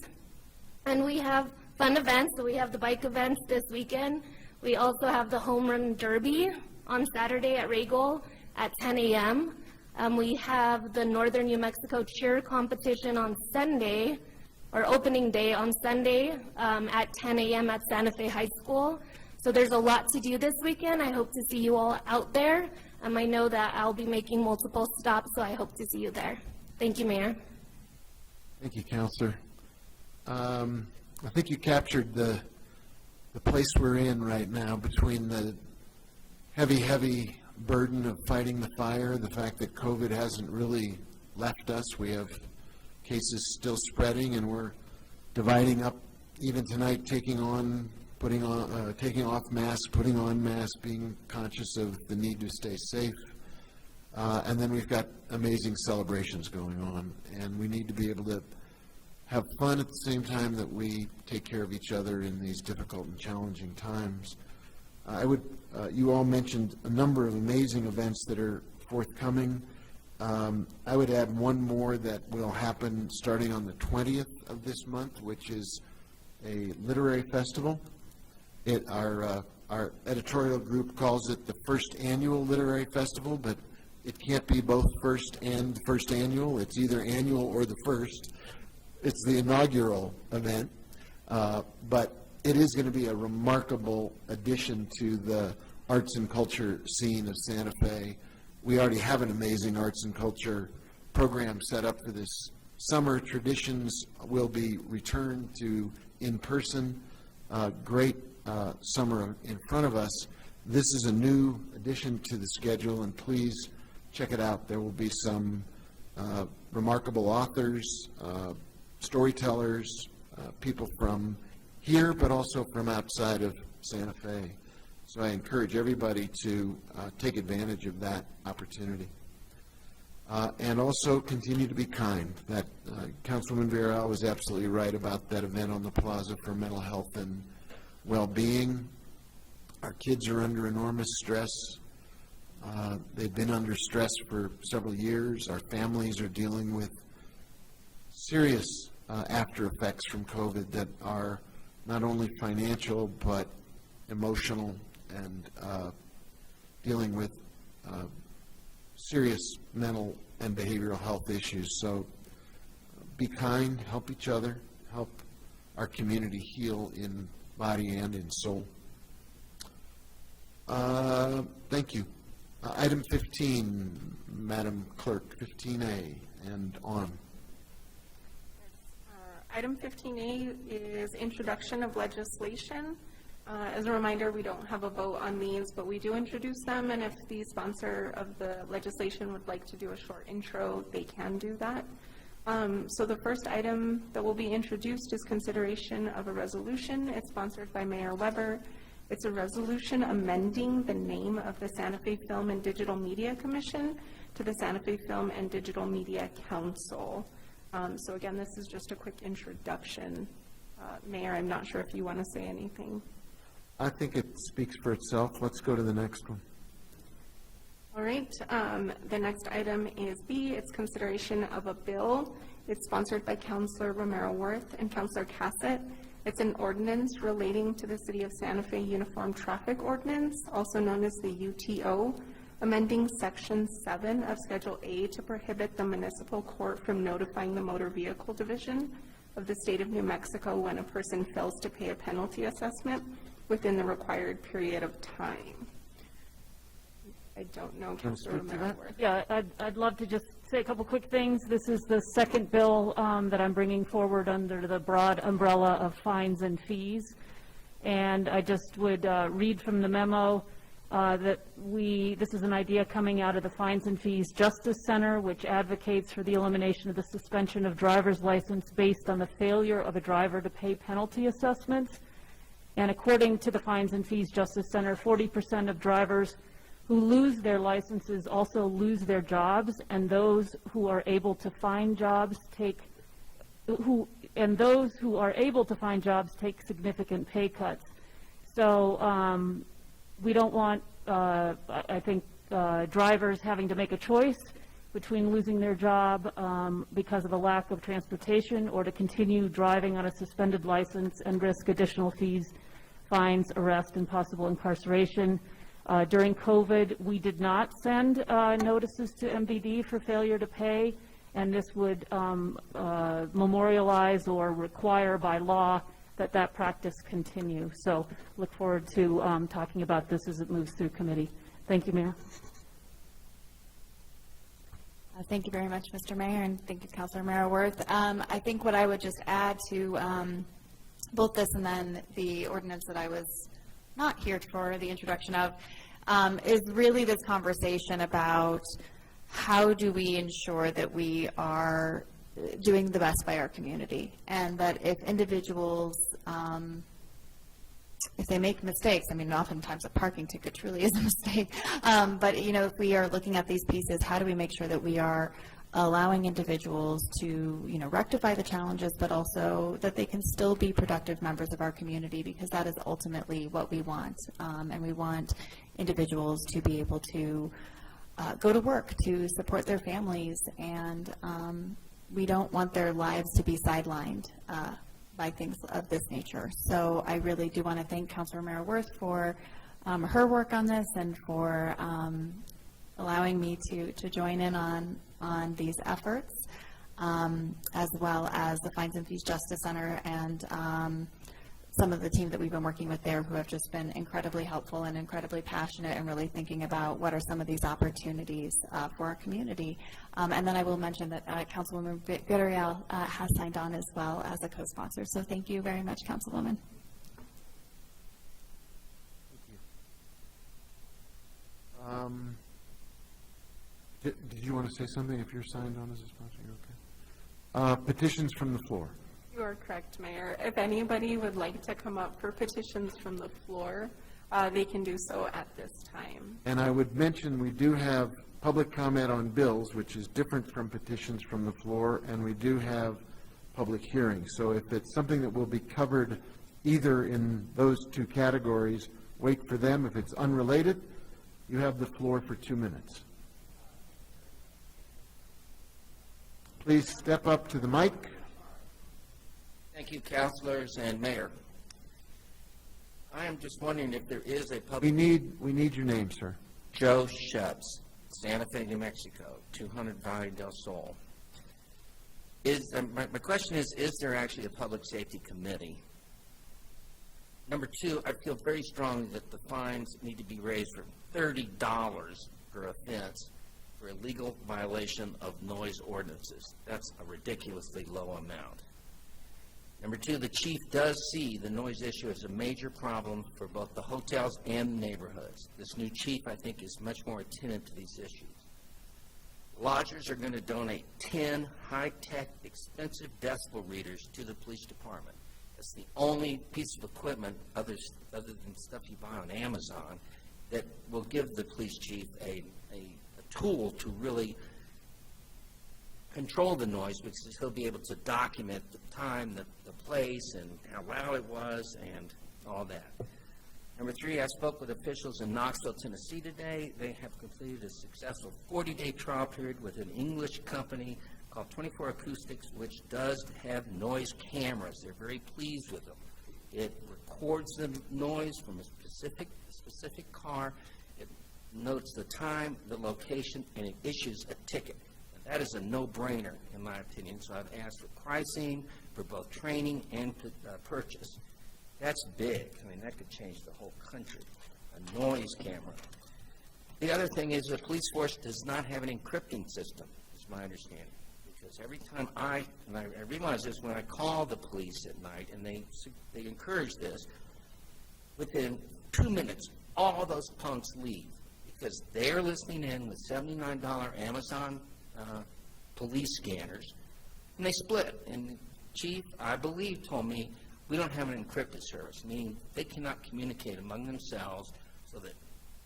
And we have fun events. So we have the bike events this weekend. We also have the Home Run Derby on Saturday at Regal at 10 a.m. We have the Northern New Mexico Cheer Competition on Sunday, or opening day on Sunday at 10 a.m. at Santa Fe High School. So there's a lot to do this weekend. I hope to see you all out there. I know that I'll be making multiple stops, so I hope to see you there. Thank you, Mayor. Thank you, Counselor. I think you captured the place we're in right now, between the heavy burden of fighting the fire, the fact that COVID hasn't really left us. We have cases still spreading, and we're dividing up, even tonight, taking off masks, putting on masks, being conscious of the need to stay safe. And then we've got amazing celebrations going on, and we need to be able to have fun at the same time that we take care of each other in these difficult and challenging times. You all mentioned a number of amazing events that are forthcoming. I would add one more that will happen starting on the 20th of this month, which is a literary festival. Our editorial group calls it the first annual literary festival, but it can't be both first and first annual. It's either annual or the first. It's the inaugural event, but it is going to be a remarkable addition to the arts and culture scene of Santa Fe. We already have an amazing arts and culture program set up for this summer. Traditions will be returned to in-person. Great summer in front of us. This is a new addition to the schedule, and please check it out. There will be some remarkable authors, storytellers, people from here, but also from outside of Santa Fe. So I encourage everybody to take advantage of that opportunity. And also continue to be kind. That Councilwoman Villarreal was absolutely right about that event on the plaza for mental health and well-being. Our kids are under enormous stress. They've been under stress for several years. Our families are dealing with serious after effects from COVID that are not only financial but emotional, and dealing with serious mental and behavioral health issues. So be kind, help each other, help our community heal in body and in soul. Thank you. Item 15, Madam Clerk, 15A and on. Item 15A is introduction of legislation. As a reminder, we don't have a vote on these, but we do introduce them, and if the sponsor of the legislation would like to do a short intro, they can do that. So the first item that will be introduced is consideration of a resolution. It's sponsored by Mayor Weber. It's a resolution amending the name of the Santa Fe Film and Digital Media Commission to the Santa Fe Film and Digital Media Council. So again, this is just a quick introduction. Mayor, I'm not sure if you want to say anything. I think it speaks for itself. Let's go to the next one. All right. The next item is B. It's consideration of a bill. It's sponsored by Councilor Romero Worth and Councilor Cassett. It's an ordinance relating to the City of Santa Fe Uniform Traffic Ordinance, also known as the UTO, amending Section 7 of Schedule A to prohibit the municipal court from notifying the Motor Vehicle Division of the State of New Mexico when a person fails to pay a penalty assessment within the required period of time. I don't know, Councilor Romero. Yeah, I'd love to just say a couple quick things. This is the second bill that I'm bringing forward under the broad umbrella of fines and fees. And I just would read from the memo that this is an idea coming out of the Fines and Fees Justice Center, which advocates for the elimination of the suspension of driver's license based on the failure of a driver to pay penalty assessments. And according to the Fines and Fees Justice Center, 40% of drivers who lose their licenses also lose their jobs, and those who are able to find jobs take significant pay cuts. So we don't want, I think, drivers having to make a choice between losing their job because of a lack of transportation or to continue driving on a suspended license and risk additional fees, fines, arrest, and possible incarceration. During COVID, we did not send notices to MVD for failure to pay, and this would memorialize or require by law that that practice continue. So look forward to talking about this as it moves through committee. Thank you, Mayor. Thank you very much, Mr. Mayor, and thank you, Councilor Mara-Worth. I think what I would just add to both this and then the ordinance that I was not here for the introduction of is really this conversation about how do we ensure that we are doing the best by our community, and that if individuals, if they make mistakes, I mean, oftentimes a parking ticket truly is a mistake, but, you know, if we are looking at these pieces, how do we make sure that we are allowing individuals to, you know, rectify the challenges, but also that they can still be productive members of our community, because that is ultimately what we want, and we want individuals to be able to go to work, to support their families, and we don't want their lives to be sidelined by things of this nature. So I really do want to thank Councilor Mara-Worth for her work on this and for allowing me to join in on these efforts, as well as the Fines and Fees Justice Center and some of the team that we've been working with there who have just been incredibly helpful and incredibly passionate and really thinking about what are some of these opportunities for our community. And then I will mention that Councilwoman Villarreal has signed on as well as a co-sponsor. So thank you very much, Councilwoman. Did you want to say something? If you're signed on as a sponsor, you're okay. Petitions from the floor. You are correct, Mayor. If anybody would like to come up for petitions from the floor, they can do so at this time. And I would mention we do have public comment on bills, which is different from petitions from the floor, and we do have public hearings. So if it's something that will be covered either in those two categories, wait for them. If it's unrelated, you have the floor for 2 minutes. Please step up to the mic. Thank you, councilors and mayor. I am just wondering if there is a public... We need your name, sir. Joe Shubs, Santa Fe, New Mexico, 200 Valle del Sol. My question is there actually a public safety committee? Number two, I feel very strongly that the fines need to be raised from $30 per offense for a legal violation of noise ordinances. That's a ridiculously low amount. Number two, the chief does see the noise issue as a major problem for both the hotels and the neighborhoods. This new chief, I think, is much more attentive to these issues. Lodgers are going to donate 10 high-tech, expensive decibel readers to the police department. That's the only piece of equipment, other than stuff you buy on Amazon, that will give the police chief a tool to really control the noise, because he'll be able to document the time, the place, and how loud it was, and all that. Number three, I spoke with officials in Knoxville, Tennessee today. They have completed a successful 40-day trial period with an English company called 24 Acoustics, which does have noise cameras. They're very pleased with them. It records the noise from a specific car. It notes the time, the location, and it issues a ticket. That is a no-brainer, in my opinion, so I've asked for pricing for both training and purchase. That's big. I mean, that could change the whole country, a noise camera. The other thing is the police force does not have an encrypting system, is my understanding, because every time I realize this when I call the police at night, and they encourage this, within 2 minutes, all those punks leave, because they're listening in with $79 Amazon police scanners, and they split. And the chief, I believe, told me we don't have an encrypted service, meaning they cannot communicate among themselves so that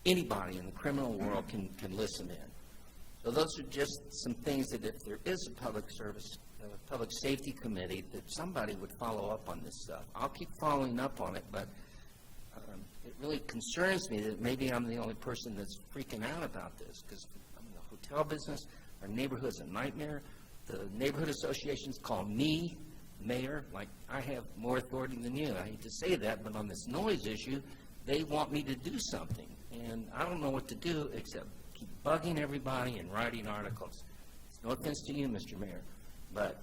anybody in the criminal world can listen in. So those are just some things that if there is a public safety committee, that somebody would follow up on this stuff. I'll keep following up on it, but really concerns me that maybe I'm the only person that's freaking out about this, because I'm in the hotel business, our neighborhood's a nightmare. The neighborhood associations call me, mayor, like I have more authority than you. I hate to say that, but on this noise issue, they want me to do something, and I don't know what to do except keep bugging everybody and writing articles. It's no offense to you, Mr. Mayor, but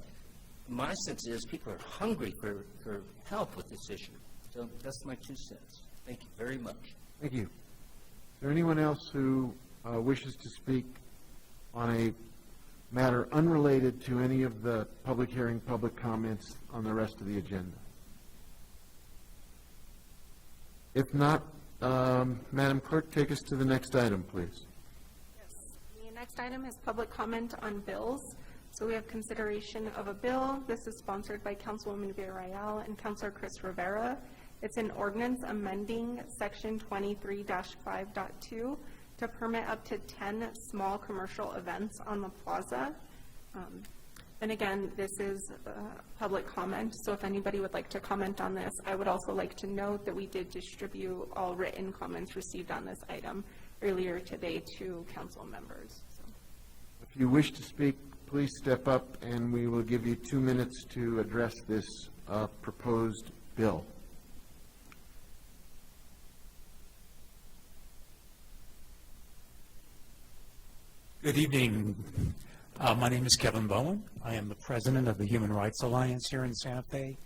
my sense is people are hungry for help with this issue. So that's my 2 cents. Thank you very much. Thank you. Is there anyone else who wishes to speak on a matter unrelated to any of the public hearing, public comments on the rest of the agenda? If not, Madam Clerk, take us to the next item, please. Yes. The next item is public comment on bills. So we have consideration of a bill. This is sponsored by Councilwoman Villarreal and Councilor Chris Rivera. It's an ordinance amending Section 23-5.2 to permit up to 10 small commercial events on the plaza. And again, this is public comment, so if anybody would like to comment on this, I would also like to note that we did distribute all written comments received on this item earlier today to council members. So. If you wish to speak, please step up, and we will give you 2 minutes to address this proposed bill. Good evening. My name is Kevin Bowen. I am the president of the Human Rights Alliance here in Santa Fe,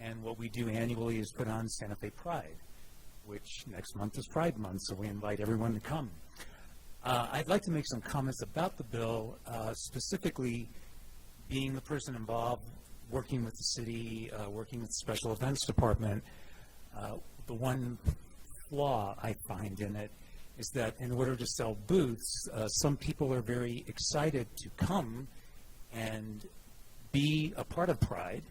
and what we do annually is put on Santa Fe Pride, which next month is Pride Month, so we invite everyone to come. I'd like to make some comments about the bill, specifically being the person involved, working with the city, working with the Special Events Department. The one flaw I find in it is that in order to sell booths, some people are very excited to come and be a part of Pride.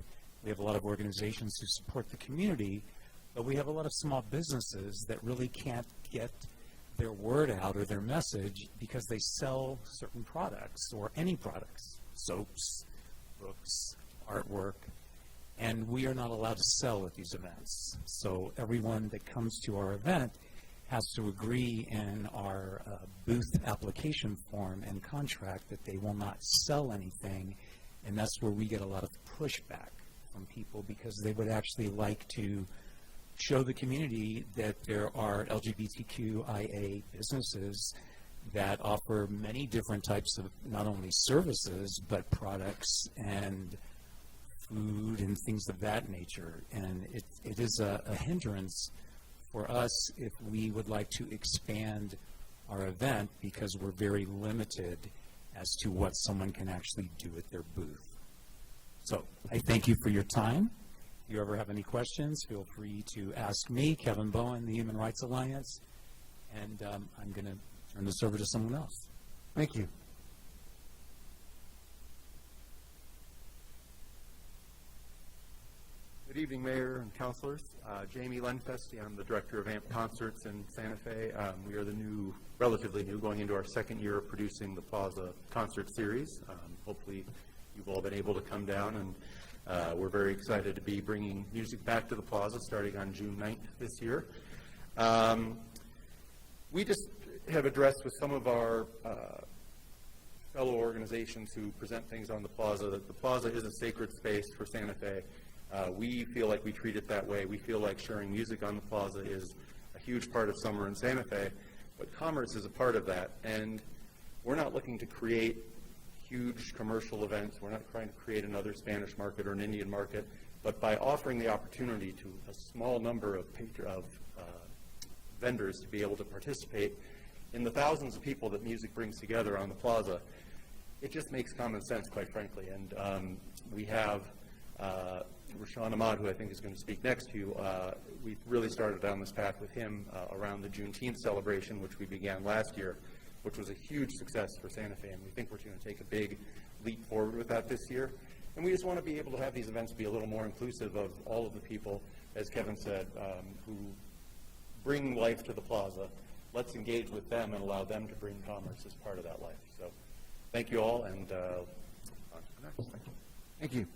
We have a lot of organizations who support the community, but we have a lot of small businesses that really can't get their word out or their message because they sell certain products or any products, soaps, books, artwork, and we are not allowed to sell at these events. So everyone that comes to our event has to agree in our booth application form and contract that they will not sell anything, and that's where we get a lot of pushback from people because they would actually like to show the community that there are LGBTQIA businesses that offer many different types of not only services but products and food and things of that nature, and it is a hindrance for us if we would like to expand our event because we're very limited as to what someone can actually do at their booth. So I thank you for your time. If you ever have any questions, feel free to ask me, Kevin Bowen, the Human Rights Alliance, and I'm going to turn this over to someone else. Thank you. Good evening, Mayor and Councilors. Jamie Lenfesti, I'm the Director of AMP Concerts in Santa Fe. We are the new, relatively new, going into our second year of producing the Plaza Concert Series. Hopefully you've all been able to come down, and we're very excited to be bringing music back to the Plaza starting on June 9th this year. We just have addressed with some of our fellow organizations who present things on the Plaza that the Plaza is a sacred space for Santa Fe. We feel like we treat it that way. We feel like sharing music on the Plaza is a huge part of summer in Santa Fe, but commerce is a part of that. And we're not looking to create huge commercial events. We're not trying to create another Spanish market or an Indian market, but by offering the opportunity to a small number of vendors to be able to participate in the thousands of people that music brings together on the Plaza, it just makes common sense, quite frankly. And we have Rashawn Ahmad, who I think is going to speak next to you. We really started down this path with him around the Juneteenth celebration, which we began last year, which was a huge success for Santa Fe, and we think we're going to take a big leap forward with that this year. And we just want to be able to have these events be a little more inclusive of all of the people, as Kevin said, who bring life to the Plaza. Let's engage with them and allow them to bring commerce as part of that life. So thank you all, and on to the next. Thank you. Thank you.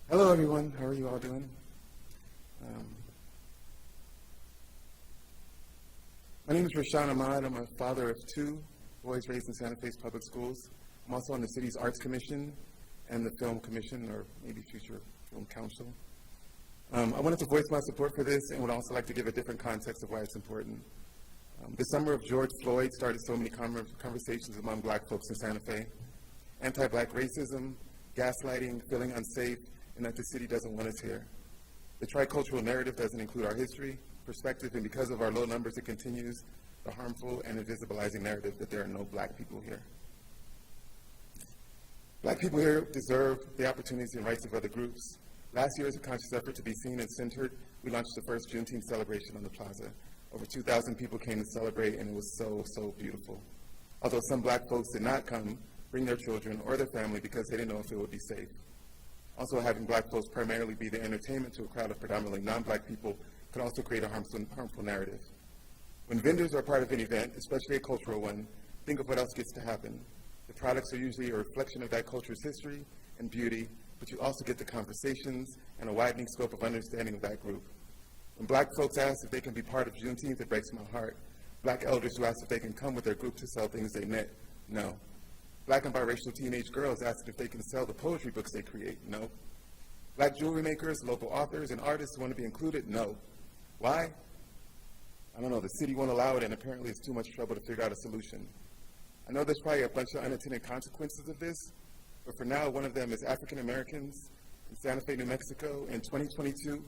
Hello, everyone. How are you all doing? My name is Rashawn Ahmad. I'm a father of 2 boys raised in Santa Fe Public Schools. I'm also on the city's Arts Commission and the Film Commission, or maybe future Film Council. I wanted to voice my support for this and would also like to give a different context of why it's important. The summer of George Floyd started so many conversations among black folks in Santa Fe. Anti-black racism, gaslighting, feeling unsafe, and that the city doesn't want us here. The tricultural narrative doesn't include our history, perspective, and because of our low numbers, it continues the harmful and invisibilizing narrative that there are no black people here. Black people here deserve the opportunities and rights of other groups. Last year, as a conscious effort to be seen and centered, we launched the first Juneteenth celebration on the plaza. Over 2,000 people came to celebrate, and it was so, so beautiful. Although some black folks did not come, bring their children or their family because they didn't know if it would be safe. Also, having black folks primarily be the entertainment to a crowd of predominantly non-black people could also create a harmful narrative. When vendors are part of an event, especially a cultural one, think of what else gets to happen. The products are usually a reflection of that culture's history and beauty, but you also get the conversations and a widening scope of understanding of that group. When black folks ask if they can be part of Juneteenth, it breaks my heart. Black elders who ask if they can come with their group to sell things they knit, no. Black and biracial teenage girls ask if they can sell the poetry books they create, no. Black jewelry makers, local authors, and artists want to be included, no. Why? I don't know, the city won't allow it, and apparently it's too much trouble to figure out a solution. I know there's probably a bunch of unintended consequences of this, but for now, one of them is African Americans in Santa Fe, New Mexico in 2022,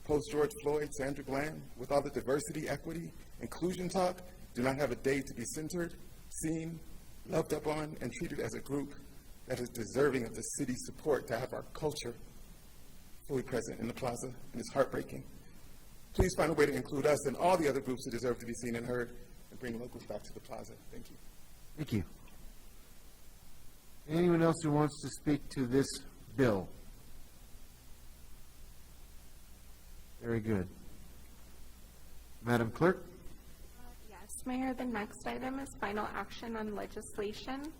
post-George Floyd, Sandra Bland, with all the diversity, equity, inclusion talk, do not have a day to be centered, seen, loved up on, and treated as a group that is deserving of the city's support to have our culture fully present in the plaza, and it's heartbreaking. Please find a way to include us and all the other groups who deserve to be seen and heard, and bring locals back to the plaza. Thank you. Thank you. Anyone else who wants to speak to this bill? Very good. Madam Clerk? Yes, Mayor, the next item is final action on legislation.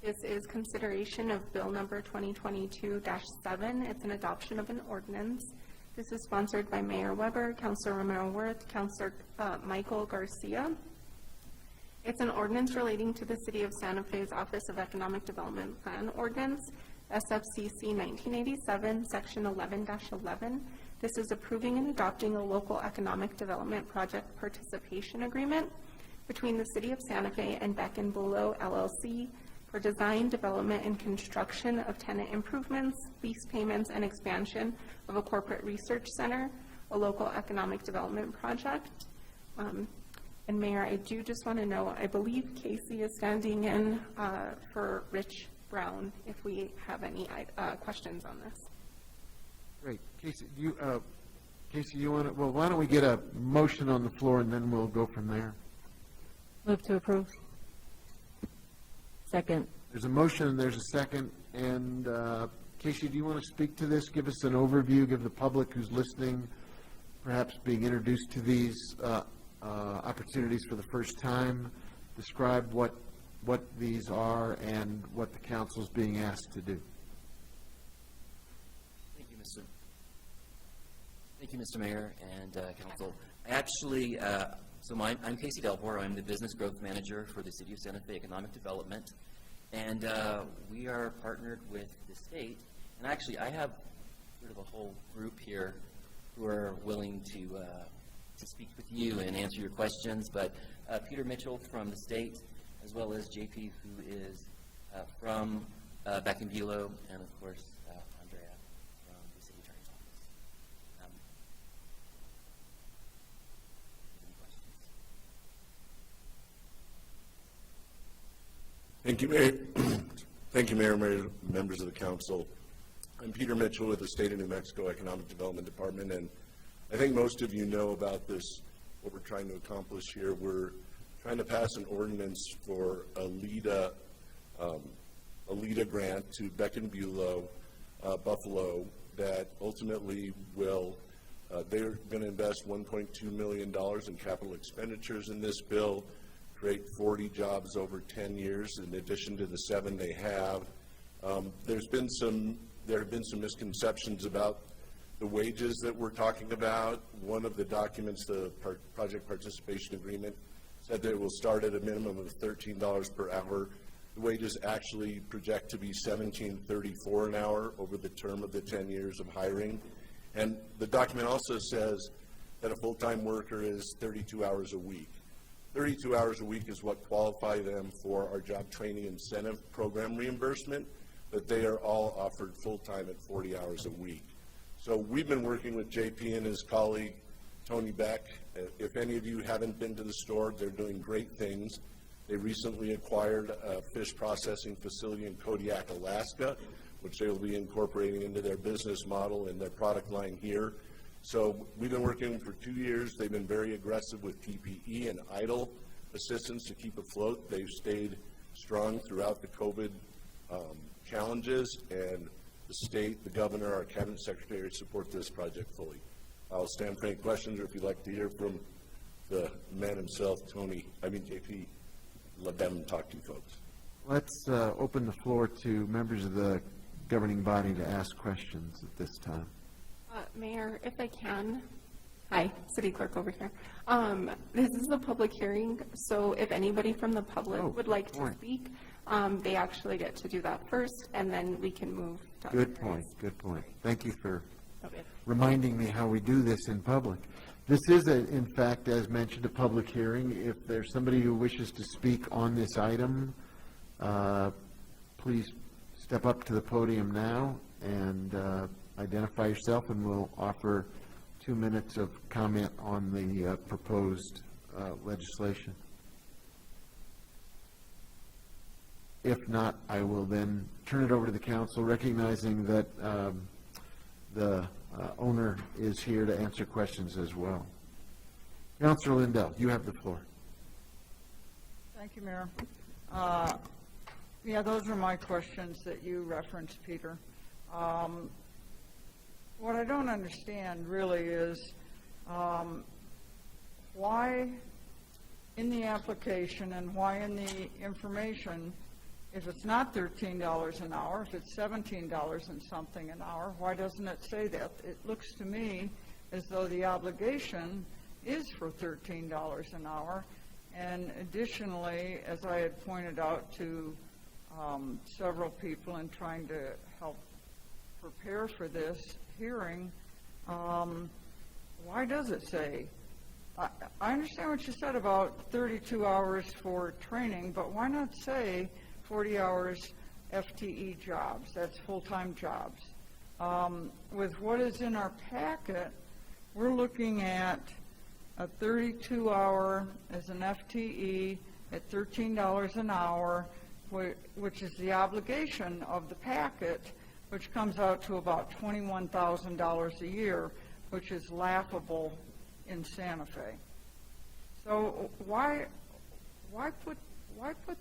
This is consideration of Bill number 2022-7. It's an adoption of an ordinance. This is sponsored by Mayor Weber, Councilor Romero Worth, Councilor Michael Garcia. It's an ordinance relating to the City of Santa Fe's Office of Economic Development Plan Ordinance, SFCC 1987, Section 11-11. This is approving and adopting a local economic development project participation agreement between the City of Santa Fe and Beck and Bulow LLC for design, development, and construction of tenant improvements, lease payments, and expansion of a corporate research center, a local economic development project. And Mayor, I do just want to know, I believe Casey is standing in for Rich Brown, if we have any questions on this. Great. Casey, you want to, well, why don't we get a motion on the floor and then we'll go from there. Move to approve. Second. There's a motion and there's a second. And Casey, do you want to speak to this? Give us an overview, give the public who's listening, perhaps being introduced to these opportunities for the first time, describe what these are and what the council is being asked to do. Thank you, Mr. Mayor and Council. Actually, I'm Casey Delpore. I'm the Business Growth Manager for the City of Santa Fe Economic Development, and we are partnered with the state. And actually, I have sort of a whole group here who are willing to speak with you and answer your questions. But Peter Mitchell from the state, as well as JP, who is from Beck and Bulow, and of course Andrea from the City Attorney's Office. Thank you, Mayor. Thank you, Mayor, members of the council. I'm Peter Mitchell with the State of New Mexico Economic Development Department, and I think most of you know about this, what we're trying to accomplish here. We're trying to pass an ordinance for a LIDA grant to Beck and Bulow, Buffalo, that ultimately will, they're going to invest $1.2 million in capital expenditures in this bill, create 40 jobs over 10 years in addition to the 7 they have. There have been some misconceptions about the wages that we're talking about. One of the documents, the project participation agreement, said that it will start at a minimum of $13 per hour. The wages actually project to be $17.34 an hour over the term of the 10 years of hiring. And the document also says that a full-time worker is 32 hours a week. 32 hours a week is what qualify them for our job training incentive program reimbursement, but they are all offered full-time at 40 hours a week. So we've been working with JP and his colleague, Tony Beck. If any of you haven't been to the store, they're doing great things. They recently acquired a fish processing facility in Kodiak, Alaska, which they will be incorporating into their business model and their product line here. So we've been working for 2 years. They've been very aggressive with PPE and idle assistance to keep afloat. They've stayed strong throughout the COVID challenges, and the state, the governor, our cabinet secretary support this project fully. I'll stand for any questions, or if you'd like to hear from the man himself, JP, let them talk to you folks. Let's open the floor to members of the governing body to ask questions at this time. Mayor, if I can. Hi, City Clerk over here. This is a public hearing, so if anybody from the public would like to speak, they actually get to do that first, and then we can move to other Good point, areas. good point. Thank you for Okay. reminding me how we do this in public. This is, in fact, as mentioned, a public hearing. If there's somebody who wishes to speak on this item, please step up to the podium now and identify yourself, and we'll offer 2 minutes of comment on the proposed legislation. If not, I will then turn it over to the council, recognizing that the owner is here to answer questions as well. Councilor Lindell, you have the floor. Thank you, Mayor. Yeah, those are my questions that you referenced, Peter. What I don't understand really is why in the application and why in the information, if it's not $13 an hour, if it's $17 and something an hour, why doesn't it say that? It looks to me as though the obligation is for $13 an hour. And additionally, as I had pointed out to several people in trying to help prepare for this hearing, why does it say? I understand what you said about 32 hours for training, but why not say 40 hours FTE jobs? That's full-time jobs. With what is in our packet, we're looking at a 32-hour as an FTE at $13 an hour, which is the obligation of the packet, which comes out to about $21,000 a year, which is laughable in Santa Fe. So why put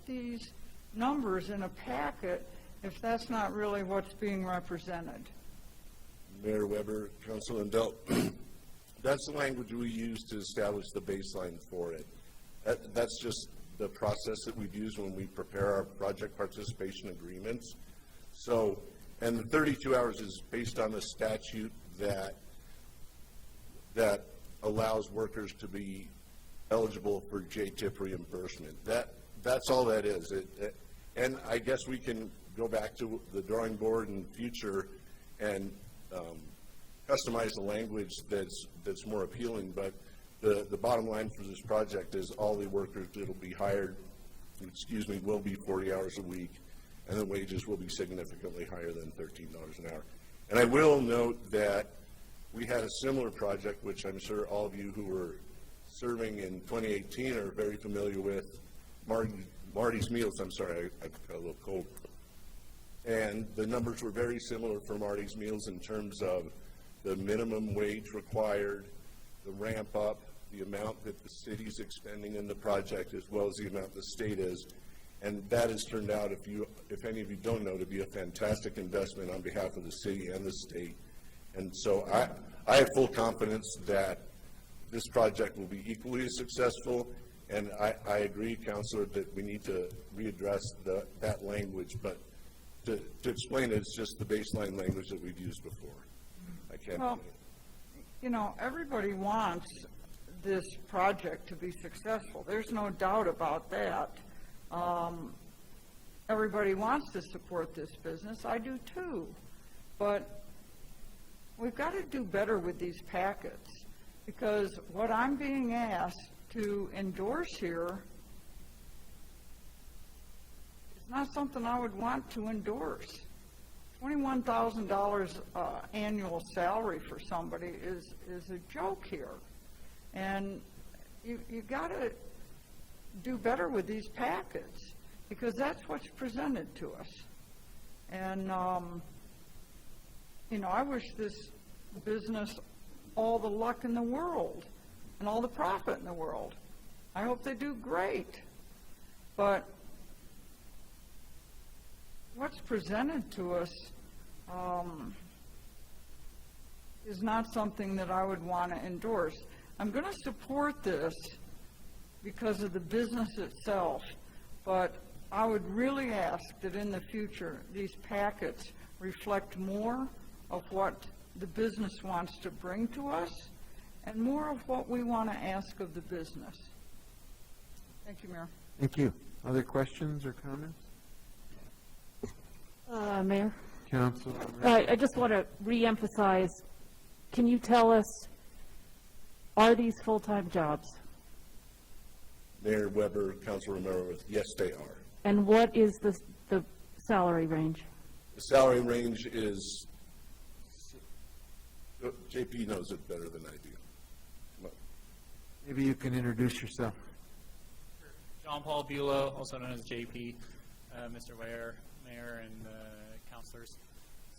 these numbers in a packet if that's not really what's being represented? Mayor Weber, Councilor Lindell, that's the language we use to establish the baseline for it. That's just the process that we've used when we prepare our project participation agreements. So, and the 32 hours is based on the statute that allows workers to be eligible for JTIP reimbursement. That's all that is. And I guess we can go back to the drawing board in the future and customize the language that's more appealing, but the bottom line for this project is all the workers that will be hired, will be 40 hours a week, and the wages will be significantly higher than $13 an hour. And I will note that we had a similar project, which I'm sure all of you who were serving in 2018 are very familiar with, Marty's Meals. I'm sorry, I got a little cold. And the numbers were very similar for Marty's Meals in terms of the minimum wage required, the ramp up, the amount that the city's expending in the project, as well as the amount the state is. And that has turned out, if any of you don't know, to be a fantastic investment on behalf of the city and the state. And so I have full confidence that this project will be equally as successful. And I agree, Councilor, that we need to readdress that language. But to explain it, it's just the baseline language that we've used before. I can't. Well, you know, everybody wants this project to be successful. There's no doubt about that. Everybody wants to support this business. I do too. But we've got to do better with these packets, because what I'm being asked to endorse here is not something I would want to endorse. $21,000 annual salary for somebody is a joke here. And you got to do better with these packets, because that's what's presented to us. And, you know, I wish this business all the luck in the world and all the profit in the world. I hope they do great. But what's presented to us is not something that I would want to endorse. I'm going to support this because of the business itself, but I would really ask that in the future these packets reflect more of what the business wants to bring to us and more of what we want to ask of the business. Thank you, Mayor. Thank you. Other questions or comments? Mayor? Council? I just want to reemphasize, can you tell us, are these full-time jobs? Mayor Weber, Council Romero, yes, they are. And what is the salary range? The salary range is, JP knows it better than I do. Maybe you can introduce yourself. John Paul Bulow, also known as JP, Mr. Ware, Mayor, and councilors.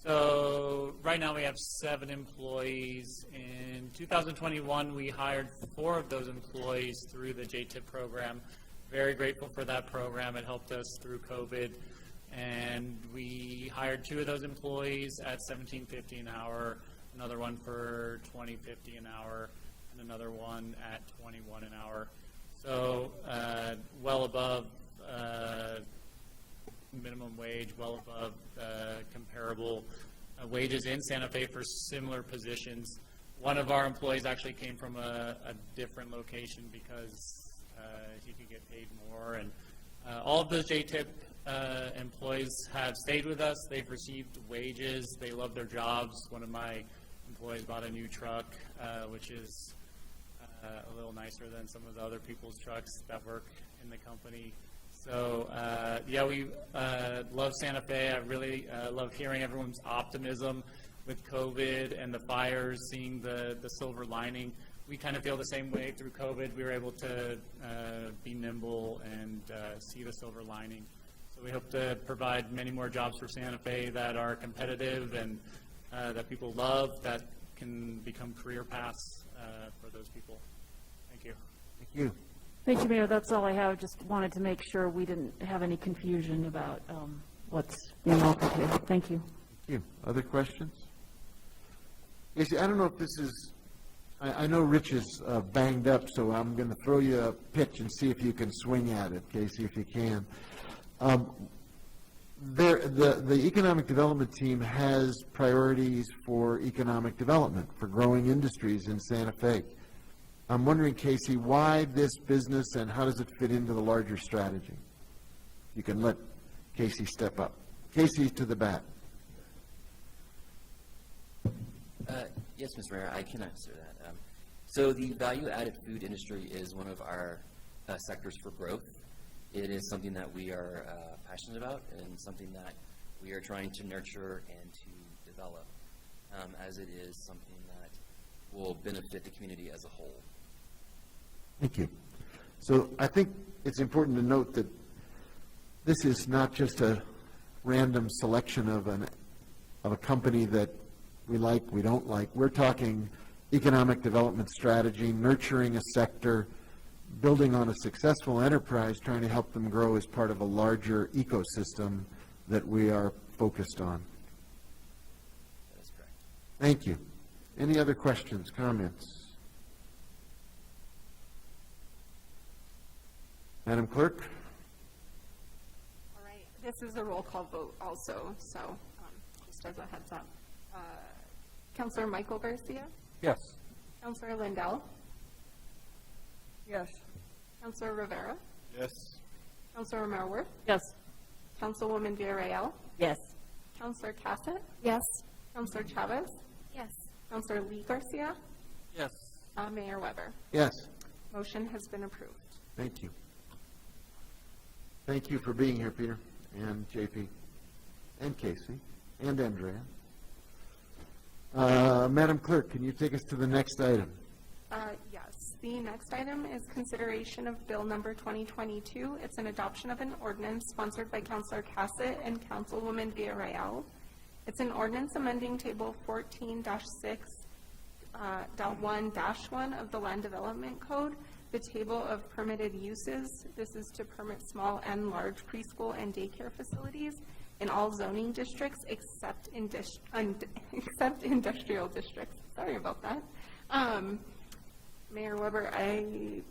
So right now we have 7 employees. In 2021, we hired 4 of those employees through the JTIP program. Very grateful for that program. It helped us through COVID. And we hired 2 of those employees at $17.50 an hour, another one for $20.50 an hour, and another one at $21 an hour. So well above minimum wage, well above comparable wages in Santa Fe for similar positions. One of our employees actually came from a different location because he could get paid more. And all of those JTIP employees have stayed with us. They've received wages. They love their jobs. One of my employees bought a new truck, which is a little nicer than some of the other people's trucks that work in the company. So, yeah, we love Santa Fe. I really love hearing everyone's optimism with COVID and the fires, seeing the silver lining. We kind of feel the same way through COVID. We were able to be nimble and see the silver lining. So we hope to provide many more jobs for Santa Fe that are competitive and that people love, that can become career paths for those people. Thank you. Thank you. Thank you, Mayor. That's all I have. Just wanted to make sure we didn't have any confusion about what's being offered here. Thank you. Thank you. Other questions? Casey, I don't know if this is, I know Rich is banged up, so I'm going to throw you a pitch and see if you can swing at it, Casey, if you can. The economic development team has priorities for economic development, for growing industries in Santa Fe. I'm wondering, Casey, why this business and how does it fit into the larger strategy? You can let Casey step up. Casey, to the bat. Yes, Mr. Mayor, I can answer that. So the value-added food industry is one of our sectors for growth. It is something that we are passionate about and something that we are trying to nurture and to develop, as it is something that will benefit the community as a whole. Thank you. So I think it's important to note that this is not just a random selection of a company that we like, we don't like. We're talking economic development strategy, nurturing a sector, building on a successful enterprise, trying to help them grow as part of a larger ecosystem that we are focused on. That is correct. Thank you. Any other questions, comments? Madam Clerk? All right, this is a roll call vote also, so just as a heads up. Counselor Michael Garcia, Yes. Counselor Lindell, Yes. Counselor Rivera, Yes. Counselor Marworth, Yes. Councilwoman Villarreal, Yes. Counselor Cassett, Yes. Counselor Chavez, Yes. Counselor Lee Garcia, Yes. Mayor Weber. Yes, Motion has been approved. thank you. Thank you for being here, Peter, and JP, and Casey, and Andrea. Madam Clerk, can you take us to the next item? Yes, the next item is consideration of Bill Number 2022. It's an adoption of an ordinance sponsored by Counselor Cassett and Councilwoman Villarreal. It's an ordinance amending Table 14-6.1-1 of the Land Development Code, the table of permitted uses. This is to permit small and large preschool and daycare facilities in all zoning districts except industrial districts. Sorry about that. Mayor Weber, I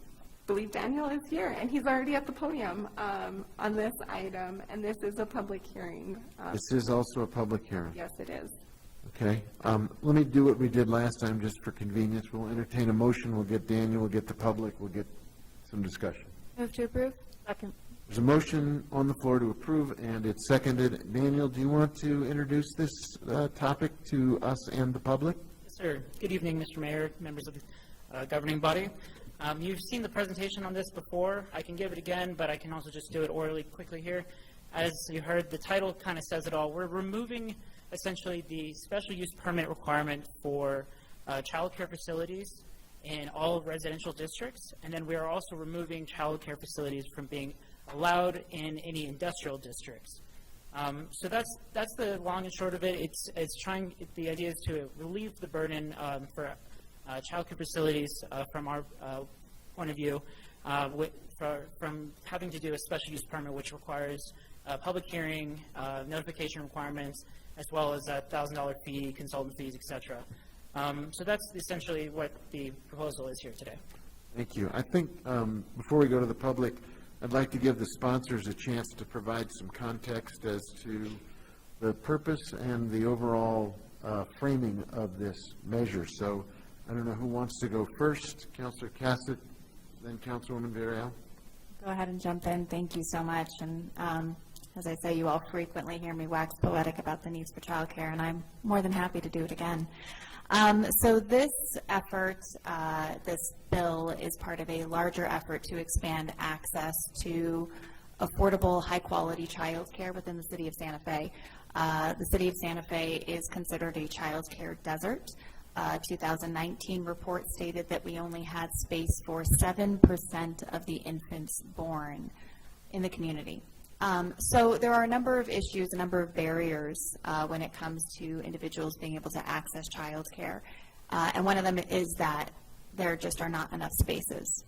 believe Daniel is here, and he's already at the podium on this item, and this is a public hearing. This is also a public hearing. Yes, it is. Okay, let me do what we did last time, just for convenience. We'll entertain a motion, we'll get Daniel, we'll get the public, we'll get some discussion. Move to approve? Second. There's a motion on the floor to approve, and it's seconded. Daniel, do you want to introduce this topic to us and the public? Yes, sir. Good evening, Mr. Mayor, members of the governing body. You've seen the presentation on this before. I can give it again, but I can also just do it orally quickly here. As you heard, the title kind of says it all. We're removing essentially the special use permit requirement for child care facilities in all residential districts, and then we are also removing child care facilities from being allowed in any industrial districts. So that's the long and short of it. The idea is to relieve the burden for child care facilities from our point of view from having to do a special use permit, which requires public hearing, notification requirements, as well as a $1,000 fee, consultant fees, et cetera. So that's essentially what the proposal is here today. Thank you. I think before we go to the public, I'd like to give the sponsors a chance to provide some context as to the purpose and the overall framing of this measure. So I don't know who wants to go first. Councilor Cassett, then Councilwoman Villarreal. Go ahead and jump in. Thank you so much. And as I say, you all frequently hear me wax poetic about the needs for childcare, and I'm more than happy to do it again. So this effort, this bill, is part of a larger effort to expand access to affordable, high-quality childcare within the city of Santa Fe. The city of Santa Fe is considered a childcare desert. 2019 report stated that we only had space for 7% of the infants born in the community. So there are a number of issues, a number of barriers when it comes to individuals being able to access childcare. And one of them is that there just are not enough spaces.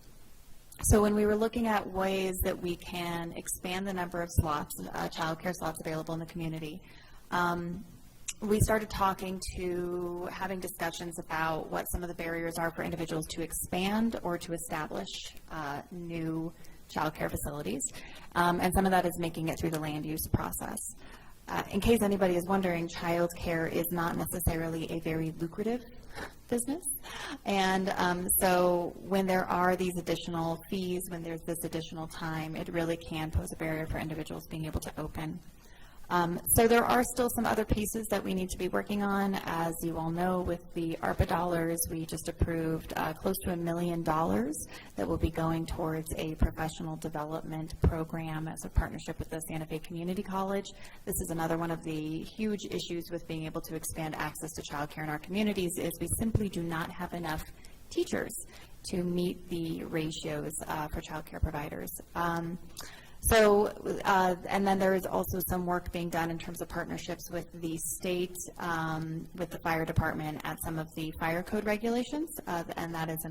So when we were looking at ways that we can expand the number of slots, childcare slots available in the community, we started having discussions about what some of the barriers are for individuals to expand or to establish new childcare facilities, and some of that is making it through the land use process. In case anybody is wondering, childcare is not necessarily a very lucrative business, and so when there are these additional fees, when there's this additional time, it really can pose a barrier for individuals being able to open. So there are still some other pieces that we need to be working on. As you all know, with the ARPA dollars, we just approved close to $1 million that will be going towards a professional development program as a partnership with the Santa Fe Community College. This is another one of the huge issues with being able to expand access to childcare in our communities is we simply do not have enough teachers to meet the ratios for childcare providers. And then there is also some work being done in terms of partnerships with the state, with the fire department at some of the fire code regulations, and that is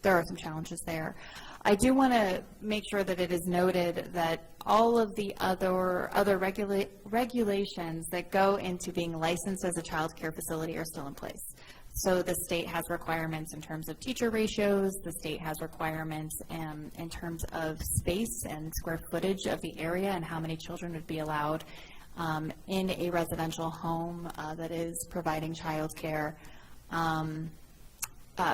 there are some challenges there. I do want to make sure that it is noted that all of the other regulations that go into being licensed as a child care facility are still in place. So the state has requirements in terms of teacher ratios, the state has requirements in terms of space and square footage of the area and how many children would be allowed in a residential home that is providing childcare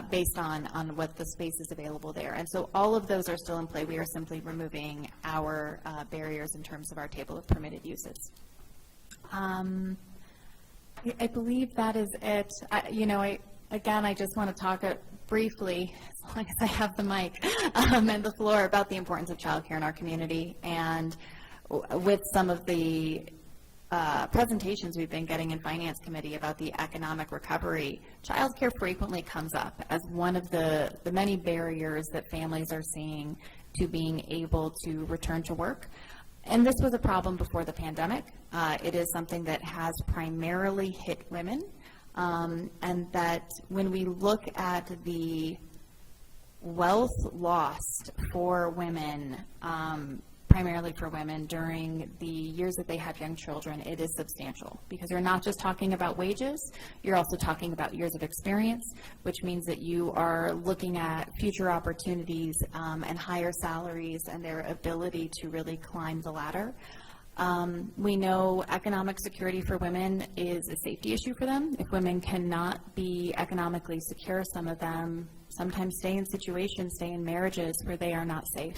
based on what the space is available there. And so all of those are still in play. We are simply removing our barriers in terms of our table of permitted uses. I believe that is it. Again, I just want to talk briefly, as long as I have the mic and the floor, about the importance of childcare in our community. And with some of the presentations we've been getting in Finance Committee about the economic recovery, childcare frequently comes up as one of the many barriers that families are seeing to being able to return to work. And this was a problem before the pandemic. It is something that has primarily hit women, and that when we look at the wealth lost for women, primarily for women during the years that they have young children, it is substantial, because you're not just talking about wages, you're also talking about years of experience, which means that you are looking at future opportunities and higher salaries and their ability to really climb the ladder. We know economic security for women is a safety issue for them. If women cannot be economically secure, some of them sometimes stay in marriages where they are not safe.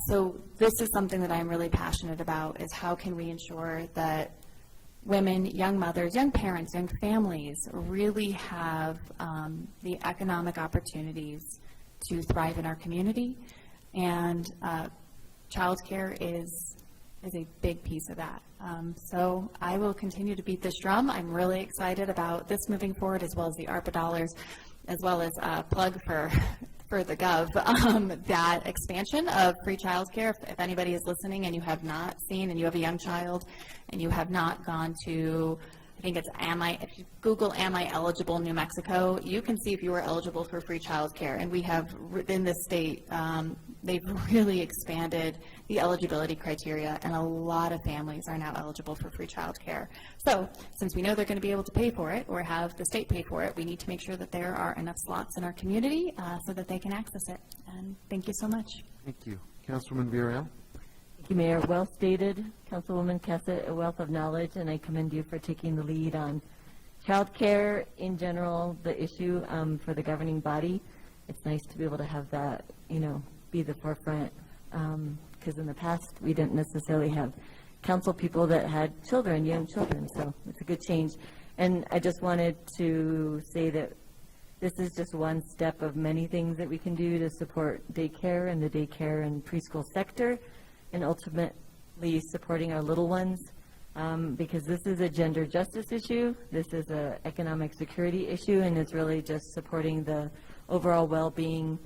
So this is something that I'm really passionate about, is how can we ensure that women, young mothers, young parents, young families really have the economic opportunities to thrive in our community. And childcare is a big piece of that. So I will continue to beat this drum. I'm really excited about this moving forward, as well as the ARPA dollars, as well as a plug for the Gov, that expansion of free childcare. If anybody is listening and you have not seen, and you have a young child, and you have not gone to, I think it's if you Google "Am I Eligible New Mexico," you can see if you are eligible for free childcare. And we have, in this state, they've really expanded the eligibility criteria, and a lot of families are now eligible for free childcare. So since we know they're going to be able to pay for it, or have the state pay for it, we need to make sure that there are enough slots in our community so that they can access it. And thank you so much. Thank you. Councilwoman Villarreal? Thank you, Mayor. Well stated, Councilwoman Cassett, a wealth of knowledge, and I commend you for taking the lead on childcare in general, the issue for the governing body. It's nice to be able to have that, be the forefront, because in the past we didn't necessarily have council people that had children, young children, so it's a good change. And I just wanted to say that this is just one step of many things that we can do to support daycare and the daycare and preschool sector, and ultimately supporting our little ones, because this is a gender justice issue, this is an economic security issue, and it's really just supporting the overall well-being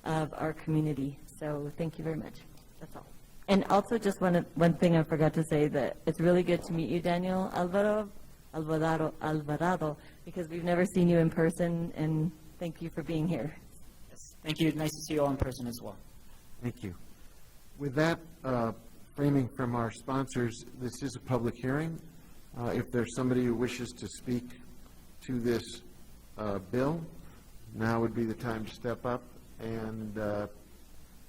of our community. So thank you very much. That's all. And also just one thing I forgot to say, that it's really good to meet you, Daniel Alvarado, because we've never seen you in person, and thank you for being here. Yes. Thank you. Nice to see you all in person as well. Thank you. With that framing from our sponsors, this is a public hearing. If there's somebody who wishes to speak to this bill, now would be the time to step up and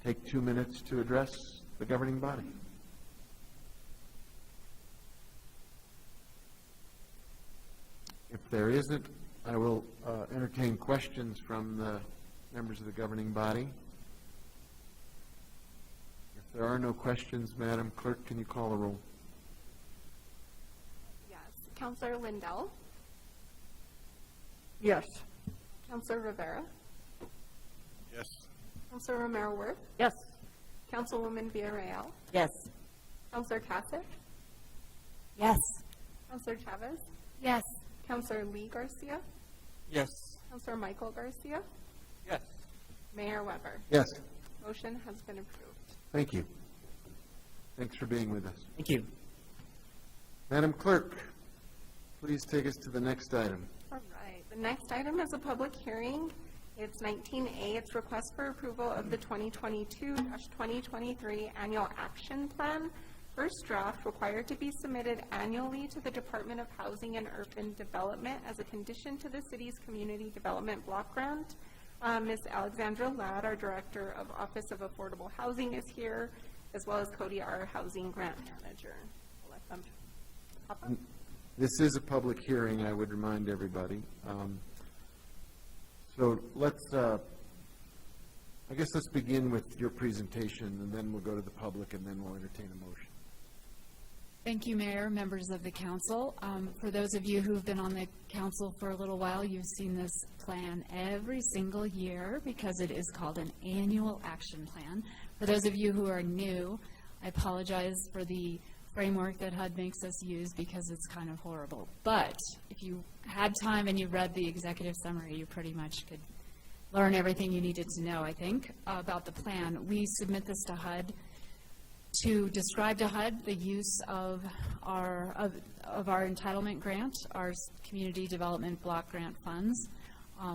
take 2 minutes to address the governing body. If there isn't, I will entertain questions from the members of the governing body. If there are no questions, Madam Clerk, can you call the roll? Yes. Councilor Lindell? Yes. Councilor Rivera? Yes. Councilor Romero-Worth? Yes. Councilwoman Villarreal? Yes. Councilor Cassett? Yes. Councilor Chavez? Yes. Councilor Lee Garcia? Yes. Councilor Michael Garcia? Yes. Mayor Weber? Yes. Motion has been approved. Thank you. Thanks for being with us. Thank you. Madam Clerk, please take us to the next item. All right. The next item is a public hearing. It's 19A. It's request for approval of the 2022-2023 Annual Action Plan. First draft required to be submitted annually to the Department of Housing and Urban Development as a condition to the city's Community Development Block Grant. Ms. Alexandra Ladd, our Director of Office of Affordable Housing, is here, as well as Cody, our Housing Grant Manager. I'll let them This is a public hearing, I would remind everybody. So let's, I guess let's begin with your presentation, and then we'll go to the public, and then we'll entertain a motion. Thank you, Mayor, members of the council. For those of you who've been on the council for a little while, you've seen this plan every single year because it is called an annual action plan. For those of you who are new, I apologize for the framework that HUD makes us use because it's kind of horrible. But if you had time and you read the executive summary, you pretty much could learn everything you needed to know, I think, about the plan. We submit this to HUD to describe to HUD the use of our entitlement grant, our community development block grant funds.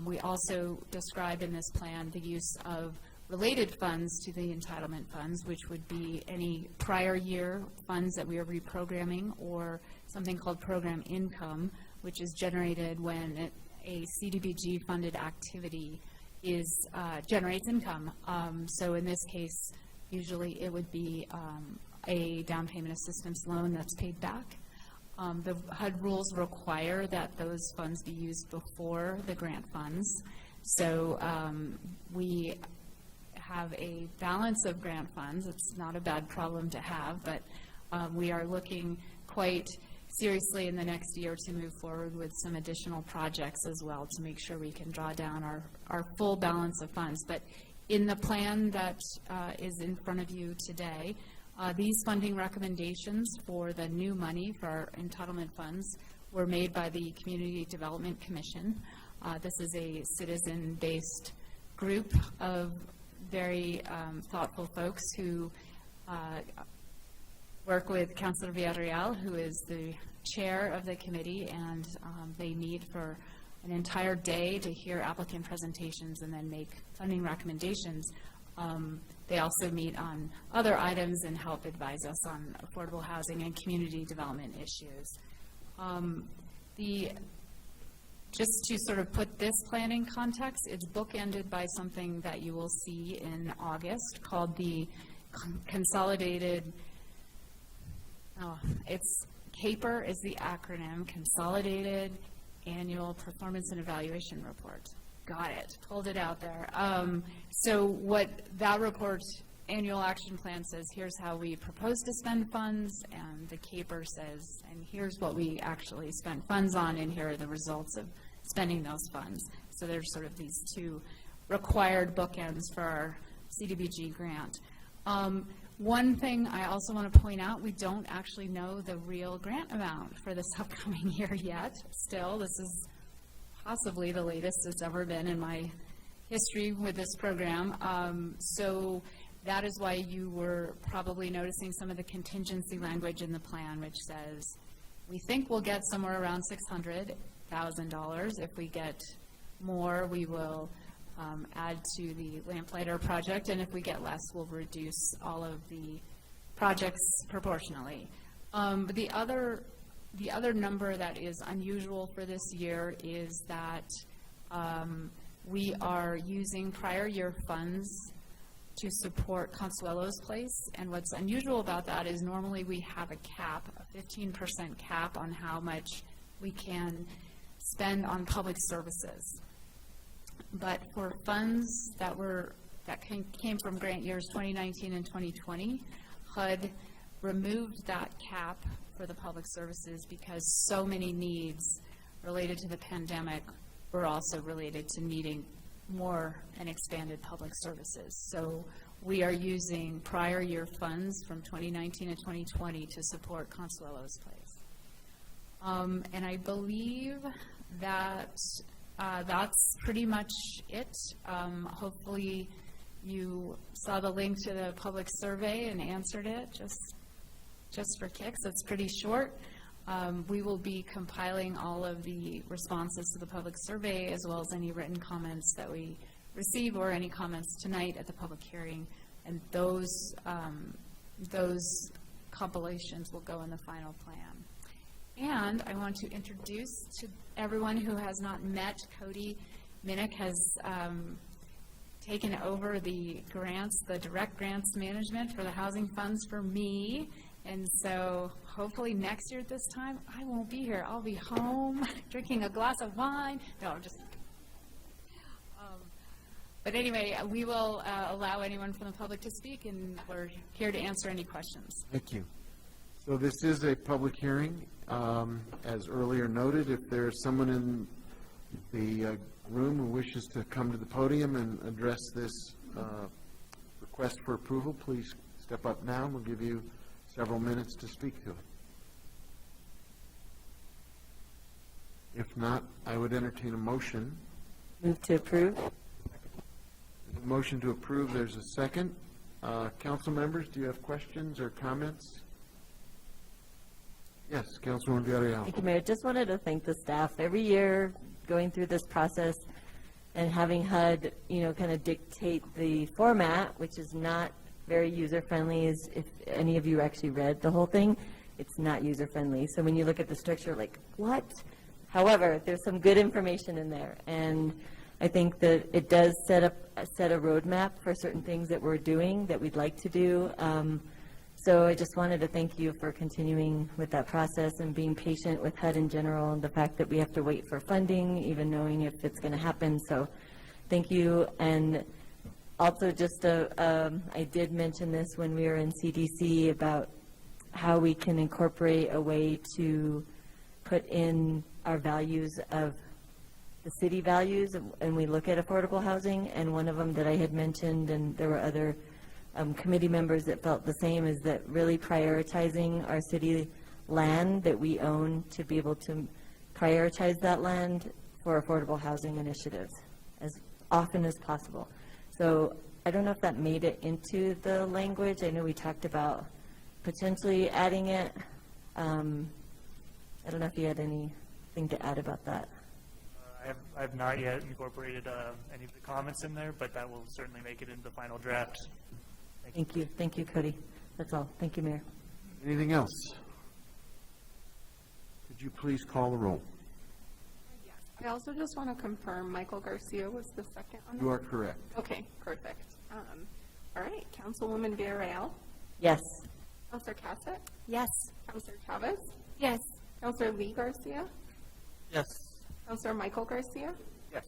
We also describe in this plan the use of related funds to the entitlement funds, which would be any prior year funds that we are reprogramming, or something called program income, which is generated when a CDBG funded activity generates income. So in this case, usually it would be a down payment assistance loan that's paid back. The HUD rules require that those funds be used before the grant funds. So we have a balance of grant funds. It's not a bad problem to have, but we are looking quite seriously in the next year to move forward with some additional projects as well to make sure we can draw down our full balance of funds. But in the plan that is in front of you today, these funding recommendations for the new money for our entitlement funds were made by the Community Development Commission. This is a citizen-based group of very thoughtful folks who work with Councilor Villarreal, who is the chair of the committee, and they meet for an entire day to hear applicant presentations and then make funding recommendations. They also meet on other items and help advise us on affordable housing and community development issues. Just to sort of put this plan in context, it's bookended by something that you will see in August called the Consolidated, it's CAPER is the acronym, Consolidated Annual Performance and Evaluation Report. Got it, pulled it out there. So what that report, annual action plan says, here's how we propose to spend funds, and the CAPER says, and here's what we actually spent funds on, and here are the results of spending those funds. So there's sort of these two required bookends for our CDBG grant. One thing I also want to point out, we don't actually know the real grant amount for this upcoming year yet. Still, this is possibly the latest it's ever been in my history with this program. So that is why you were probably noticing some of the contingency language in the plan, which says, we think we'll get somewhere around $600,000. If we get more, we will add to the Lamplighter project, and if we get less, we'll reduce all of the projects proportionally. But the other number that is unusual for this year is that we are using prior year funds to support Consuelo's Place, and what's unusual about that is normally we have a cap, a 15% cap on how much we can spend on public services. But for funds that came from grant years 2019 and 2020, HUD removed that cap for the public services because so many needs related to the pandemic were also related to needing more and expanded public services. So we are using prior year funds from 2019 and 2020 to support Consuelo's Place. And I believe that that's pretty much it. Hopefully you saw the link to the public survey and answered it just for kicks. It's pretty short. We will be compiling all of the responses to the public survey as well as any written comments that we receive or any comments tonight at the public hearing, and those compilations will go in the final plan. And I want to introduce to everyone who has not met Cody Minnick has taken over the grants, the direct grants management for the housing funds for me, And so hopefully next year at this time, I won't be here. I'll be home drinking a glass of wine. No, I'm just but anyway, we will allow anyone from the public to speak, and we're here to answer any questions. Thank you. So this is a public hearing. As earlier noted, if there's someone in the room who wishes to come to the podium and address this request for approval, please step up now, and we'll give you several minutes to speak to it. If not, I would entertain a motion. Move to approve. There's a motion to approve. There's a second. Council members, do you have questions or comments? Yes, Councilwoman Villarreal. Thank you, Mayor. Just wanted to thank the staff. Every year, going through this process and having HUD, kind of dictate the format, which is not very user-friendly, is if any of you actually read the whole thing, it's not user-friendly. So when you look at the structure, like, what? However, there's some good information in there, and I think that it does set a roadmap for certain things that we're doing that we'd like to do. So I just wanted to thank you for continuing with that process and being patient with HUD in general, and the fact that we have to wait for funding, even knowing if it's going to happen. So thank you. And also just, I did mention this when we were in CDC about how we can incorporate a way to put in our values of the city values, and we look at affordable housing. And one of them that I had mentioned, and there were other committee members that felt the same, is that really prioritizing our city land that we own, to be able to prioritize that land for affordable housing initiatives as often as possible. So I don't know if that made it into the language. I know we talked about potentially adding it. I don't know if you had anything to add about that. I have not yet incorporated any of the comments in there, but that will certainly make it into the final draft. Thank you. Thank you, Cody. That's all. Thank you, Mayor. Anything else? Could you please call the roll? I also just want to confirm Michael Garcia was the second on that. You are correct. Okay, perfect. All right, Councilwoman Villarreal. Yes. Councilor Cassett. Yes. Councilor Chavez. Yes. Councilor Lee Garcia. Yes. Councilor Michael Garcia. Yes.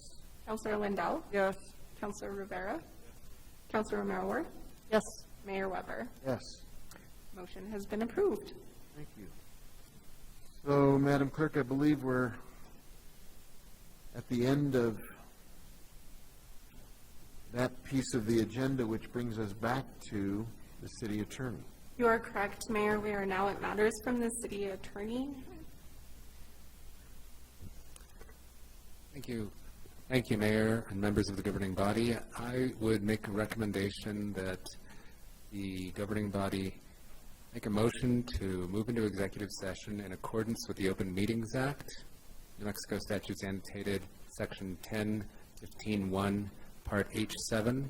Councilor Lindell. Yes. Councilor Rivera. Councilor Romero Worth. Yes. Mayor Weber. Yes. Motion has been approved. Thank you. So, Madam Clerk, I believe we're at the end of that piece of the agenda, which brings us back to the city attorney. You are correct, Mayor. We are now at matters from the city attorney. Thank you. Thank you, Mayor and members of the governing body. I would make a recommendation that the governing body make a motion to move into executive session in accordance with the Open Meetings Act, New Mexico statutes annotated section 10-15-1, part H7,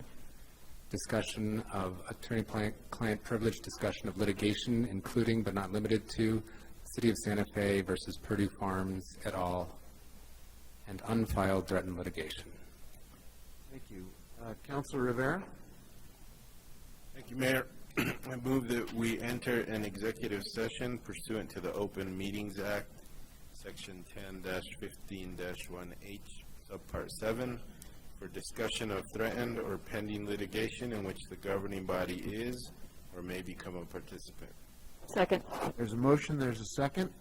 discussion of attorney-client privilege, discussion of litigation, including but not limited to City of Santa Fe versus Purdue Farms et al., and unfiled threatened litigation. Thank you. Councilor Rivera? Thank you, Mayor. I move that we enter an executive session pursuant to the Open Meetings Act, Section 10-15-1H, Subpart 7, for discussion of threatened or pending litigation in which the governing body is or may become a participant. Second. There's a motion. There's a second.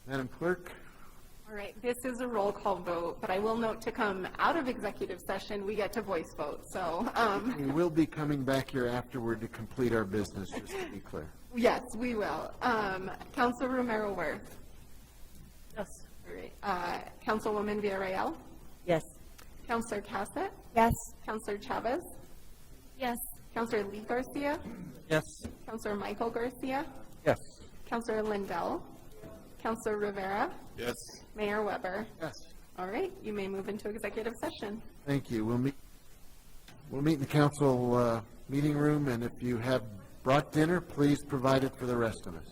Madam Clerk? All right, this is a roll call vote, but I will note to come out of executive session, we get to voice vote, so. We will be coming back here afterward to complete our business, just to be clear. Yes, we will. Councilor Romero Worth. Yes. All right. Councilwoman Villarreal. Yes. Councilor Cassett. Yes. Councilor Chavez. Yes. Councilor Lee Garcia. Yes. Councilor Michael Garcia. Yes. Councilor Lindell. Councilor Rivera. Yes. Mayor Weber. Yes. All right, you may move into executive session. Thank you. We'll meet in the council meeting room, and if you have brought dinner, please provide it for the rest of us.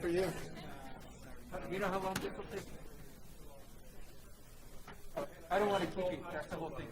for you. You know how long this will take? I don't want to keep you, that's the whole thing.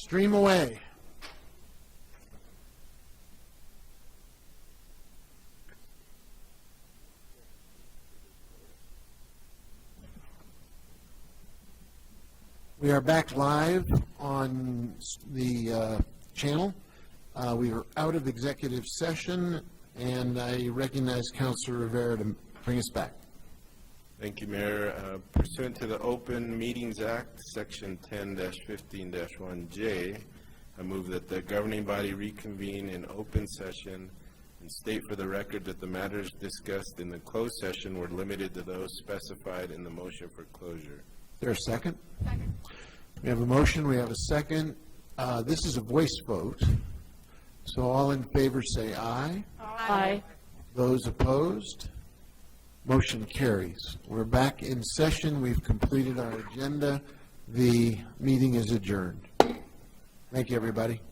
Stream away. We are back live on the channel. We are out of executive session, and I recognize Councilor Rivera to bring us back. Thank you, Mayor. Pursuant to the Open Meetings Act, Section 10-15-1J, I move that the governing body reconvene in open session and state for the record that the matters discussed in the closed session were limited to those specified in the motion for closure. Is there a second? Second. We have a motion, we have a second. This is a voice vote. So all in favor say aye. Aye. Those opposed? Motion carries. We're back in session. We've completed our agenda. The meeting is adjourned. Thank you, everybody.